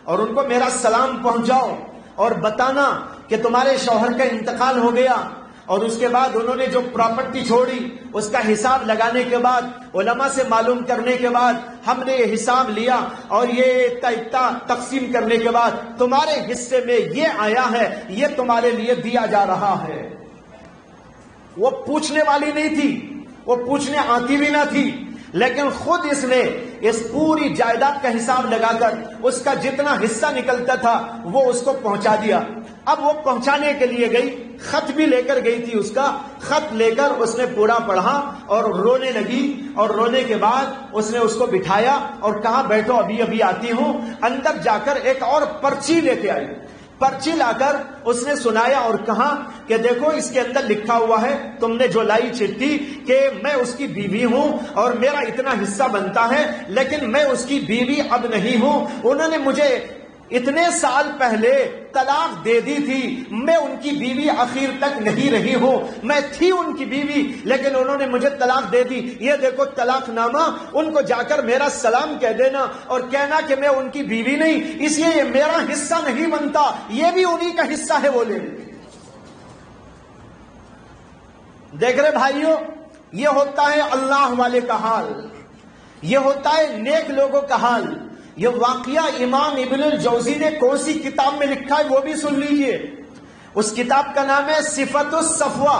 اور ان کو میرا سلام پہنچاؤ اور بتانا کہ تمہارے شوہر کا انتقال ہو گیا، اور اس کے بعد انہوں نے جو پراپرٹی چھوڑی اس کا حساب لگانے کے بعد، علماء سے معلوم کرنے کے بعد، ہم نے یہ حساب لیا اور یہ اتنا تقسیم کرنے کے بعد تمہارے حصے میں یہ آیا ہے، یہ تمہارے لیے دیا جا رہا ہے۔ وہ پوچھنے والی نہیں تھی، وہ پوچھنے آتی بھی نہ تھی، لیکن خود اس نے اس پوری جائیداد کا حساب لگا کر اس کا جتنا حصہ نکلتا تھا وہ اس کو پہنچا دیا۔ اب وہ پہنچانے کے لیے گئی، خط بھی لے کر گئی تھی، اس کا خط لے کر اس نے پورا پڑھا اور رونے لگی، اور رونے کے بعد اس نے اس کو بٹھایا اور کہا بیٹھو ابھی آتی ہوں۔ اندر جا کر ایک اور پرچی لے کے آئی، پرچی لا کر اس نے سنایا اور کہا کہ دیکھو اس کے اندر لکھا ہوا ہے، تم نے جو لائی چٹھی کہ میں اس کی بیوی ہوں اور میرا اتنا حصہ بنتا ہے، لیکن میں اس کی بیوی اب نہیں ہوں۔ انہوں نے مجھے اتنے سال پہلے طلاق دے دی تھی، میں ان کی بیوی آخر تک نہیں رہی ہوں، میں تھی ان کی بیوی لیکن انہوں نے مجھے طلاق دے دی۔ یہ دیکھو طلاق نامہ، ان کو جا کر میرا سلام کہہ دینا اور کہنا کہ میں ان کی بیوی نہیں، اس لیے یہ میرا حصہ نہیں بنتا، یہ بھی انہی کا حصہ ہے، وہ لے۔ دیکھ رہے بھائیوں، یہ ہوتا ہے اللہ والے کا حال، یہ ہوتا ہے نیک لوگوں کا حال۔ یہ واقعہ امام ابن الجوزی نے کون سی کتاب میں لکھا ہے وہ بھی سن لیجئے۔ اس کتاب کا نام ہے صفت الصفوہ۔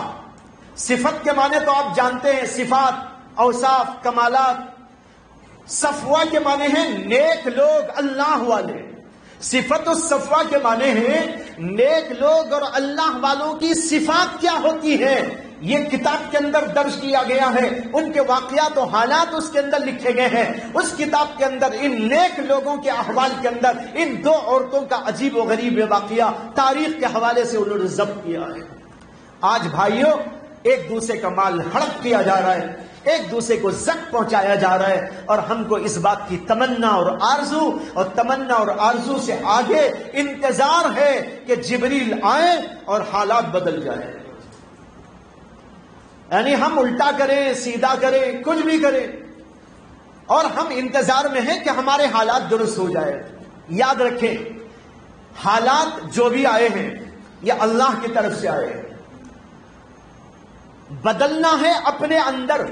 صفت کے معنی تو آپ جانتے ہیں، صفات، اوصاف، کمالات۔ صفوہ کے معنی ہیں نیک لوگ، اللہ والے۔ صفت الصفوہ کے معنی ہیں نیک لوگ اور اللہ والوں کی صفات کیا ہوتی ہیں، یہ کتاب کے اندر درج کیا گیا ہے، ان کے واقعات و حالات اس کے اندر لکھے گئے ہیں۔ اس کتاب کے اندر ان نیک لوگوں کے احوال کے اندر ان 2 عورتوں کا عجیب و غریب واقعہ تاریخ کے حوالے سے انہوں نے ضبط کیا ہے۔ آج بھائیوں ایک دوسرے کا مال ہڑپ کیا جا رہا ہے، ایک دوسرے کو زخم پہنچایا جا رہا ہے، اور ہم کو اس بات کی تمنا اور آرزو سے آگے انتظار ہے کہ جبریل آئے اور حالات بدل جائیں۔ یعنی ہم الٹا کریں، سیدھا کریں، کچھ بھی کریں، اور ہم انتظار میں ہیں کہ ہمارے حالات درست ہو جائے۔ یاد رکھیں، حالات جو بھی آئے ہیں یہ اللہ کی طرف سے آئے ہیں۔ بدلنا ہے اپنے اندر،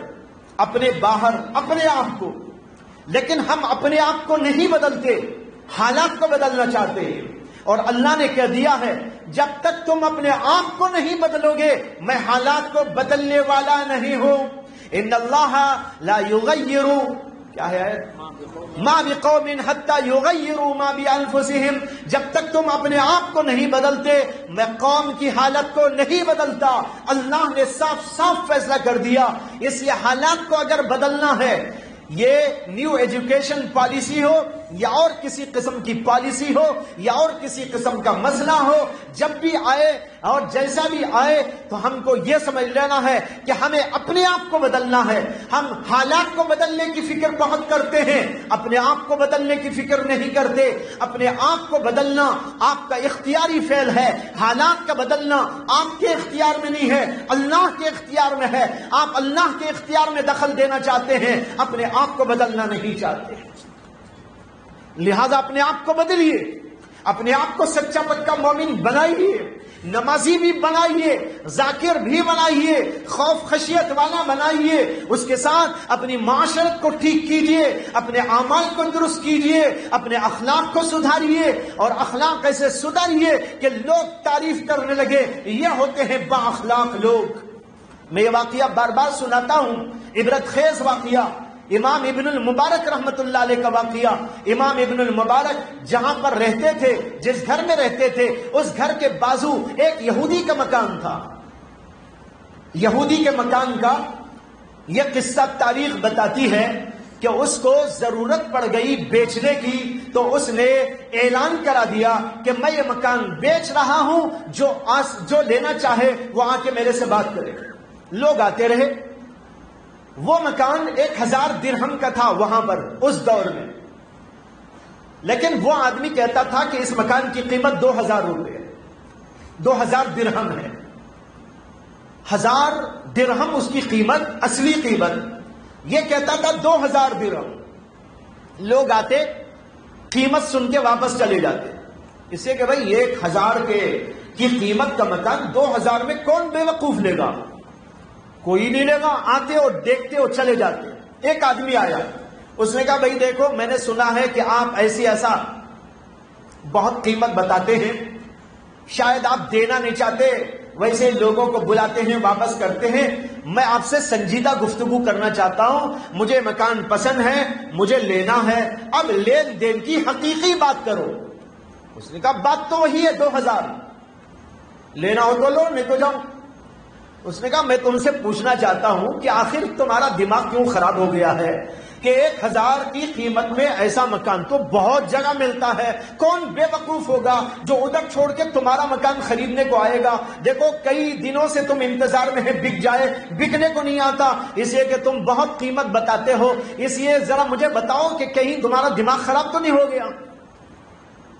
اپنے باہر، اپنے آپ کو، لیکن ہم اپنے آپ کو نہیں بدلتے، حالات کو بدلنا چاہتے ہیں۔ اور اللہ نے کہہ دیا ہے جب تک تم اپنے آپ کو نہیں بدلو گے میں حالات کو بدلنے والا نہیں ہوں۔ ان اللہ لا یغیر کیا ہے ما بقوم حتی یغیروا ما بانفسہم، جب تک تم اپنے آپ کو نہیں بدلتے میں قوم کی حالت کو نہیں بدلتا۔ اللہ نے صاف صاف فیصلہ کر دیا، اس لیے حالات کو اگر بدلنا ہے، یہ نیو ایجوکیشن پالیسی ہو یا اور کسی قسم کی پالیسی ہو یا اور کسی قسم کا مسئلہ ہو، جب بھی آئے اور جیسا بھی آئے تو ہم کو یہ سمجھ لینا ہے کہ ہمیں اپنے آپ کو بدلنا ہے۔ ہم حالات کو بدلنے کی فکر بہت کرتے ہیں، اپنے آپ کو بدلنے کی فکر نہیں کرتے۔ اپنے آپ کو بدلنا آپ کا اختیاری فعل ہے، حالات کا بدلنا آپ کے اختیار میں نہیں ہے، اللہ کے اختیار میں ہے۔ آپ اللہ کے اختیار میں دخل دینا چاہتے ہیں، اپنے آپ کو بدلنا نہیں چاہتے، لہذا اپنے آپ کو بدلیے، اپنے آپ کو سچا پکا مومن بنائیے، نمازی بھی بنائیے، ذاکر بھی بنائیے، خوف خشیت والا بنائیے، اس کے ساتھ اپنی معاشرت کو ٹھیک کیجیے، اپنے اعمال کو درست کیجیے، اپنے اخلاق کو سدھاریے، اور اخلاق ایسے سدھاریے کہ لوگ تعریف کرنے لگے یہ ہوتے ہیں با اخلاق لوگ۔ میں یہ واقعہ بار بار سناتا ہوں، عبرت خیز واقعہ۔ امام ابن المبارک رحمت اللہ علیہ کا واقعہ۔ امام ابن المبارک جہاں پر رہتے تھے، جس گھر میں رہتے تھے، اس گھر کے بازو ایک یہودی کا مکان تھا۔ یہودی کے مکان کا یہ قصہ تاریخ بتاتی ہے کہ اس کو ضرورت پڑ گئی بیچنے کی، تو اس نے اعلان کرا دیا کہ میں یہ مکان بیچ رہا ہوں، جو لینا چاہے وہ آ کے میرے سے بات کرے۔ لوگ آتے رہے۔ وہ مکان 1000 درہم کا تھا وہاں پر اس دور میں، لیکن وہ آدمی کہتا تھا کہ اس مکان کی قیمت 2000 روپے ہے، 2000 درہم ہے۔ 1000 درہم اس کی قیمت، اصلی قیمت۔ یہ کہتا تھا 2000 درہم۔ لوگ آتے، قیمت سن کے واپس چلے جاتے، اس لیے کہ بھائی 1000 کی قیمت کا مکان 2000 میں کون بے وقوف لے گا؟ کوئی نہیں لے گا۔ آتے اور دیکھتے اور چلے جاتے۔ ایک آدمی آیا، اس نے کہا بھائی دیکھو، میں نے سنا ہے کہ آپ ایسا بہت قیمت بتاتے ہیں، شاید آپ دینا نہیں چاہتے، ویسے لوگوں کو بلاتے ہیں واپس کرتے ہیں۔ میں آپ سے سنجیدہ گفتگو کرنا چاہتا ہوں، مجھے مکان پسند ہے، مجھے لینا ہے، اب لین دین کی حقیقی بات کرو۔ اس نے کہا بات تو وہی ہے، 2000 لینا ہو تو لو، نہیں تو جاؤ۔ اس نے کہا میں تم سے پوچھنا چاہتا ہوں کہ آخر تمہارا دماغ کیوں خراب ہو گیا ہے کہ 1000 کی قیمت میں ایسا مکان تو بہت جگہ ملتا ہے، کون بے وقوف ہوگا جو ادھر چھوڑ کے تمہارا مکان خریدنے کو آئے گا؟ دیکھو کئی دنوں سے تم انتظار میں ہے بک جائے، بکنے کو نہیں آتا، اس لیے کہ تم بہت قیمت بتاتے ہو، اس لیے ذرا مجھے بتاؤ کہ کہیں تمہارا دماغ خراب تو نہیں ہو گیا؟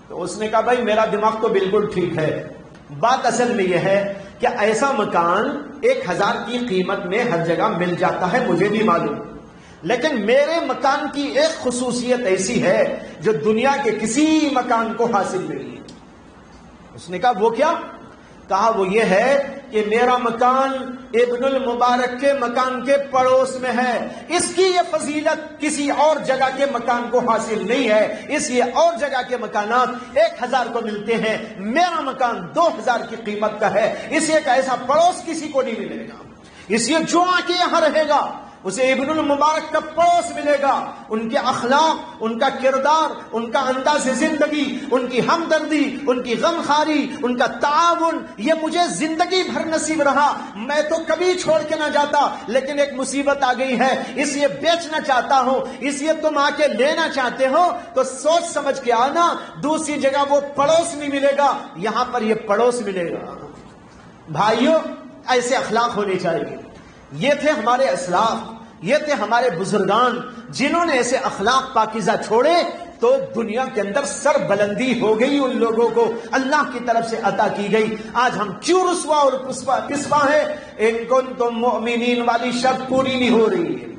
تو اس نے کہا بھائی میرا دماغ تو بالکل ٹھیک ہے، بات اصل میں یہ ہے کہ ایسا مکان 1000 کی قیمت میں ہر جگہ مل جاتا ہے، مجھے بھی معلوم، لیکن میرے مکان کی ایک خصوصیت ایسی ہے جو دنیا کے کسی مکان کو حاصل نہیں ہے۔ اس نے کہا وہ کیا؟ کہا وہ یہ ہے کہ میرا مکان ابن المبارک کے مکان کے پڑوس میں ہے، اس کی یہ فضیلت کسی اور جگہ کے مکان کو حاصل نہیں ہے، اس لیے اور جگہ کے مکانات 1000 کو ملتے ہیں، میرا مکان 2000 کی قیمت کا ہے، اس لیے کہ ایسا پڑوس کسی کو نہیں ملے گا، اس لیے جو آ کے یہاں رہے گا اسے ابن المبارک کا پڑوس ملے گا، ان کے اخلاق، ان کا کردار، ان کا انداز زندگی، ان کی ہمدردی، ان کی غمخواری، ان کا تعاون، یہ مجھے زندگی بھر نصیب رہا، میں تو کبھی چھوڑ کے نہ جاتا، لیکن ایک مصیبت آ گئی ہے، اس لیے بیچنا چاہتا ہوں، اس لیے تم آ کے لینا چاہتے ہو تو سوچ سمجھ کے آنا، دوسری جگہ وہ پڑوس نہیں ملے گا، یہاں پر یہ پڑوس ملے گا۔ بھائیوں، ایسے اخلاق ہونے چاہیے۔ یہ تھے ہمارے اسلاف، یہ تھے ہمارے بزرگان، جنہوں نے ایسے اخلاق پاکیزہ چھوڑے تو دنیا کے اندر سر بلندی ہو گئی، ان لوگوں کو اللہ کی طرف سے عطا کی گئی۔ آج ہم کیوں رسوا اور پسپا ہیں؟ ان کنتم مؤمنین والی شرط پوری نہیں ہو رہی ہے۔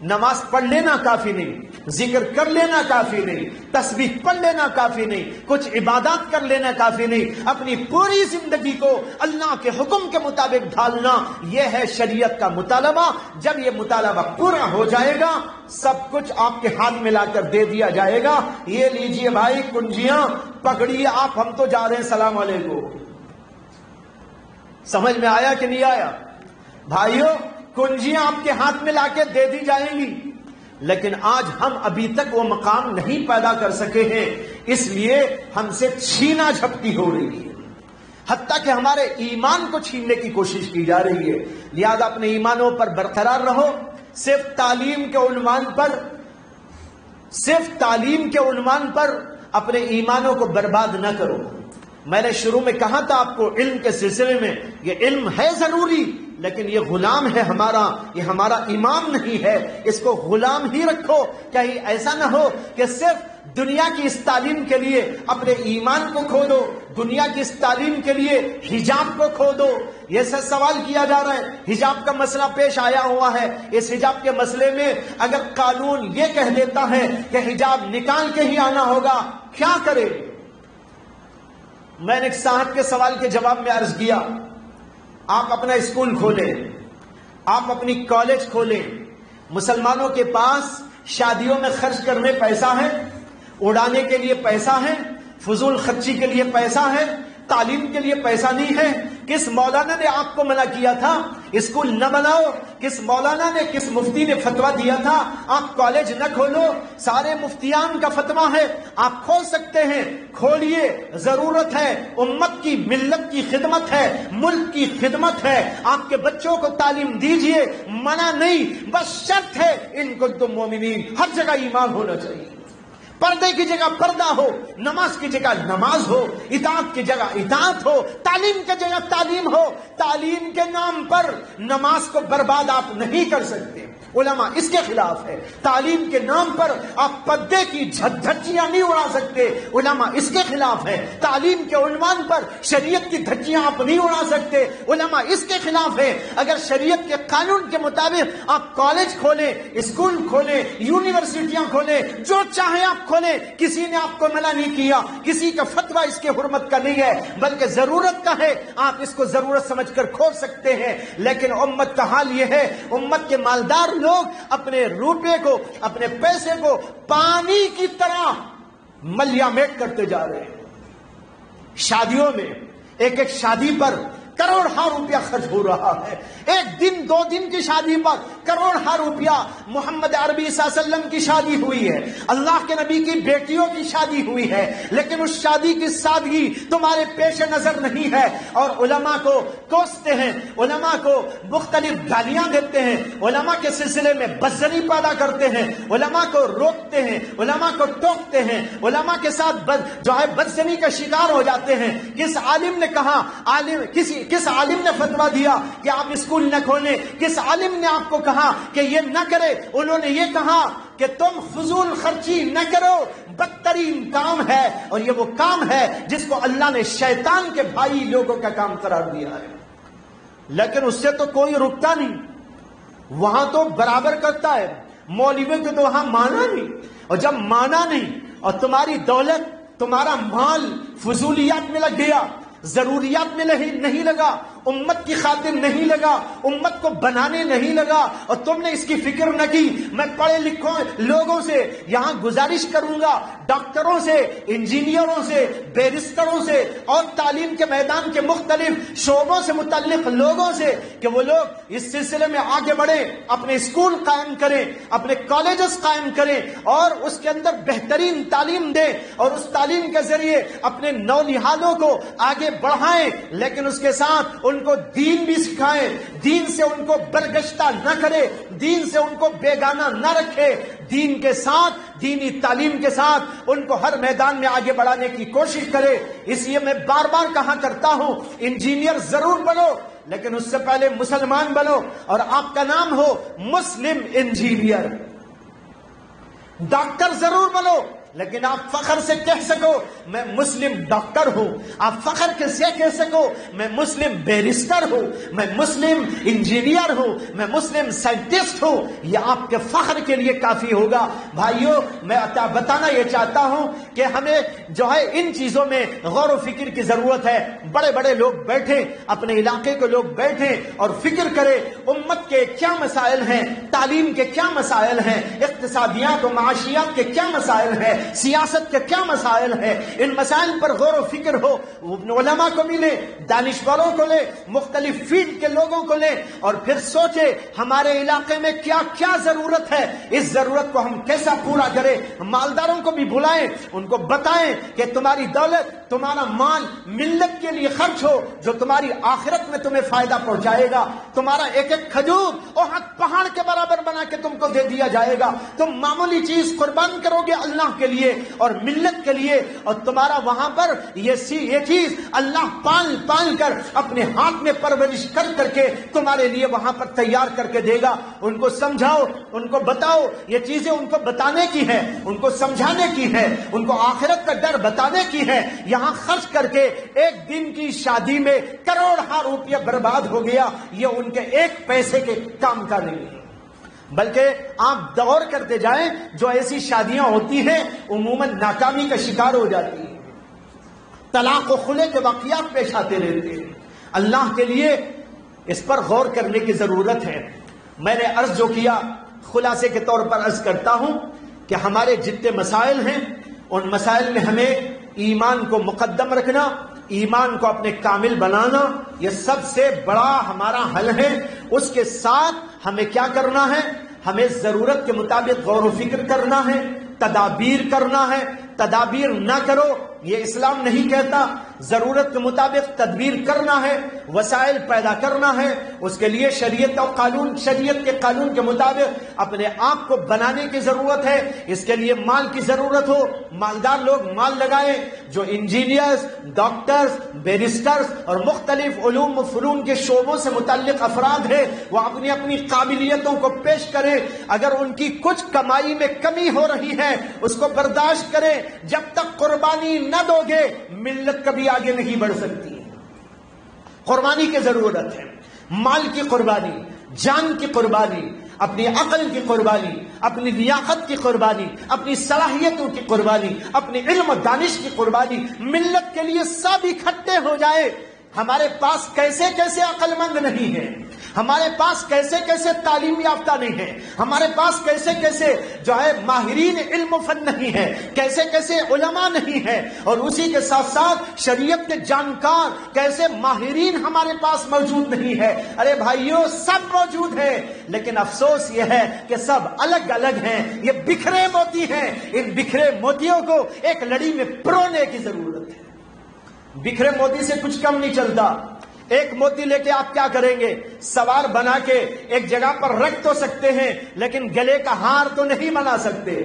نماز پڑھ لینا کافی نہیں، ذکر کر لینا کافی نہیں، تسبیح پڑھ لینا کافی نہیں، کچھ عبادات کر لینا کافی نہیں، اپنی پوری زندگی کو اللہ کے حکم کے مطابق ڈھالنا، یہ ہے شریعت کا مطالبہ۔ جب یہ مطالبہ پورا ہو جائے گا، سب کچھ آپ کے ہاتھ میں لا کر دے دیا جائے گا۔ یہ لیجئے بھائی کنجیاں پکڑیے آپ، ہم تو جا رہے ہیں، السلام علیکم۔ سمجھ میں آیا کہ نہیں آیا؟ بھائیوں، کنجیاں آپ کے ہاتھ میں لا کے دے دی جائیں گی، لیکن آج ہم ابھی تک وہ مقام نہیں پیدا کر سکے ہیں، اس لیے ہم سے چھینا جھپٹی ہو رہی ہے، حتیٰ کہ ہمارے ایمان کو چھیننے کی کوشش کی جا رہی ہے۔ لہذا اپنے ایمانوں پر برقرار رہو، صرف تعلیم کے عنوان پر اپنے ایمانوں کو برباد نہ کرو۔ میں نے شروع میں کہا تھا آپ کو، علم کے سلسلے میں یہ علم ہے ضروری، لیکن یہ غلام ہے ہمارا، یہ ہمارا امام نہیں ہے، اس کو غلام ہی رکھو۔ کہیں ایسا نہ ہو کہ صرف دنیا کی اس تعلیم کے لیے اپنے ایمان کو کھو دو، دنیا کی اس تعلیم کے لیے حجاب کو کھو دو۔ یہ سوال کیا جا رہا ہے، حجاب کا مسئلہ پیش آیا ہوا ہے، اس حجاب کے مسئلے میں اگر قانون یہ کہہ دیتا ہے کہ حجاب نکال کے ہی آنا ہوگا، کیا کرے؟ میں نے ایک صاحب کے سوال کے جواب میں عرض کیا، آپ اپنا اسکول کھولیں، آپ اپنی کالج کھولیں، مسلمانوں کے پاس شادیوں میں خرچ کرنے پیسہ ہے، اڑانے کے لیے پیسہ ہے، فضول خرچی کے لیے پیسہ ہے، تعلیم کے لیے پیسہ نہیں ہے، کس مولانا نے آپ کو منع کیا تھا اسکول نہ بناؤ؟ کس مولانا نے، کس مفتی نے فتویٰ دیا تھا آپ کالج نہ کھولو؟ سارے مفتیان کا فتویٰ ہے، آپ کھول سکتے ہیں، کھولیے، ضرورت ہے، امت کی، ملت کی خدمت ہے، ملک کی خدمت ہے، آپ کے بچوں کو تعلیم دیجئے، منع نہیں، بس شرط ہے ان کنتم مومنین، ہر جگہ ایمان ہونا چاہیے، پردے کی جگہ پردہ ہو، نماز کی جگہ نماز ہو، اطاعت کی جگہ اطاعت ہو، تعلیم کی جگہ تعلیم ہو۔ تعلیم کے نام پر نماز کو برباد آپ نہیں کر سکتے، علماء اس کے خلاف ہے۔ تعلیم کے نام پر آپ پردے کی دھجیاں نہیں اڑا سکتے، علماء اس کے خلاف ہے۔ تعلیم کے عنوان پر شریعت کی دھجیاں آپ نہیں اڑا سکتے، علماء اس کے خلاف ہے۔ اگر شریعت کے قانون کے مطابق آپ کالج کھولیں، اسکول کھولیں، یونیورسٹیاں کھولیں، جو چاہیں آپ کھولیں، کسی نے آپ کو منع نہیں کیا، کسی کا فتویٰ اس کے حرمت کا نہیں ہے، بلکہ ضرورت کا ہے، آپ اس کو ضرورت سمجھ کر کھول سکتے ہیں۔ لیکن امت کا حال یہ ہے، امت کے مالدار لوگ اپنے روپے کو، اپنے پیسے کو پانی کی طرح ملیا میٹ کرتے جا رہے ہیں۔ شادیوں میں ایک ایک شادی پر کروڑ روپیہ خرچ ہو رہا ہے، ایک دن دو دن کی شادی پر کروڑ روپیہ۔ محمد عربی صلی اللہ علیہ وسلم کی شادی ہوئی ہے، اللہ کے نبی کی بیٹیوں کی شادی ہوئی ہے، لیکن اس شادی کی سادگی تمہارے پیش نظر نہیں ہے، اور علماء کو کوستے ہیں، علماء کو مختلف گالیاں دیتے ہیں، علماء کے سلسلے میں بدزنی پیدا کرتے ہیں، علماء کو روکتے ہیں، علماء کو ٹوکتے ہیں، علماء کے ساتھ جو ہے بدزنی کا شکار ہو جاتے ہیں۔ کس عالم نے کہا، کس عالم نے فتویٰ دیا کہ آپ اسکول نہ کھولیں؟ کس عالم نے آپ کو کہا کہ یہ نہ کرے؟ انہوں نے یہ کہا کہ تم فضول خرچی نہ کرو، بدترین کام ہے، اور یہ وہ کام ہے جس کو اللہ نے شیطان کے بھائی لوگوں کا کام قرار دیا ہے۔ لیکن اس سے تو کوئی رکتا نہیں، وہاں تو برابر کرتا ہے، مولویوں کو تو وہاں مانا نہیں، اور جب مانا نہیں اور تمہاری دولت، تمہارا مال فضولیات میں لگ گیا، ضروریات میں نہیں لگا، امت کی خاطر نہیں لگا، امت کو بنانے نہیں لگا، اور تم نے اس کی فکر نہ کی۔ میں پڑھے لکھوں لوگوں سے یہاں گزارش کروں گا، ڈاکٹروں سے، انجینئروں سے، بیرسٹروں سے، اور تعلیم کے میدان کے مختلف شعبوں سے متعلق لوگوں سے کہ وہ لوگ اس سلسلے میں آگے بڑھیں، اپنے اسکول قائم کریں، اپنے کالجز قائم کریں، اور اس کے اندر بہترین تعلیم دیں، اور اس تعلیم کے ذریعے اپنے نونہالوں کو آگے بڑھائیں، لیکن اس کے ساتھ ان کو دین بھی سکھائیں، دین سے ان کو برگشتہ نہ کرے، دین سے ان کو بیگانہ نہ رکھے، دین کے ساتھ، دینی تعلیم کے ساتھ ان کو ہر میدان میں آگے بڑھانے کی کوشش کرے۔ اس لیے میں بار بار کہا کرتا ہوں، انجینئر ضرور بنو، لیکن اس سے پہلے مسلمان بنو، اور آپ کا نام ہو مسلم انجینئر۔ ڈاکٹر ضرور بنو، لیکن آپ فخر سے کہہ سکو میں مسلم ڈاکٹر ہوں، آپ فخر سے کہہ سکو میں مسلم بیرسٹر ہوں، میں مسلم انجینئر ہوں، میں مسلم سائنٹسٹ ہوں، یہ آپ کے فخر کے لیے کافی ہوگا۔ بھائیوں، میں بتانا یہ چاہتا ہوں کہ ہمیں جو ہے ان چیزوں میں غور و فکر کی ضرورت ہے۔ بڑے بڑے لوگ بیٹھیں، اپنے علاقے کے لوگ بیٹھیں اور فکر کریں امت کے کیا مسائل ہیں، تعلیم کے کیا مسائل ہیں، اقتصادیات و معاشیات کے کیا مسائل ہیں، سیاست کے کیا مسائل ہیں، ان مسائل پر غور و فکر ہو، علماء کو ملے، دانشوروں کو لے، مختلف فیلڈ کے لوگوں کو لے، اور پھر سوچے ہمارے علاقے میں کیا کیا ضرورت ہے، اس ضرورت کو ہم کیسا پورا کریں۔ مالداروں کو بھی بلائیں، ان کو بتائیں کہ تمہاری دولت، تمہارا مال ملت کے لیے خرچ ہو، جو تمہاری آخرت میں تمہیں فائدہ پہنچائے گا۔ تمہارا ایک ایک کھجور احد پہاڑ کے برابر بنا کے تم کو دے دیا جائے گا، تم معمولی چیز قربان کرو گے اللہ کے لیے اور ملت کے لیے، اور تمہارا وہاں پر یہ چیز اللہ پال پال کر اپنے ہاتھ میں پرورش کر کر کے تمہارے لیے وہاں پر تیار کر کے دے گا۔ ان کو سمجھاؤ، ان کو بتاؤ، یہ چیزیں ان کو بتانے کی ہے، ان کو سمجھانے کی ہے، ان کو آخرت کا ڈر بتانے کی ہے۔ یہاں خرچ کر کے ایک دن کی شادی میں کروڑ روپیہ برباد ہو گیا، یہ ان کے ایک پیسے کے کام کا نہیں ہے، بلکہ آپ دور کرتے جائیں، جو ایسی شادیاں ہوتی ہیں عموماً ناکامی کا شکار ہو جاتی ہیں، طلاق و خلع کے واقعات پیش آتے رہتے ہیں۔ اللہ کے لیے اس پر غور کرنے کی ضرورت ہے۔ میں نے عرض جو کیا، خلاصے کے طور پر عرض کرتا ہوں کہ ہمارے جتنے مسائل ہیں ان مسائل میں ہمیں ایمان کو مقدم رکھنا، ایمان کو اپنے کامل بنانا، یہ سب سے بڑا ہمارا حل ہے۔ اس کے ساتھ ہمیں کیا کرنا ہے؟ ہمیں ضرورت کے مطابق غور و فکر کرنا ہے، تدابیر کرنا ہے۔ تدابیر نہ کرو یہ اسلام نہیں کہتا، ضرورت کے مطابق تدبیر کرنا ہے، وسائل پیدا کرنا ہے۔ اس کے لیے شریعت اور قانون، شریعت کے قانون کے مطابق اپنے آپ کو بنانے کی ضرورت ہے۔ اس کے لیے مال کی ضرورت ہو، مالدار لوگ مال لگائیں، جو انجینئرز، ڈاکٹرز، بیرسٹرز اور مختلف علوم و فنون کے شعبوں سے متعلق افراد ہیں، وہ اپنی اپنی قابلیتوں کو پیش کریں۔ اگر ان کی کچھ کمائی میں کمی ہو رہی ہے اس کو برداشت کریں۔ جب تک قربانی نہ دو گے ملت کبھی آگے نہیں بڑھ سکتی۔ قربانی کی ضرورت ہے، مال کی قربانی، جان کی قربانی، اپنی عقل کی قربانی، اپنی لیاقت کی قربانی، اپنی صلاحیتوں کی قربانی، اپنی علم و دانش کی قربانی۔ ملت کے لیے سب اکٹھے ہو جائے۔ ہمارے پاس کیسے کیسے عقل مند نہیں ہیں، ہمارے پاس کیسے کیسے تعلیم یافتہ نہیں ہے، ہمارے پاس کیسے کیسے جو ہے ماہرین علم و فن نہیں ہے، کیسے کیسے علماء نہیں ہے، اور اسی کے ساتھ ساتھ شریعت کے جانکار کیسے ماہرین ہمارے پاس موجود نہیں ہے۔ ارے بھائیوں، سب موجود ہے، لیکن افسوس یہ ہے کہ سب الگ الگ ہیں۔ یہ بکھرے موتی ہیں، ان بکھرے موتیوں کو ایک لڑی میں پرونے کی ضرورت ہے۔ بکھرے موتی سے کچھ کم نہیں چلتا۔ ایک موتی لے کے آپ کیا کریں گے؟ سوار بنا کے ایک جگہ پر رکھ تو سکتے ہیں، لیکن گلے کا ہار تو نہیں بنا سکتے۔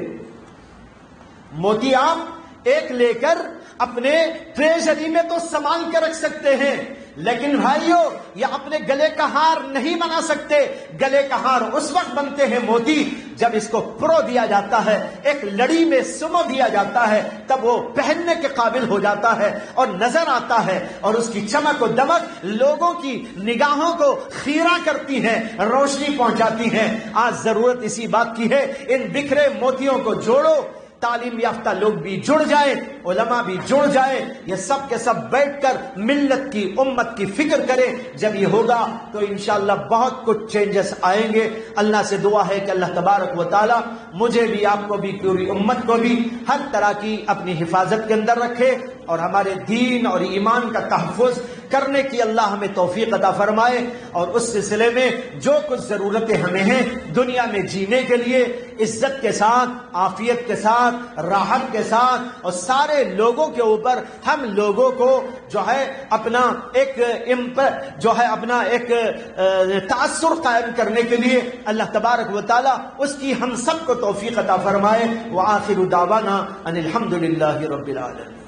موتی آپ ایک لے کر اپنے ٹریجری میں تو سنبھال کے رکھ سکتے ہیں، لیکن بھائیو یہ اپنے گلے کا ہار نہیں بنا سکتے۔ گلے کا ہار اس وقت بنتے ہیں موتی جب اس کو پرو دیا جاتا ہے، ایک لڑی میں سمو دیا جاتا ہے، تب وہ پہننے کے قابل ہو جاتا ہے اور نظر آتا ہے، اور اس کی چمک و دمک لوگوں کی نگاہوں کو خیرہ کرتی ہے، روشنی پہنچاتی ہے۔ آج ضرورت اسی بات کی ہے، ان بکھرے موتیوں کو جوڑو۔ تعلیم یافتہ لوگ بھی جڑ جائیں، علماء بھی جڑ جائیں، یہ سب کے سب بیٹھ کر ملت کی، امت کی فکر کریں۔ جب یہ ہوگا تو انشاءاللہ بہت کچھ چینجز آئیں گے۔ اللہ سے دعا ہے کہ اللہ تبارک و تعالی مجھے بھی، آپ کو بھی، پوری امت کو بھی ہر طرح کی اپنی حفاظت کے اندر رکھے، اور ہمارے دین اور ایمان کا تحفظ کرنے کی اللہ ہمیں توفیق عطا فرمائے۔ اور اس سلسلے میں جو کچھ ضرورتیں ہمیں ہیں دنیا میں جینے کے لیے، عزت کے ساتھ، عافیت کے ساتھ، راحت کے ساتھ، اور سارے لوگوں کے اوپر ہم لوگوں کو جو ہے اپنا ایک تاثر قائم کرنے کے لیے اللہ تبارک و تعالی اس کی ہم سب کو توفیق عطا فرمائے۔ وآخر دعوانا ان الحمد للہ رب العالمین۔